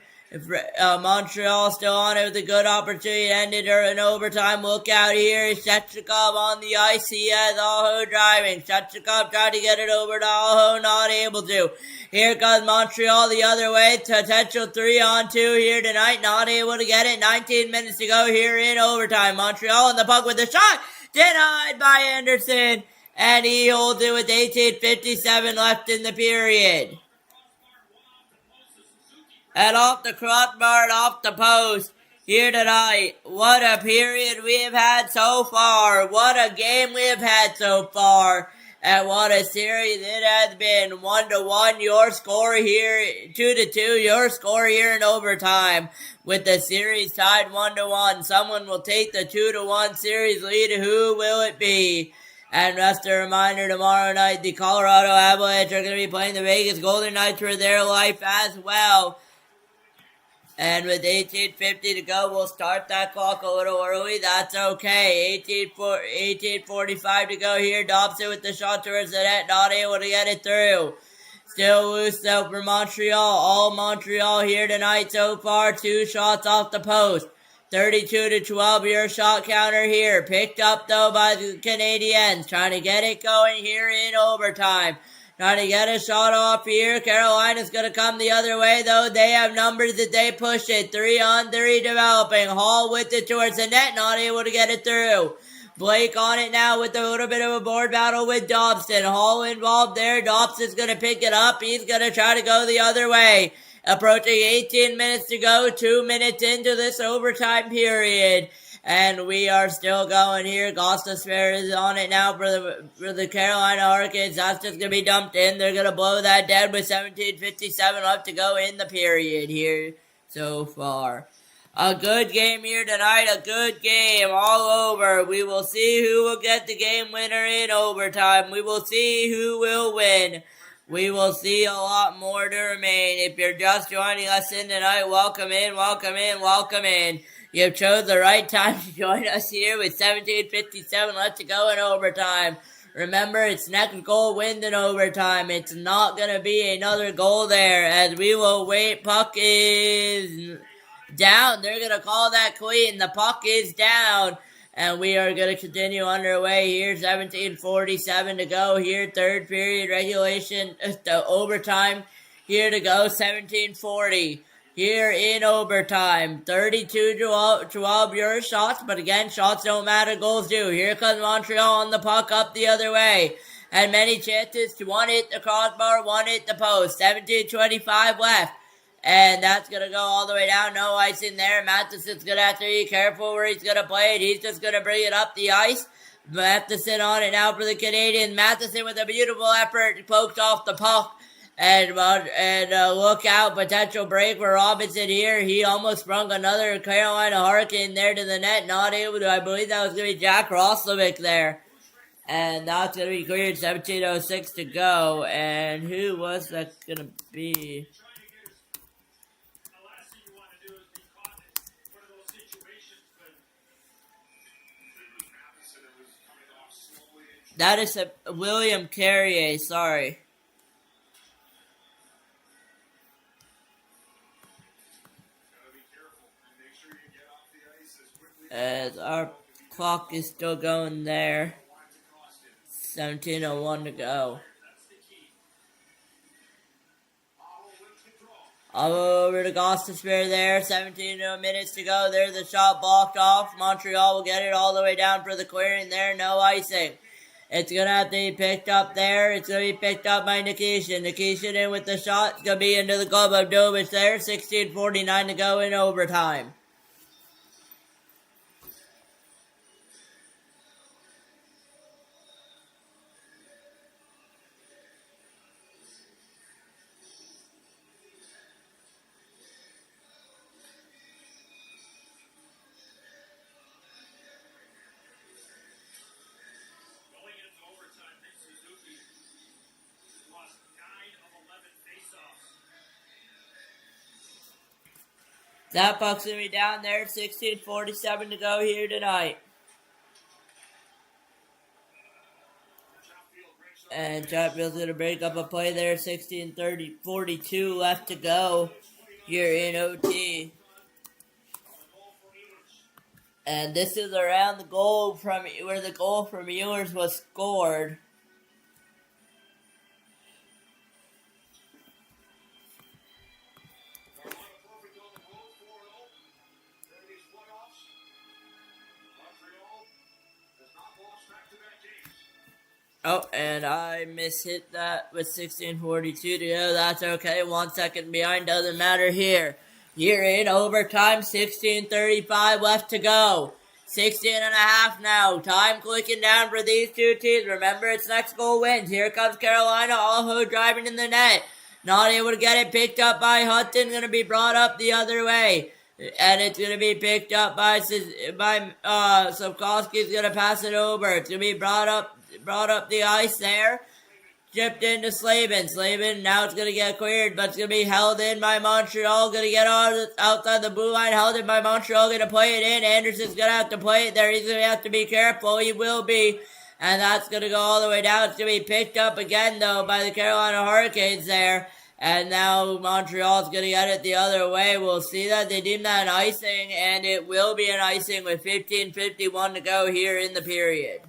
Montreal still on it with a good opportunity to end it in overtime. Look out here. Shechikov on the ice. He has Aho driving. Shechikov tried to get it over to Aho. Not able to. Here comes Montreal the other way. Potential 3-on-2 here tonight. Not able to get it. 19 minutes to go here in overtime. Montreal on the puck with the shot. Denied by Anderson. And he holds it with 18:57 left in the period. And off the crossbar and off the post here tonight. What a period we have had so far. What a game we have had so far. And what a series it has been. 1-1, your score here. 2-2, your score here in overtime. With the series tied 1-1. Someone will take the 2-1 series lead. Who will it be? And just a reminder, tomorrow night, the Colorado Avalanche are going to be playing the Vegas Golden Knights for their life as well. And with 18:50 to go, we'll start that clock a little early. That's okay. 18:45 to go here. Dobson with the shot towards the net. Not able to get it through. Still loose though for Montreal. All Montreal here tonight so far. 2 shots off the post. 32-12, your shot counter here. Picked up though by the Canadiens. Trying to get it going here in overtime. Trying to get a shot off here. Carolina's going to come the other way, though. They have numbers that they push it. 3-on-3 developing. Hall with it towards the net. Not able to get it through. Blake on it now with a little bit of a board battle with Dobson. Hall involved there. Dobson's going to pick it up. He's going to try to go the other way. Approaching 18 minutes to go. 2 minutes into this overtime period. And we are still going here. Gostisbehere is on it now for the Carolina Hurricanes. That's just going to be dumped in. They're going to blow that dead with 17:57 left to go in the period here so far. A good game here tonight. A good game all over. We will see who will get the game winner in overtime. We will see who will win. We will see a lot more to remain. If you're just joining us in tonight, welcome in, welcome in, welcome in. You chose the right time to join us here with 17:57 left to go in overtime. Remember, it's next goal wins in overtime. It's not going to be another goal there as we will wait. Puck is down. They're going to call that clean. The puck is down. And we are going to continue underway here. 17:47 to go here. Third period regulation. The overtime here to go. 17:40. Here in overtime, 32-12 your shots, but again, shots don't matter, goals do. Here comes Montreal on the puck up the other way. And many chances to one hit the crossbar, one hit the post. 17:25 left. And that's going to go all the way down. No ice in there. Matheson's going to have to be careful where he's going to play it. He's just going to bring it up the ice. Matheson on it now for the Canadiens. Matheson with a beautiful effort poked off the puck. And look out, potential break for Robinson here. He almost sprung another Carolina Hurricane there to the net. Not able to. I believe that was going to be Jack Roslovic there. And that's going to be cleared. 17:06 to go. And who was that going to be? The last thing you want to do is be caught in one of those situations, but it was Matheson that was coming off slowly. That is William Carrier. Sorry. Gotta be careful and make sure you get off the ice as quickly As our clock is still going there. 17:01 to go. That's the key. All over to Gostisbehere there. 17 minutes to go. There's the shot blocked off. Montreal will get it all the way down for the clearing there. No icing. It's going to have to be picked up there. It's going to be picked up by Nikishin. Nikishin in with the shot. It's going to be into the glove of Dobich there. 16:49 to go in overtime. Going into overtime, Nick Suzuki lost 9 of 11 faceoffs. That puck's going to be down there. 16:47 to go here tonight. And Chatfield's going to break up a play there. 42 left to go here in OT. And this is around the goal from where the goal from Ehlers was scored. Oh, and I mishit that with 16:42 to go. That's okay. 1 second behind. Doesn't matter here. You're in overtime. 16:35 left to go. 16 and a half now. Time clicking down for these two teams. Remember, it's next goal wins. Here comes Carolina. Aho driving in the net. Not able to get it picked up by Hudson. Going to be brought up the other way. And it's going to be picked up by Sapkowski's going to pass it over. It's going to be brought up the ice there. Chipped into Slavin. Slavin, now it's going to get cleared, but it's going to be held in by Montreal. Going to get outside the blue line. Held in by Montreal. Going to play it in. Anderson's going to have to play it there. He's going to have to be careful. He will be. And that's going to go all the way down. It's going to be picked up again, though, by the Carolina Hurricanes there. And now Montreal's going to get it the other way. We'll see that. They deem that an icing, and it will be an icing with 15:51 to go here in the period.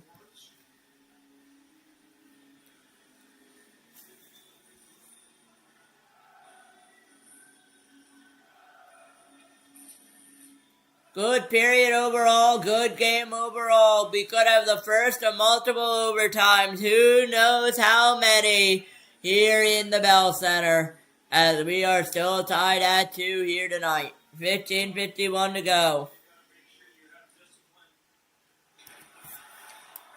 Good period overall, good game overall. We could have the first of multiple overtimes. Who knows how many here in the Bell Center, as we are still tied at 2 here tonight. 15:51 to go.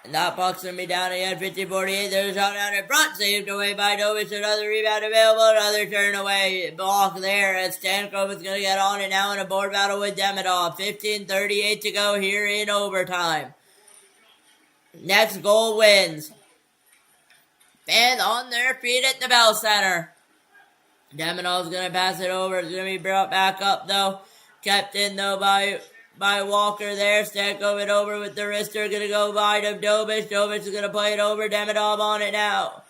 And that puck's going to be down again, 50-48. There's a shot down in front, saved away by Novich. Another rebound available, another turn away block there as Stankov is going to get on it now in a board battle with Demidov. 15:38 to go here in overtime. Next goal wins. Fans on their feet at the Bell Center. Demidov's going to pass it over. It's going to be brought back up, though. Kept in, though, by Walker there. Stankov it over with the wrister. Going to go wide of Dobich. Dobich is going to play it over. Demidov on it now.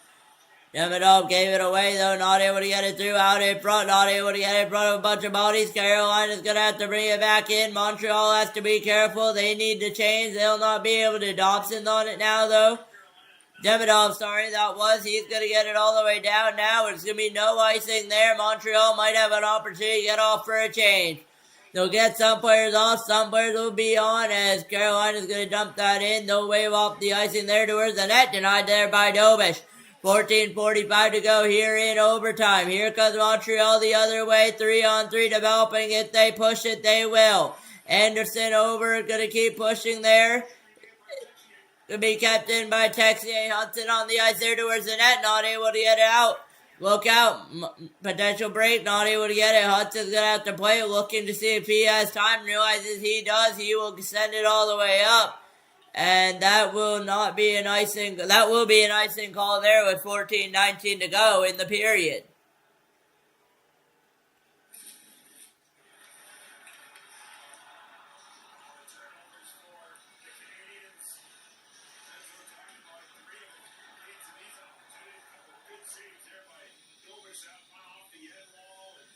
Demidov gave it away, though. Not able to get it through. Out in front. Not able to get it in front of a bunch of bodies. Carolina's going to have to bring it back in. Montreal has to be careful. They need to change. They'll not be able to. Dobson's on it now, though. Demidov, he's going to get it all the way down now. It's going to be no icing there. Montreal might have an opportunity to get off for a change. They'll get some players off, some players will be on as Carolina's going to dump that in. They'll wave off the icing there towards the net. Denied there by Dobich. 14:45 to go here in overtime. Here comes Montreal the other way. 3-on-3 developing. If they push it, they will. Anderson over, going to keep pushing there. Going to be kept in by Texier. Hudson on the ice there towards the net. Not able to get it out. Look out. Potential break. Not able to get it. Hudson's going to have to play it. Looking to see if he has time. Realizes he does. He will send it all the way up. And that will not be an icing. That will be an icing call there with 14:19 to go in the period. Turnovers for the Canadiens. As we're talking about, 3 of them into these opportunities. A couple of good saves there by Gilbert. That one off the end wall. And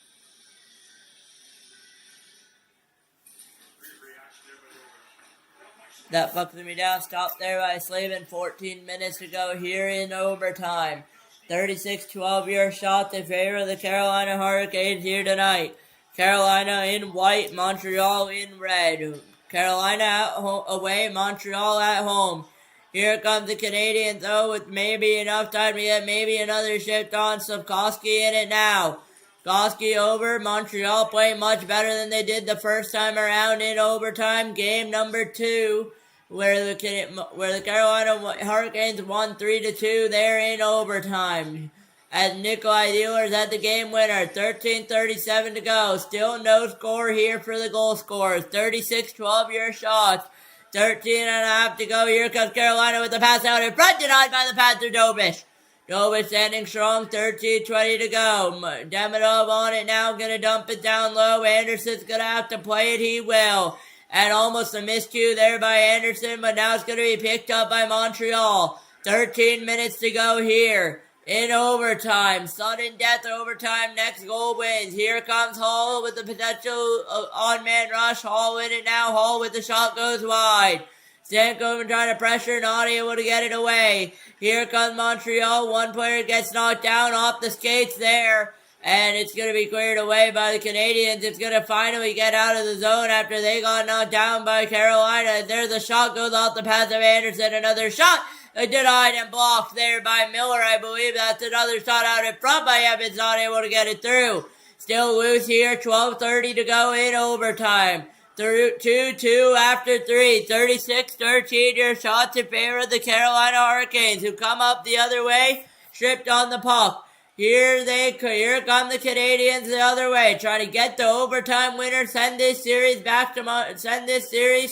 great reaction there by Gilbert. Not much. That fucked me down. Stopped there by Slavin. 14 minutes to go here in overtime. 36-12 your shot in favor of the Carolina Hurricanes here tonight. Carolina in white, Montreal in red. Carolina at away, Montreal at home. Here comes the Canadiens, though, with maybe enough time to get maybe another shift on. Slavkovsky in it now. Slavkovsky over. Montreal playing much better than they did the first time around in overtime. Game number 2, where the Carolina Hurricanes won 3-2 there in overtime. As Nikolai Dealer's at the game winner. 13:37 to go. Still no score here for the goal scorers. 36-12 your shots. 13.5 to go. Here comes Carolina with the pass out in front. Denied by the Panther Dobish. Dobish standing strong. 13:20 to go. Demidov on it now. Gonna dump it down low. Anderson's gonna have to play it. He will. And almost a miscue there by Anderson. But now it's gonna be picked up by Montreal. 13 minutes to go here. In overtime, sudden death overtime, next goal wins. Here comes Hall with the potential on-man rush. Hall in it now. Hall with the shot goes wide. Stankoven trying to pressure, not able to get it away. Here comes Montreal. One player gets knocked down off the skates there. And it's going to be cleared away by the Canadiens. It's going to finally get out of the zone after they got knocked down by Carolina. There's a shot goes off the pass of Anderson. Another shot. Denied and blocked there by Miller. I believe that's another shot out in front by Evans. Not able to get it through. Still loose here. 12:30 to go in overtime. 2-2 after 3. 36-13 your shots in favor of the Carolina Hurricanes, who come up the other way. Stripped on the puck. Here come the Canadiens the other way, trying to get the overtime winner. Send this series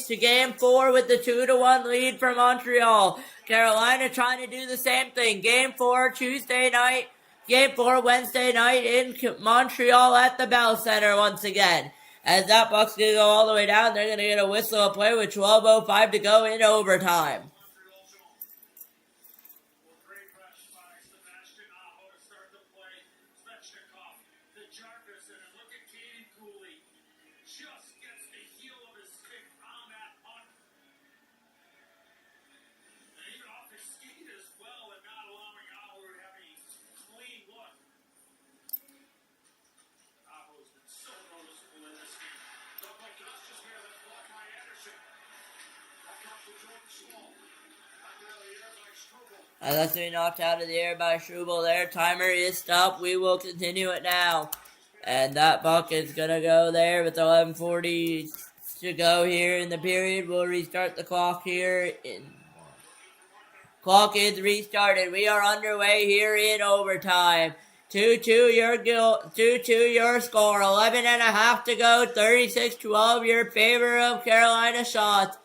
to Game 4 with the 2-1 lead for Montreal. Carolina trying to do the same thing. Game 4 Tuesday night. Game 4 Wednesday night in Montreal at the Bell Center once again. As that puck's going to go all the way down, they're going to get a whistle of play with 12:05 to go in overtime. That's been knocked out of the air by Struble there. Timer is stopped. We will continue it now. And that puck is going to go there with 11:40 to go here in the period. We'll restart the clock here. Clock is restarted. We are underway here in overtime. 2-2 your score. 11.5 to go. 36-12 your favor of Carolina shots.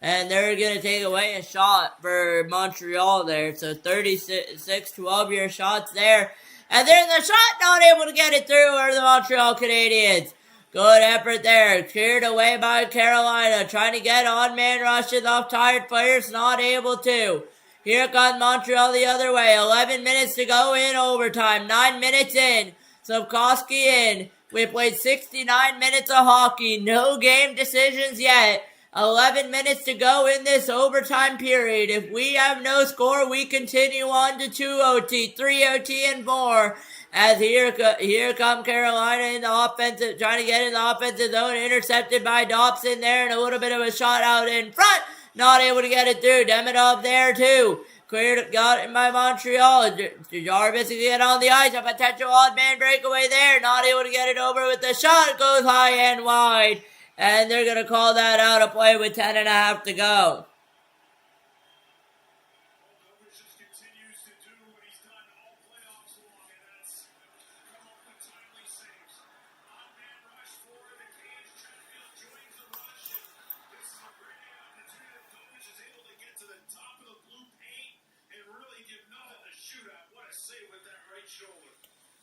And they're going to take away a shot for Montreal there. So 36-12 your shots there. And there's a shot, not able to get it through for the Montreal Canadiens. Good effort there. Cleared away by Carolina. Trying to get on-man rushes off tired players. Not able to. Here comes Montreal the other way. 11 minutes to go in overtime. 9 minutes in. Slavkovsky in. We played 69 minutes of hockey. No game decisions yet. 11 minutes to go in this overtime period. If we have no score, we continue on to 2 OT, 3 OT, and more. As here come Carolina in the offensive, trying to get in the offensive zone, intercepted by Dobson there, and a little bit of a shot out in front. Not able to get it through. Demidov there too. Got it by Montreal. Jarvis can get on the ice. A potential odd man breakaway there. Not able to get it over with the shot. Goes high and wide. And they're going to call that out of play with 10.5 to go.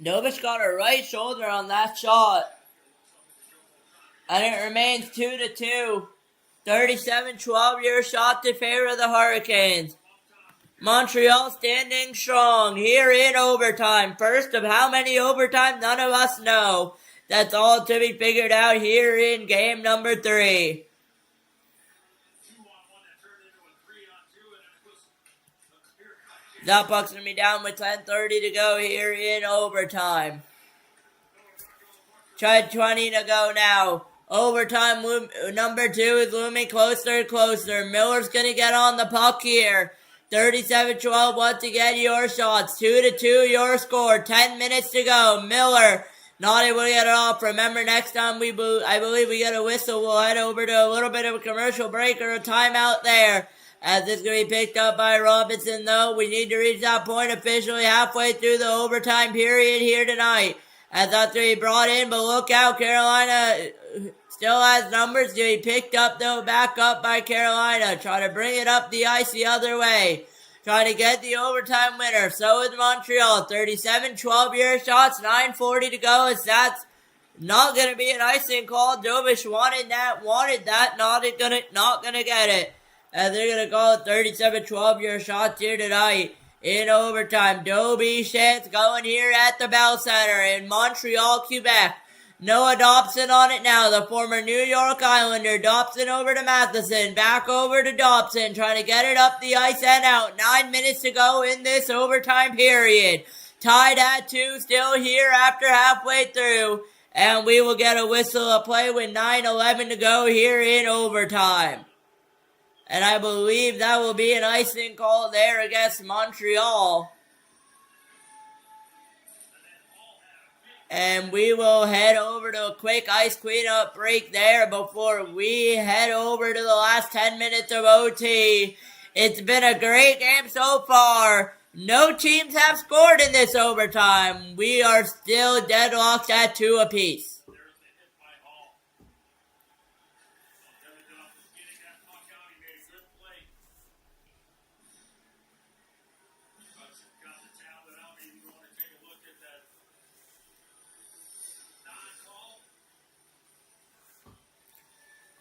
Novich got a right shoulder on that shot. And it remains 2-2. 37-12 your shot to favor the Hurricanes. Montreal standing strong here in overtime. First of how many overtime, none of us know. That's all to be figured out here in game number 3. That puck's going to be down with 10:30 to go here in overtime. Try 20 to go now. Overtime number 2 is looming closer and closer. Miller's going to get on the puck here. 37-12 once again your shots. 2-2 your score. 10 minutes to go. Miller not able to get it off. Remember next time I believe we get a whistle, we'll head over to a little bit of a commercial break or a timeout there. As this is going to be picked up by Robinson though. We need to reach that point officially halfway through the overtime period here tonight. As that's going to be brought in, but look out, Carolina still has numbers to be picked up though, back up by Carolina. Try to bring it up the ice the other way. Trying to get the overtime winner. So is Montreal. 37-12 your shots, 9:40 to go. As that's not going to be an icing call. Dobish wanted that, not gonna get it. As they're going to call it 37-12 your shots here tonight. In overtime, Dobie Shant's going here at the Bell Center in Montreal, Quebec. Noah Dobson on it now, the former New York Islander. Dobson over to Matheson, back over to Dobson, trying to get it up the ice and out. 9 minutes to go in this overtime period. Tied at 2, still here after halfway through. And we will get a whistle of play with 9:11 to go here in overtime. And I believe that will be an icing call there against Montreal. And we will head over to a quick ice cleanup break there before we head over to the last 10 minutes of OT. It's been a great game so far. No teams have scored in this overtime. We are still deadlocked at 2 apiece.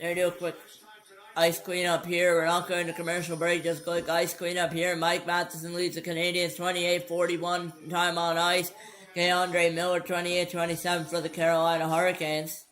There, do a quick ice cleanup here. We're not going to commercial break. Just quick ice cleanup here. Mike Matheson leads the Canadiens 28-41 time on ice. Andre Miller 28-27 for the Carolina Hurricanes.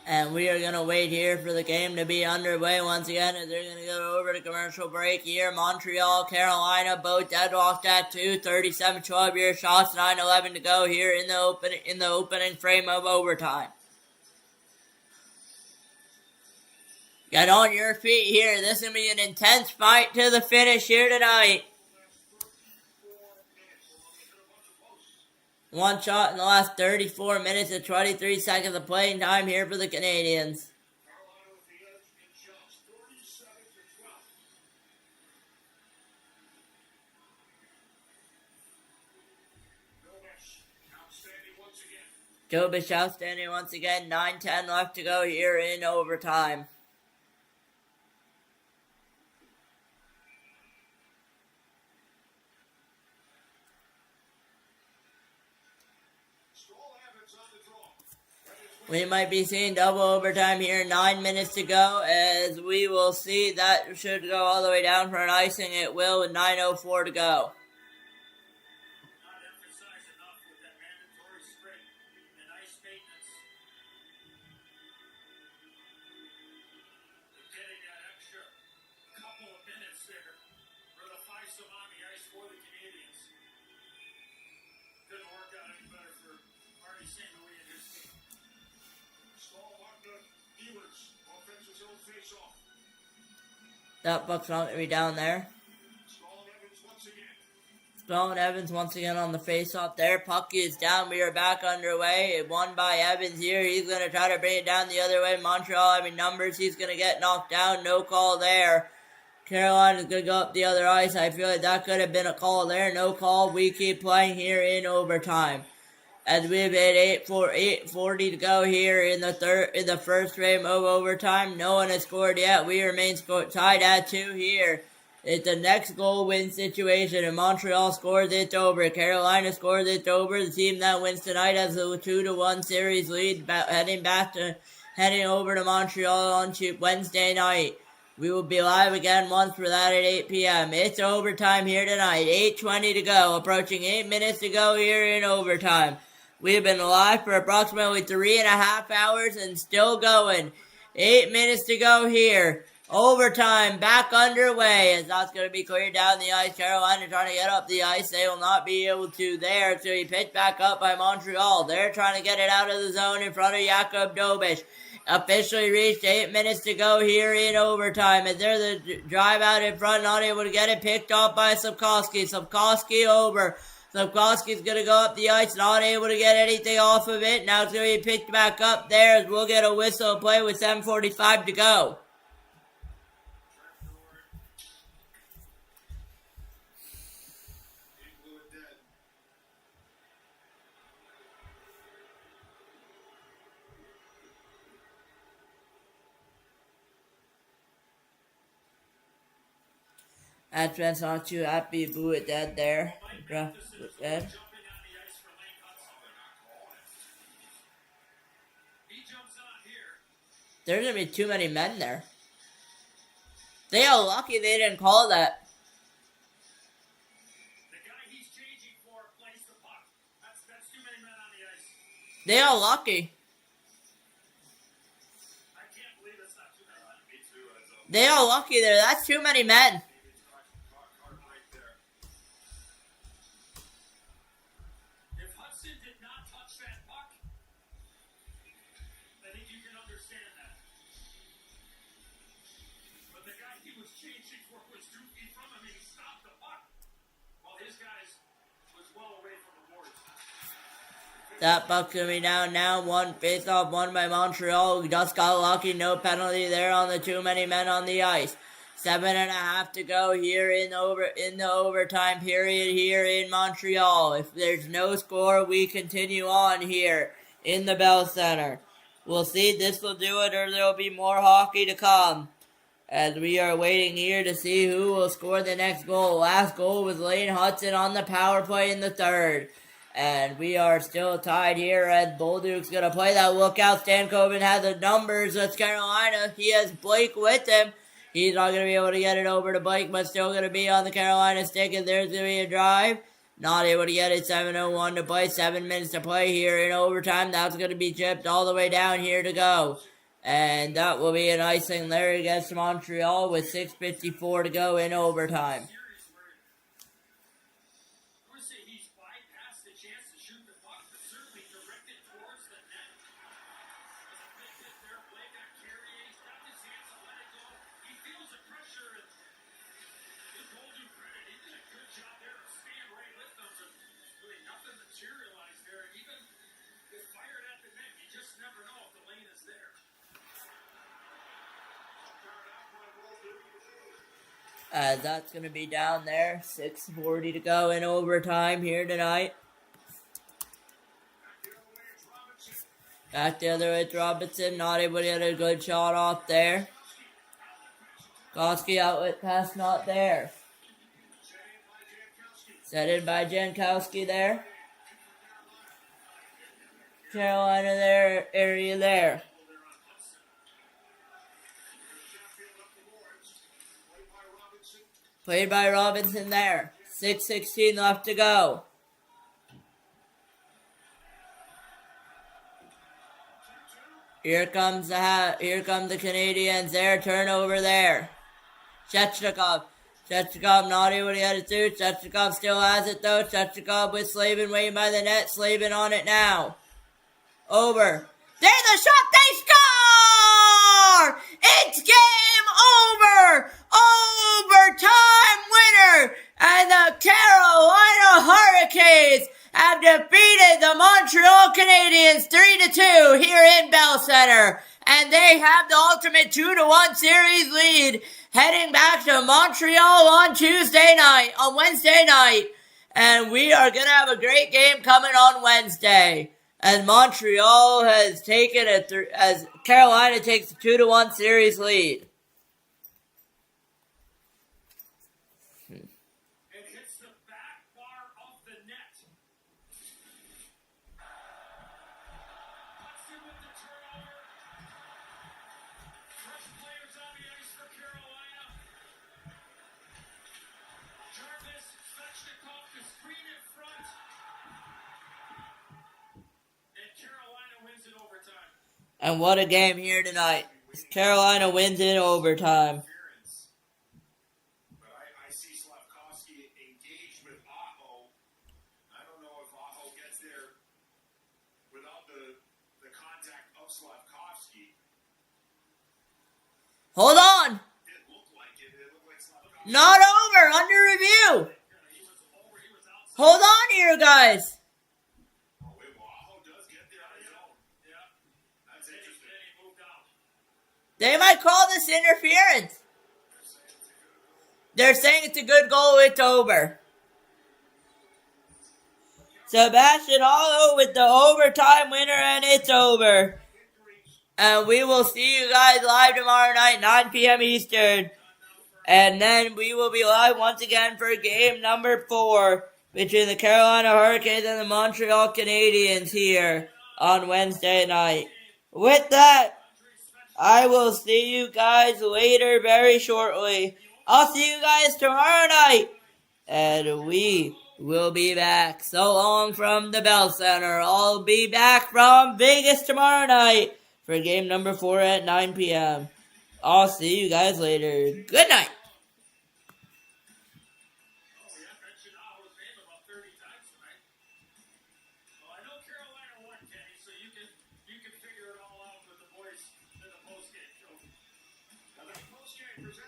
And we are going to wait here for the game to be underway once again as they're going to go over to commercial break here. Montreal, Carolina, both deadlocked at 2. 37-12 your shots, 9:11 to go here in the opening frame of overtime. Get on your feet here. This is going to be an intense fight to the finish here tonight. One shot in the last 34 minutes and 23 seconds of playing time here for the Canadiens. Dobish outstanding once again. 9:10 left to go here in overtime. We might be seeing double overtime here. 9 minutes to go as we will see that should go all the way down for an icing. It will with 9:04 to go. That puck's not going to be down there. Stone Evans once again on the face-off there. Puck is down. We are back underway. It won by Evans here. He's going to try to bring it down the other way. Montreal having numbers. He's going to get knocked down. No call there. Carolina's going to go up the other ice. I feel like that could have been a call there. No call. We keep playing here in overtime. As we've hit 8:40 to go here in the first frame of overtime. No one has scored yet. We remain tied at 2 here. It's the next goal win situation, and Montreal scores, it's over. Carolina scores, it's over. The team that wins tonight has a 2-1 series lead, heading over to Montreal on Wednesday night. We will be live again once for that at 8 p.m. It's overtime here tonight. 8:20 to go, approaching 8 minutes to go here in overtime. We've been live for approximately 3.5 hours and still going. 8 minutes to go here. Overtime back underway as that's going to be cleared down the ice. Carolina trying to get up the ice. They will not be able to there. So he pitched back up by Montreal. They're trying to get it out of the zone in front of Jakub Dobish. Officially reached 8 minutes to go here in overtime. As there's the drive out in front, not able to get it, picked off by Sapkowski. Sapkowski over. Sapkowski's going to go up the ice, not able to get anything off of it. Now it's going to be picked back up there as we'll get a whistle play with 7:45 to go. Advent's not too happy. Boo it dead there. Dead. There's gonna be too many men there. They are lucky they didn't call that. The guy he's changing for plays the puck. That's too many men on the ice. They are lucky. I can't believe it's not too many men. Me too. They are lucky there. That's too many men. If Hudson did not touch that puck, I think you can understand that. But the guy he was changing for was 2 feet from him and he stopped the puck. While his guys was well away from the boards. That puck's gonna be down now. One face-off won by Montreal. We just got lucky. No penalty there on the too many men on the ice. 7.5 to go here in the overtime period here in Montreal. If there's no score, we continue on here in the Bell Center. We'll see if this will do it or there will be more hockey to come. As we are waiting here to see who will score the next goal. Last goal was Lane Hudson on the power play in the third. And we are still tied here as Bolduc's going to play that lookout. Stankoven has the numbers. That's Carolina. He has Blake with him. He's not going to be able to get it over to Blake, but still going to be on the Carolina stick. And there's going to be a drive. Not able to get it. 7:01 to play. 7 minutes to play here in overtime. That's going to be chipped all the way down here to go. And that will be an icing there against Montreal with 6:54 to go in overtime. That's going to be down there. 6:40 to go in overtime here tonight. Back the other way, it's Robinson. Not able to get a good shot off there. Koski outlet pass not there. Set in by Jankowski there. Carolina there, area there. Played by Robinson there. 6:16 left to go. Here comes the Canadiens there. Turnover there. Shechnikov not able to get it through. Shechnikov still has it though. Shechnikov with Slavin waiting by the net. Slavin on it now. Over. There's a shot. They score! It's game over! Overtime winner! And the Carolina defeated the Montreal Canadiens 3-2 here in Bell Center. And they have the ultimate 2-1 series lead heading back to Montreal on Wednesday night. And we are going to have a great game coming on Wednesday. As Montreal has taken as Carolina takes a 2-1 series lead. And hits the back bar of the net. Hudson with the turnover. Fresh players on the ice for Carolina. Jarvis, Svechnikov, the screen in front. And Carolina wins in overtime. And what a game here tonight. Carolina wins in overtime. But I see Slavkovsky engaged with Aho. I don't know if Aho gets there without the contact of Slavkovsky. Hold on. It looked like it. It looked like Slavkovsky. Not over. Under review. Hold on here, guys. Oh, wait, well, Aho does get there on his own. Yeah. That's interesting. Then he moved out. They might call this interference. They're saying it's a good goal. It's over. Sebastian Aho with the overtime winner, and it's over. And we will see you guys live tomorrow night, 9 p.m. Eastern. And then we will be live once again for game number 4 between the Carolina Hurricanes and the Montreal Canadiens here on Wednesday night. With that, I will see you guys later very shortly. I'll see you guys tomorrow night. And we will be back. So long from the Bell Center. I'll be back from Vegas tomorrow night for game number 4 at 9 p.m. I'll see you guys later. Good night. Oh, yeah, mentioned Aho's name about 30 times tonight. Well, I know Carolina won, Kenny, so you can figure it all out with the boys in the postgame show. Now, that postgame presents